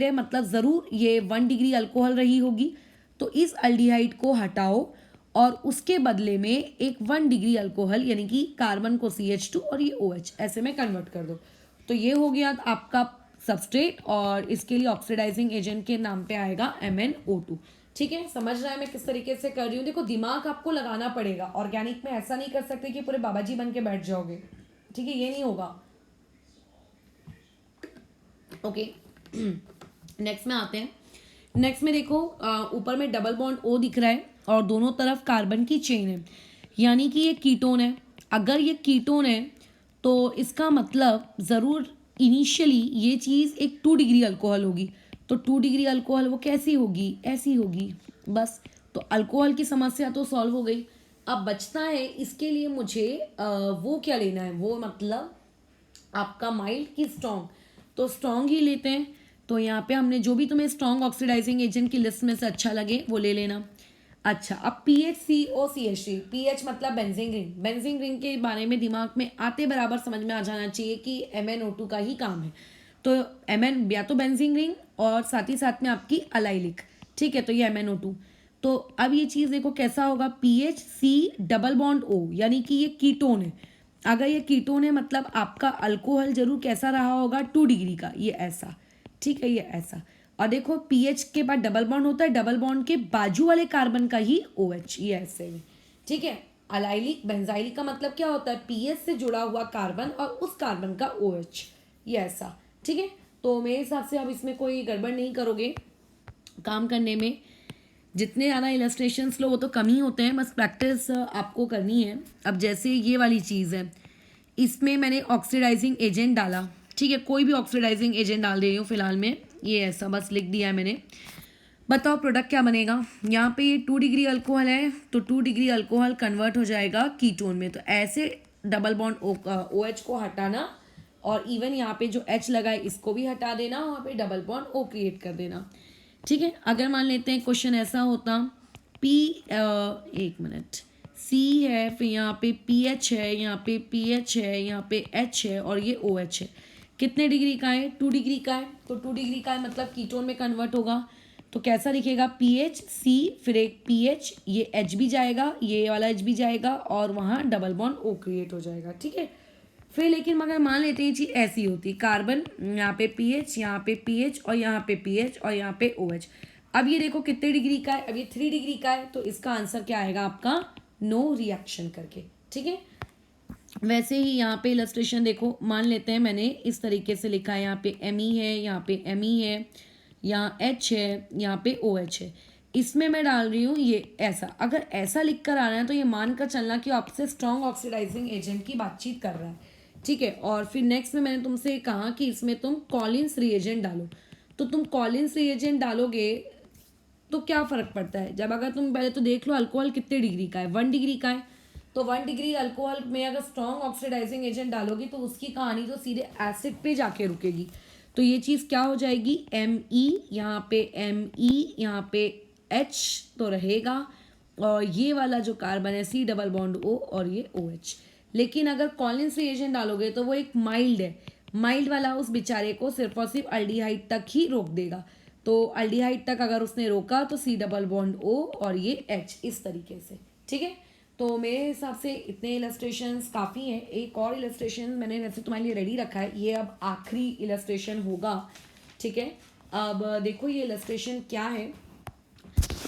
है मतलब ज़रूर ये 1 डिग्री अल्कोहल रही होगी। तो इस अल्डिहाइड को हटाओ और उसके बदले में एक 1 डिग्री अल्कोहल, यानी कि कार्बन को CH2 और ये OH ऐसे में कन्वर्ट कर दो। तो ये हो गया आपका सबस्ट्रेट, और इसके लिए ऑक्सीडाइजिंग एजेंट के नाम पे आएगा MnO2। ठीक है, समझ रहा है मैं किस तरीके से कर रही हूँ। देखो दिमाग आपको लगाना पड़ेगा, ऑर्गेनिक में ऐसा नहीं कर सकते कि पूरे बाबा जी बन के बैठ जाओगे, ठीक है, ये नहीं होगा। ओके, नेक्स्ट में आते हैं। नेक्स्ट में देखो ऊपर में डबल बॉन्ड O दिख रहा है और दोनों तरफ कार्बन की चेन है, यानी कि ये कीटोन है। अगर ये कीटोन है तो इसका मतलब ज़रूर इनिशियली ये चीज़ एक 2 डिग्री अल्कोहल होगी। तो 2 डिग्री अल्कोहल वो कैसी होगी, ऐसी होगी बस। तो अल्कोहल की समस्या तो सॉल्व हो गई। अब बचता है इसके लिए मुझे वो क्या लेना है, वो मतलब आपका माइल्ड की स्ट्रॉन्ग। तो स्ट्रॉन्ग ही लेते हैं। तो यहाँ पे हमने जो भी तुम्हें स्ट्रॉन्ग ऑक्सीडाइजिंग एजेंट की लिस्ट में से अच्छा लगे वो ले लेना। अच्छा, अब PHCOCH3, पीएच मतलब बेंजीन रिंग। बेंजीन रिंग के बारे में दिमाग में आते बराबर समझ में आ जाना चाहिए कि MnO2 का ही काम है। तो Mn या तो बेंजीन रिंग और साथ ही साथ में आपकी अलाइलिक, ठीक है, तो ये MnO2। तो अब ये चीज़ देखो कैसा होगा, PHC डबल बॉन्ड O, यानी कि ये कीटोन है। अगर ये कीटोन है मतलब आपका अल्कोहल जरूर कैसा रहा होगा, 2 डिग्री का, ये ऐसा, ठीक है, ये ऐसा। और देखो पीएच के बाद डबल बॉन्ड होता है, डबल बॉन्ड के बाजू वाले कार्बन का ही OH, ये ऐसे में, ठीक है। अलाइलिक बेंजाइलिक का मतलब क्या होता है, पीएच से जुड़ा हुआ कार्बन और उस कार्बन का OH, ये ऐसा, ठीक है। तो मेरे हिसाब से अब इसमें कोई गड़बड़ नहीं करोगे काम करने में। जितने ज़्यादा इलस्ट्रेशंस लो वो तो कम ही होते हैं, बस प्रैक्टिस आपको करनी है। अब जैसे ये वाली चीज़ है, इसमें मैंने ऑक्सीडाइजिंग एजेंट डाला, ठीक है, कोई भी ऑक्सीडाइजिंग एजेंट डाल दे रही हूँ फिलहाल में, ये ऐसा बस लिख दिया है मैंने। बताओ प्रोडक्ट क्या बनेगा। यहाँ पे ये 2 डिग्री अल्कोहल है, तो 2 डिग्री अल्कोहल कन्वर्ट हो जाएगा कीटोन में। तो ऐसे डबल बॉन्ड OH को हटाना, और इवन यहाँ पे जो H लगा है इसको भी हटा देना, वहाँ पे डबल बॉन्ड O क्रिएट कर देना, ठीक है। अगर मान लेते हैं क्वेश्चन ऐसा होता, एक मिनट, C है, फिर यहाँ पे PH है, यहाँ पे PH है, यहाँ पे H है और ये OH है। कितने डिग्री का है, 2 डिग्री का है। तो 2 डिग्री का है मतलब कीटोन में कन्वर्ट होगा। तो कैसा दिखेगा, PHC, फिर एक PH, ये H भी जाएगा, ये वाला H भी जाएगा और वहाँ डबल बॉन्ड O क्रिएट हो जाएगा, ठीक है। फिर लेकिन मगर मान लेते हैं ये चीज़ ऐसी होती, कार्बन यहाँ पे PH, यहाँ पे PH और यहाँ पे PH और यहाँ पे OH। अब ये देखो कितने डिग्री का है, अब ये 3 डिग्री का है, तो इसका आंसर क्या आएगा आपका, नो रिएक्शन करके, ठीक है। वैसे ही यहाँ पे इलस्ट्रेशन देखो, मान लेते हैं मैंने इस तरीके से लिखा है, यहाँ पे Me है, यहाँ पे Me है, यहाँ H है, यहाँ पे OH है। इसमें मैं डाल रही हूँ ये ऐसा। अगर ऐसा लिख कर आ रहा है तो ये मान कर चलना कि आपसे स्ट्रॉन्ग ऑक्सीडाइजिंग एजेंट की बातचीत कर रहा है, ठीक है। और फिर नेक्स्ट में मैंने तुमसे कहा कि इसमें तुम कॉलिन्स रिएजेंट डालो। तो तुम कॉलिन्स रिएजेंट डालोगे तो क्या फ़र्क पड़ता है, जब अगर तुम पहले तो देख लो अल्कोहल कितने डिग्री का है, 1 डिग्री का है। तो 1 डिग्री अल्कोहल में अगर स्ट्रॉन्ग ऑक्सीडाइजिंग एजेंट डालोगी तो उसकी कहानी तो सीधे एसिड पे जाके रुकेगी। तो ये चीज़ क्या हो जाएगी, Me, यहाँ पे Me, यहाँ पे H तो रहेगा, और ये वाला जो कार्बन है C डबल बॉन्ड O और ये OH। लेकिन अगर कॉलिन्स रिएजेंट डालोगे तो वो एक माइल्ड है, माइल्ड वाला उस बेचारे को सिर्फ और सिर्फ अल्डिहाइड तक ही रोक देगा। तो अल्डिहाइड तक अगर उसने रोका तो C डबल बॉन्ड O और ये H, इस तरीके से, ठीक है। तो मेरे हिसाब से इतने इलस्ट्रेशंस काफ़ी हैं। एक और इलस्ट्रेशन मैंने वैसे तुम्हारे लिए रेडी रखा है, ये अब आखिरी इलस्ट्रेशन होगा, ठीक है। अब देखो ये इलस्ट्रेशन क्या है,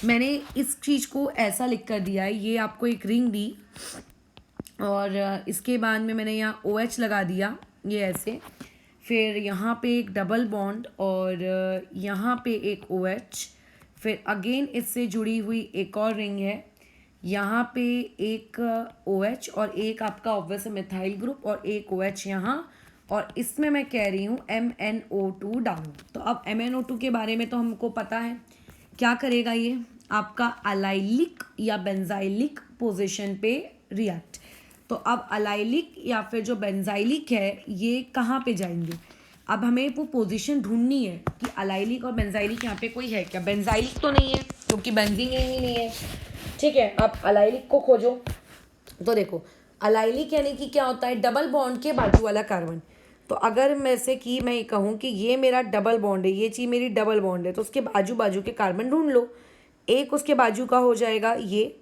मैंने इस चीज़ को ऐसा लिख कर दिया है, ये आपको एक रिंग दी और इसके बाद में मैंने यहाँ OH लगा दिया, ये ऐसे, फिर यहाँ पे एक डबल बॉन्ड और यहाँ पे एक OH, फिर अगेन इससे जुड़ी हुई एक और रिंग है, यहाँ पे एक OH और एक आपका ऑब्वियस मिथाइल ग्रुप और एक OH यहाँ, और इसमें मैं कह रही हूँ MnO2 डालूँ। तो अब MnO2 के बारे में तो हमको पता है क्या करेगा, ये आपका अलाइलिक या बेंजाइलिक पोजीशन पे रिएक्ट। तो अब अलाइलिक या फिर जो बेंजाइलिक है ये कहाँ पे जाएंगे, अब हमें वो पोजीशन ढूंढनी है कि अलाइलिक और बेंजाइलिक यहाँ पे कोई है क्या। बेंजाइलिक तो नहीं है क्योंकि बेंजीन ही नहीं है, ठीक है। अब अलाइलिक को खोजो। तो देखो अलाइलिक यानी कि क्या होता है, डबल बॉन्ड के बाजू वाला कार्बन। तो अगर मैं से कि मैं ये कहूँ कि ये मेरा डबल बॉन्ड है, ये चीज़ मेरी डबल बॉन्ड है, तो उसके बाजू बाजू के कार्बन ढूंढ लो। एक उसके बाजू का हो जाएगा ये,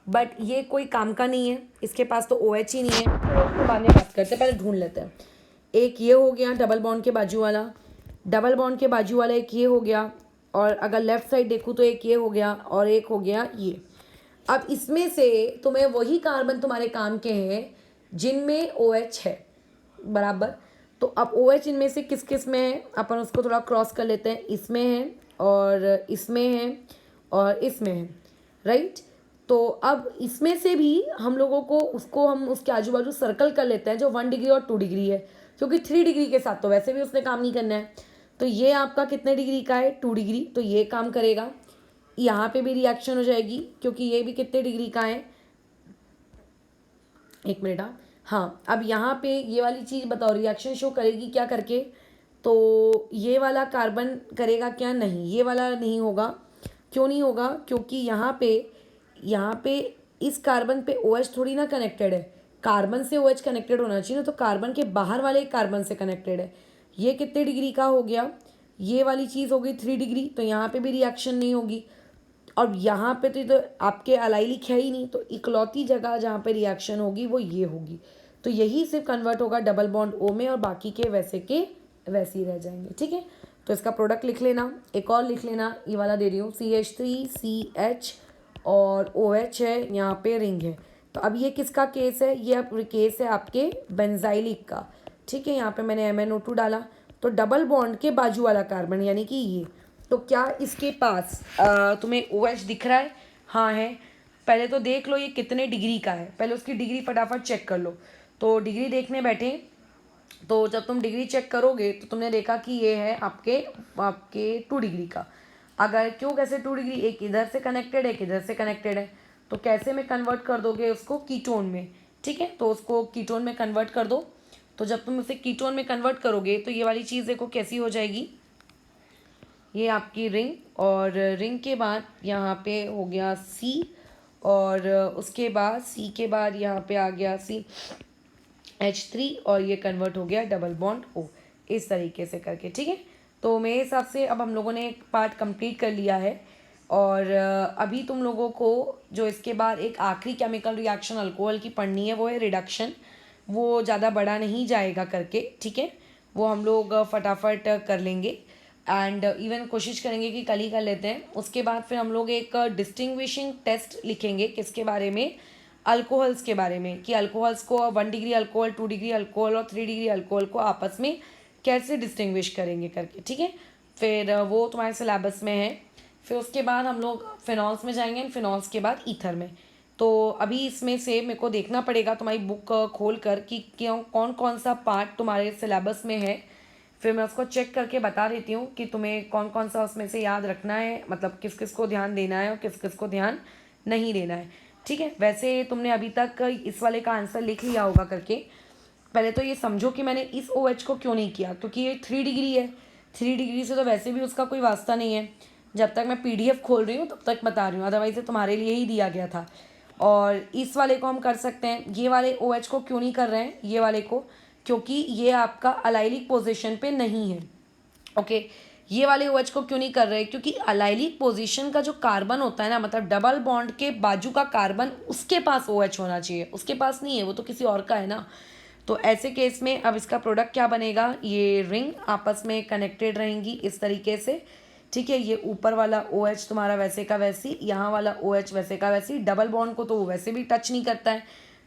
बट ये कोई काम का नहीं है, इसके पास तो OH ही नहीं है, तो उसके बाद में बात करते हैं, पहले ढूंढ लेते हैं। एक ये हो गया डबल बॉन्ड के बाजू वाला, डबल बॉन्ड के बाजू वाला एक ये हो गया, और अगर लेफ्ट साइड देखूँ तो एक ये हो गया और एक हो गया ये। अब इसमें से तुम्हें वही कार्बन तुम्हारे काम के हैं जिनमें OH है, बराबर। तो अब OH इनमें से किस किस में है, अपन उसको थोड़ा क्रॉस कर लेते हैं, इसमें है और इसमें है और इसमें है, राइट। तो अब इसमें से भी हम लोगों को उसको हम उसके आजू बाजू सर्कल कर लेते हैं जो 1 डिग्री और 2 डिग्री है, क्योंकि 3 डिग्री के साथ तो वैसे भी उसने काम नहीं करना है। तो ये आपका कितने डिग्री का है, 2 डिग्री, तो ये काम करेगा। यहाँ पे भी रिएक्शन हो जाएगी क्योंकि ये भी कितने डिग्री का है, 1 मिनट। हाँ, अब यहाँ पे ये वाली चीज़ बताओ, रिएक्शन शो करेगी क्या करके, तो ये वाला कार्बन करेगा क्या, नहीं, ये वाला नहीं होगा। क्यों नहीं होगा, क्योंकि यहाँ पे इस कार्बन पे OH थोड़ी ना कनेक्टेड है, कार्बन से OH कनेक्टेड होना चाहिए ना, तो कार्बन के बाहर वाले कार्बन से कनेक्टेड है। ये कितने डिग्री का हो गया, ये वाली चीज़ हो गई 3 डिग्री, तो यहाँ पे भी रिएक्शन नहीं होगी। और यहाँ पे तो आपके अलाइलिक है ही नहीं, तो इकलौती जगह जहाँ पे रिएक्शन होगी वो ये होगी। तो यही सिर्फ कन्वर्ट होगा डबल बॉन्ड O में, और बाकी के वैसे ही रह जाएंगे। ठीक है, तो इसका प्रोडक्ट लिख लेना, एक और लिख लेना, ये वाला दे रही हूँ, CH3CH और OH है, यहाँ पे रिंग है। तो अब ये किसका केस है, ये अब केस है आपके बेंजाइलिक का। ठीक है, यहाँ पे मैंने MnO2 डाला, तो डबल बॉन्ड के बाजू वाला कार्बन यानी कि ये, तो क्या इसके पास तुम्हें OH दिख रहा है, हाँ है। पहले तो देख लो ये कितने डिग्री का है, पहले उसकी डिग्री फटाफट चेक कर लो। तो डिग्री देखने बैठे, तो जब तुम डिग्री चेक करोगे तो तुमने देखा कि ये है आपके 2 डिग्री का। अगर क्यों, कैसे 2 डिग्री, एक इधर से कनेक्टेड है, एक इधर से कनेक्टेड है, तो कैसे में कन्वर्ट कर दोगे उसको कीटोन में। ठीक है, तो उसको कीटोन में कन्वर्ट कर दो। तो जब तुम उसे कीटोन में कन्वर्ट करोगे तो ये वाली चीज़ देखो कैसी हो जाएगी, ये आपकी रिंग, और रिंग के बाद यहाँ पे हो गया C, और उसके बाद C के बाद यहाँ पे आ गया CH3, और ये कन्वर्ट हो गया डबल बॉन्ड O, इस तरीके से करके। ठीक है, तो मेरे हिसाब से अब हम लोगों ने एक पार्ट कंप्लीट कर लिया है, और अभी तुम लोगों को जो इसके बाद एक आखिरी केमिकल रिएक्शन अल्कोहल की पढ़नी है वो है रिडक्शन। वो ज़्यादा बड़ा नहीं जाएगा करके, ठीक है, वो हम लोग फटाफट कर लेंगे, एंड इवन कोशिश करेंगे कि कल ही कर लेते हैं। उसके बाद फिर हम लोग एक डिस्टिंग्विशिंग टेस्ट लिखेंगे, किसके बारे में, अल्कोहल्स के बारे में, कि अल्कोहल्स को 1 डिग्री अल्कोहल, 2 डिग्री अल्कोहल और 3 डिग्री अल्कोहल को आपस में कैसे डिस्टिंग्विश करेंगे करके। ठीक है, फिर वो तुम्हारे सिलेबस में है। फिर उसके बाद हम लोग फिनॉल्स में जाएंगे, फिनॉल्स के बाद ईथर में। तो अभी इसमें से मेरे को देखना पड़ेगा तुम्हारी बुक खोल कर कि क्यों कौन कौन सा पार्ट तुम्हारे सिलेबस में है, फिर मैं उसको चेक करके बता देती हूँ कि तुम्हें कौन कौन सा उसमें से याद रखना है, मतलब किस किस को ध्यान देना है और किस किस को ध्यान नहीं देना है। ठीक है, वैसे तुमने अभी तक इस वाले का आंसर लिख लिया होगा करके। पहले तो ये समझो कि मैंने इस OH को क्यों नहीं किया, क्योंकि ये 3 डिग्री है, 3 डिग्री से तो वैसे भी उसका कोई वास्ता नहीं है। जब तक मैं PDF खोल रही हूँ तब तक बता रही हूँ, अदरवाइज ये तुम्हारे लिए ही दिया गया था। और इस वाले को हम कर सकते हैं, ये वाले OH को क्यों नहीं कर रहे हैं, ये वाले को, क्योंकि ये आपका अलाइलिक पोजीशन पे नहीं है। ओके, ये वाले OH को क्यों नहीं कर रहे, क्योंकि अलाइलिक पोजीशन का जो कार्बन होता है ना, मतलब डबल बॉन्ड के बाजू का कार्बन, उसके पास OH होना चाहिए, उसके पास नहीं है, वो तो किसी और का है ना। तो ऐसे केस में अब इसका प्रोडक्ट क्या बनेगा, ये रिंग आपस में कनेक्टेड रहेंगी इस तरीके से। ठीक है, ये ऊपर वाला OH तुम्हारा वैसे का वैसी, यहाँ वाला OH वैसे का वैसी, डबल बॉन्ड को तो वो वैसे भी टच नहीं करता है।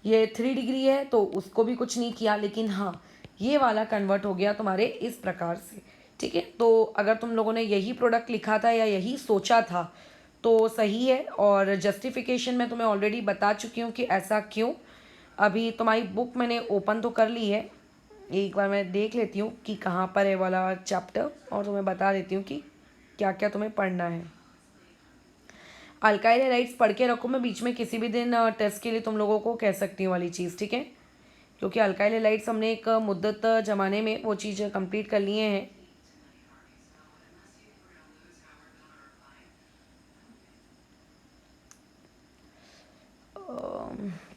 ये 3 डिग्री है तो उसको भी कुछ नहीं किया, लेकिन हाँ ये वाला कन्वर्ट हो गया तुम्हारे इस प्रकार से। ठीक है, तो अगर तुम लोगों ने यही प्रोडक्ट लिखा था या यही सोचा था तो सही है, और जस्टिफिकेशन मैं तुम्हें ऑलरेडी बता चुकी हूँ कि ऐसा क्यों। अभी तुम्हारी बुक मैंने ओपन तो कर ली है, एक बार मैं देख लेती हूँ कि कहाँ पर है वाला चैप्टर, और तुम्हें बता देती हूँ कि क्या क्या तुम्हें पढ़ना है। अल्काइल हैलाइड्स पढ़ के रखो, मैं बीच में किसी भी दिन टेस्ट के लिए तुम लोगों को कह सकती हूँ वाली चीज़। ठीक है, क्योंकि अल्काइल हैलाइड्स हमने एक मुद्दत ज़माने में वो चीज़ कंप्लीट कर लिए हैं।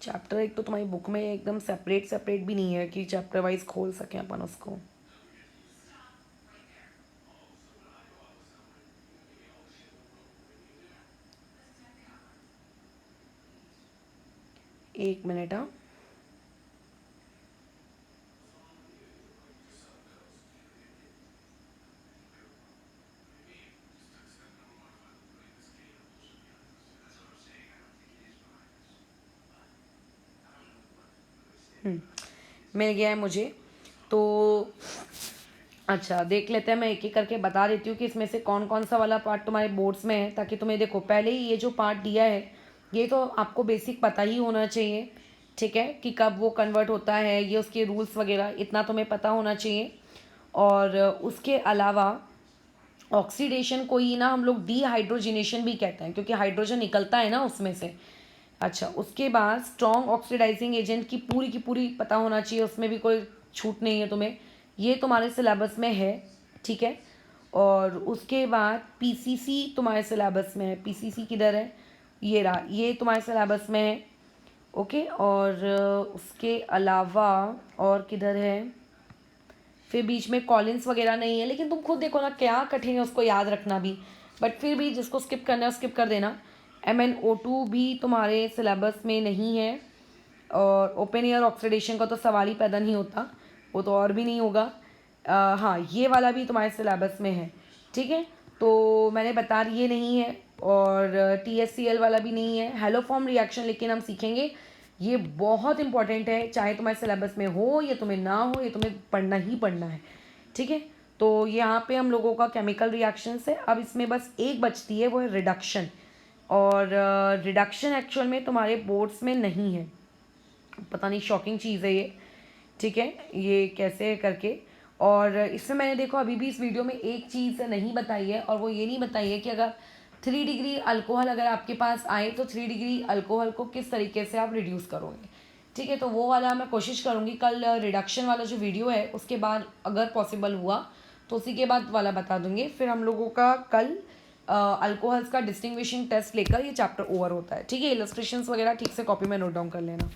चैप्टर एक तो तुम्हारी बुक में एकदम सेपरेट भी नहीं है कि चैप्टर वाइज खोल सकें अपन उसको। एक मिनट, हाँ, मिल गया है मुझे। तो अच्छा देख लेते हैं, मैं एक एक करके बता देती हूँ कि इसमें से कौन कौन सा वाला पार्ट तुम्हारे बोर्ड्स में है, ताकि तुम्हें देखो पहले ही ये जो पार्ट दिया है ये तो आपको बेसिक पता ही होना चाहिए। ठीक है, कि कब वो कन्वर्ट होता है, ये उसके रूल्स वगैरह इतना तुम्हें पता होना चाहिए। और उसके अलावा ऑक्सीडेशन को ही ना हम लोग डीहाइड्रोजिनेशन भी कहते हैं, क्योंकि हाइड्रोजन निकलता है ना उसमें से। अच्छा, उसके बाद स्ट्रॉन्ग ऑक्सीडाइजिंग एजेंट की पूरी पता होना चाहिए, उसमें भी कोई छूट नहीं है तुम्हें, ये तुम्हारे सिलेबस में है, ठीक है। और उसके बाद पीसीसी तुम्हारे सिलेबस में है। पीसीसी किधर है, ये रहा, ये तुम्हारे सिलेबस में है, ओके। और उसके अलावा और किधर है, फिर बीच में कॉलिन्स वगैरह नहीं है, लेकिन तुम खुद देखो ना क्या कठिन है उसको याद रखना भी, बट फिर भी जिसको स्किप करना है स्किप कर देना। MnO2 भी तुम्हारे सिलेबस में नहीं है, और ओपन एयर ऑक्सीडेशन का तो सवाल ही पैदा नहीं होता, वो तो और भी नहीं होगा। हाँ, ये वाला भी तुम्हारे सिलेबस में है, ठीक है। तो मैंने बता ये नहीं है, और THCl वाला भी नहीं है। हेलोफॉर्म रिएक्शन लेकिन हम सीखेंगे, ये बहुत इंपॉर्टेंट है, चाहे तुम्हारे सिलेबस में हो या तुम्हें ना हो, ये तुम्हें पढ़ना ही पढ़ना है, ठीक है। तो यहाँ पे हम लोगों का केमिकल रिएक्शंस है। अब इसमें बस एक बचती है, वो है रिडक्शन। और रिडक्शन एक्चुअल में तुम्हारे बोर्ड्स में नहीं है, पता नहीं, शॉकिंग चीज़ है ये, ठीक है, ये कैसे करके। और इसमें मैंने देखो अभी भी इस वीडियो में एक चीज़ नहीं बताई है, और वो ये नहीं बताई है कि अगर 3 डिग्री अल्कोहल अगर आपके पास आए तो 3 डिग्री अल्कोहल को किस तरीके से आप रिड्यूस करोगे, ठीक है। तो वो वाला मैं कोशिश करूँगी कल, रिडक्शन वाला जो वीडियो है उसके बाद अगर पॉसिबल हुआ तो उसी के बाद वाला बता दूँगी। फिर हम लोगों का कल अल्कोहल्स का डिस्टिंग्विशिंग टेस्ट लेकर ये चैप्टर ओवर होता है, ठीक है। इलस्ट्रेशंस वगैरह ठीक से कॉपी में नोट डाउन कर लेना।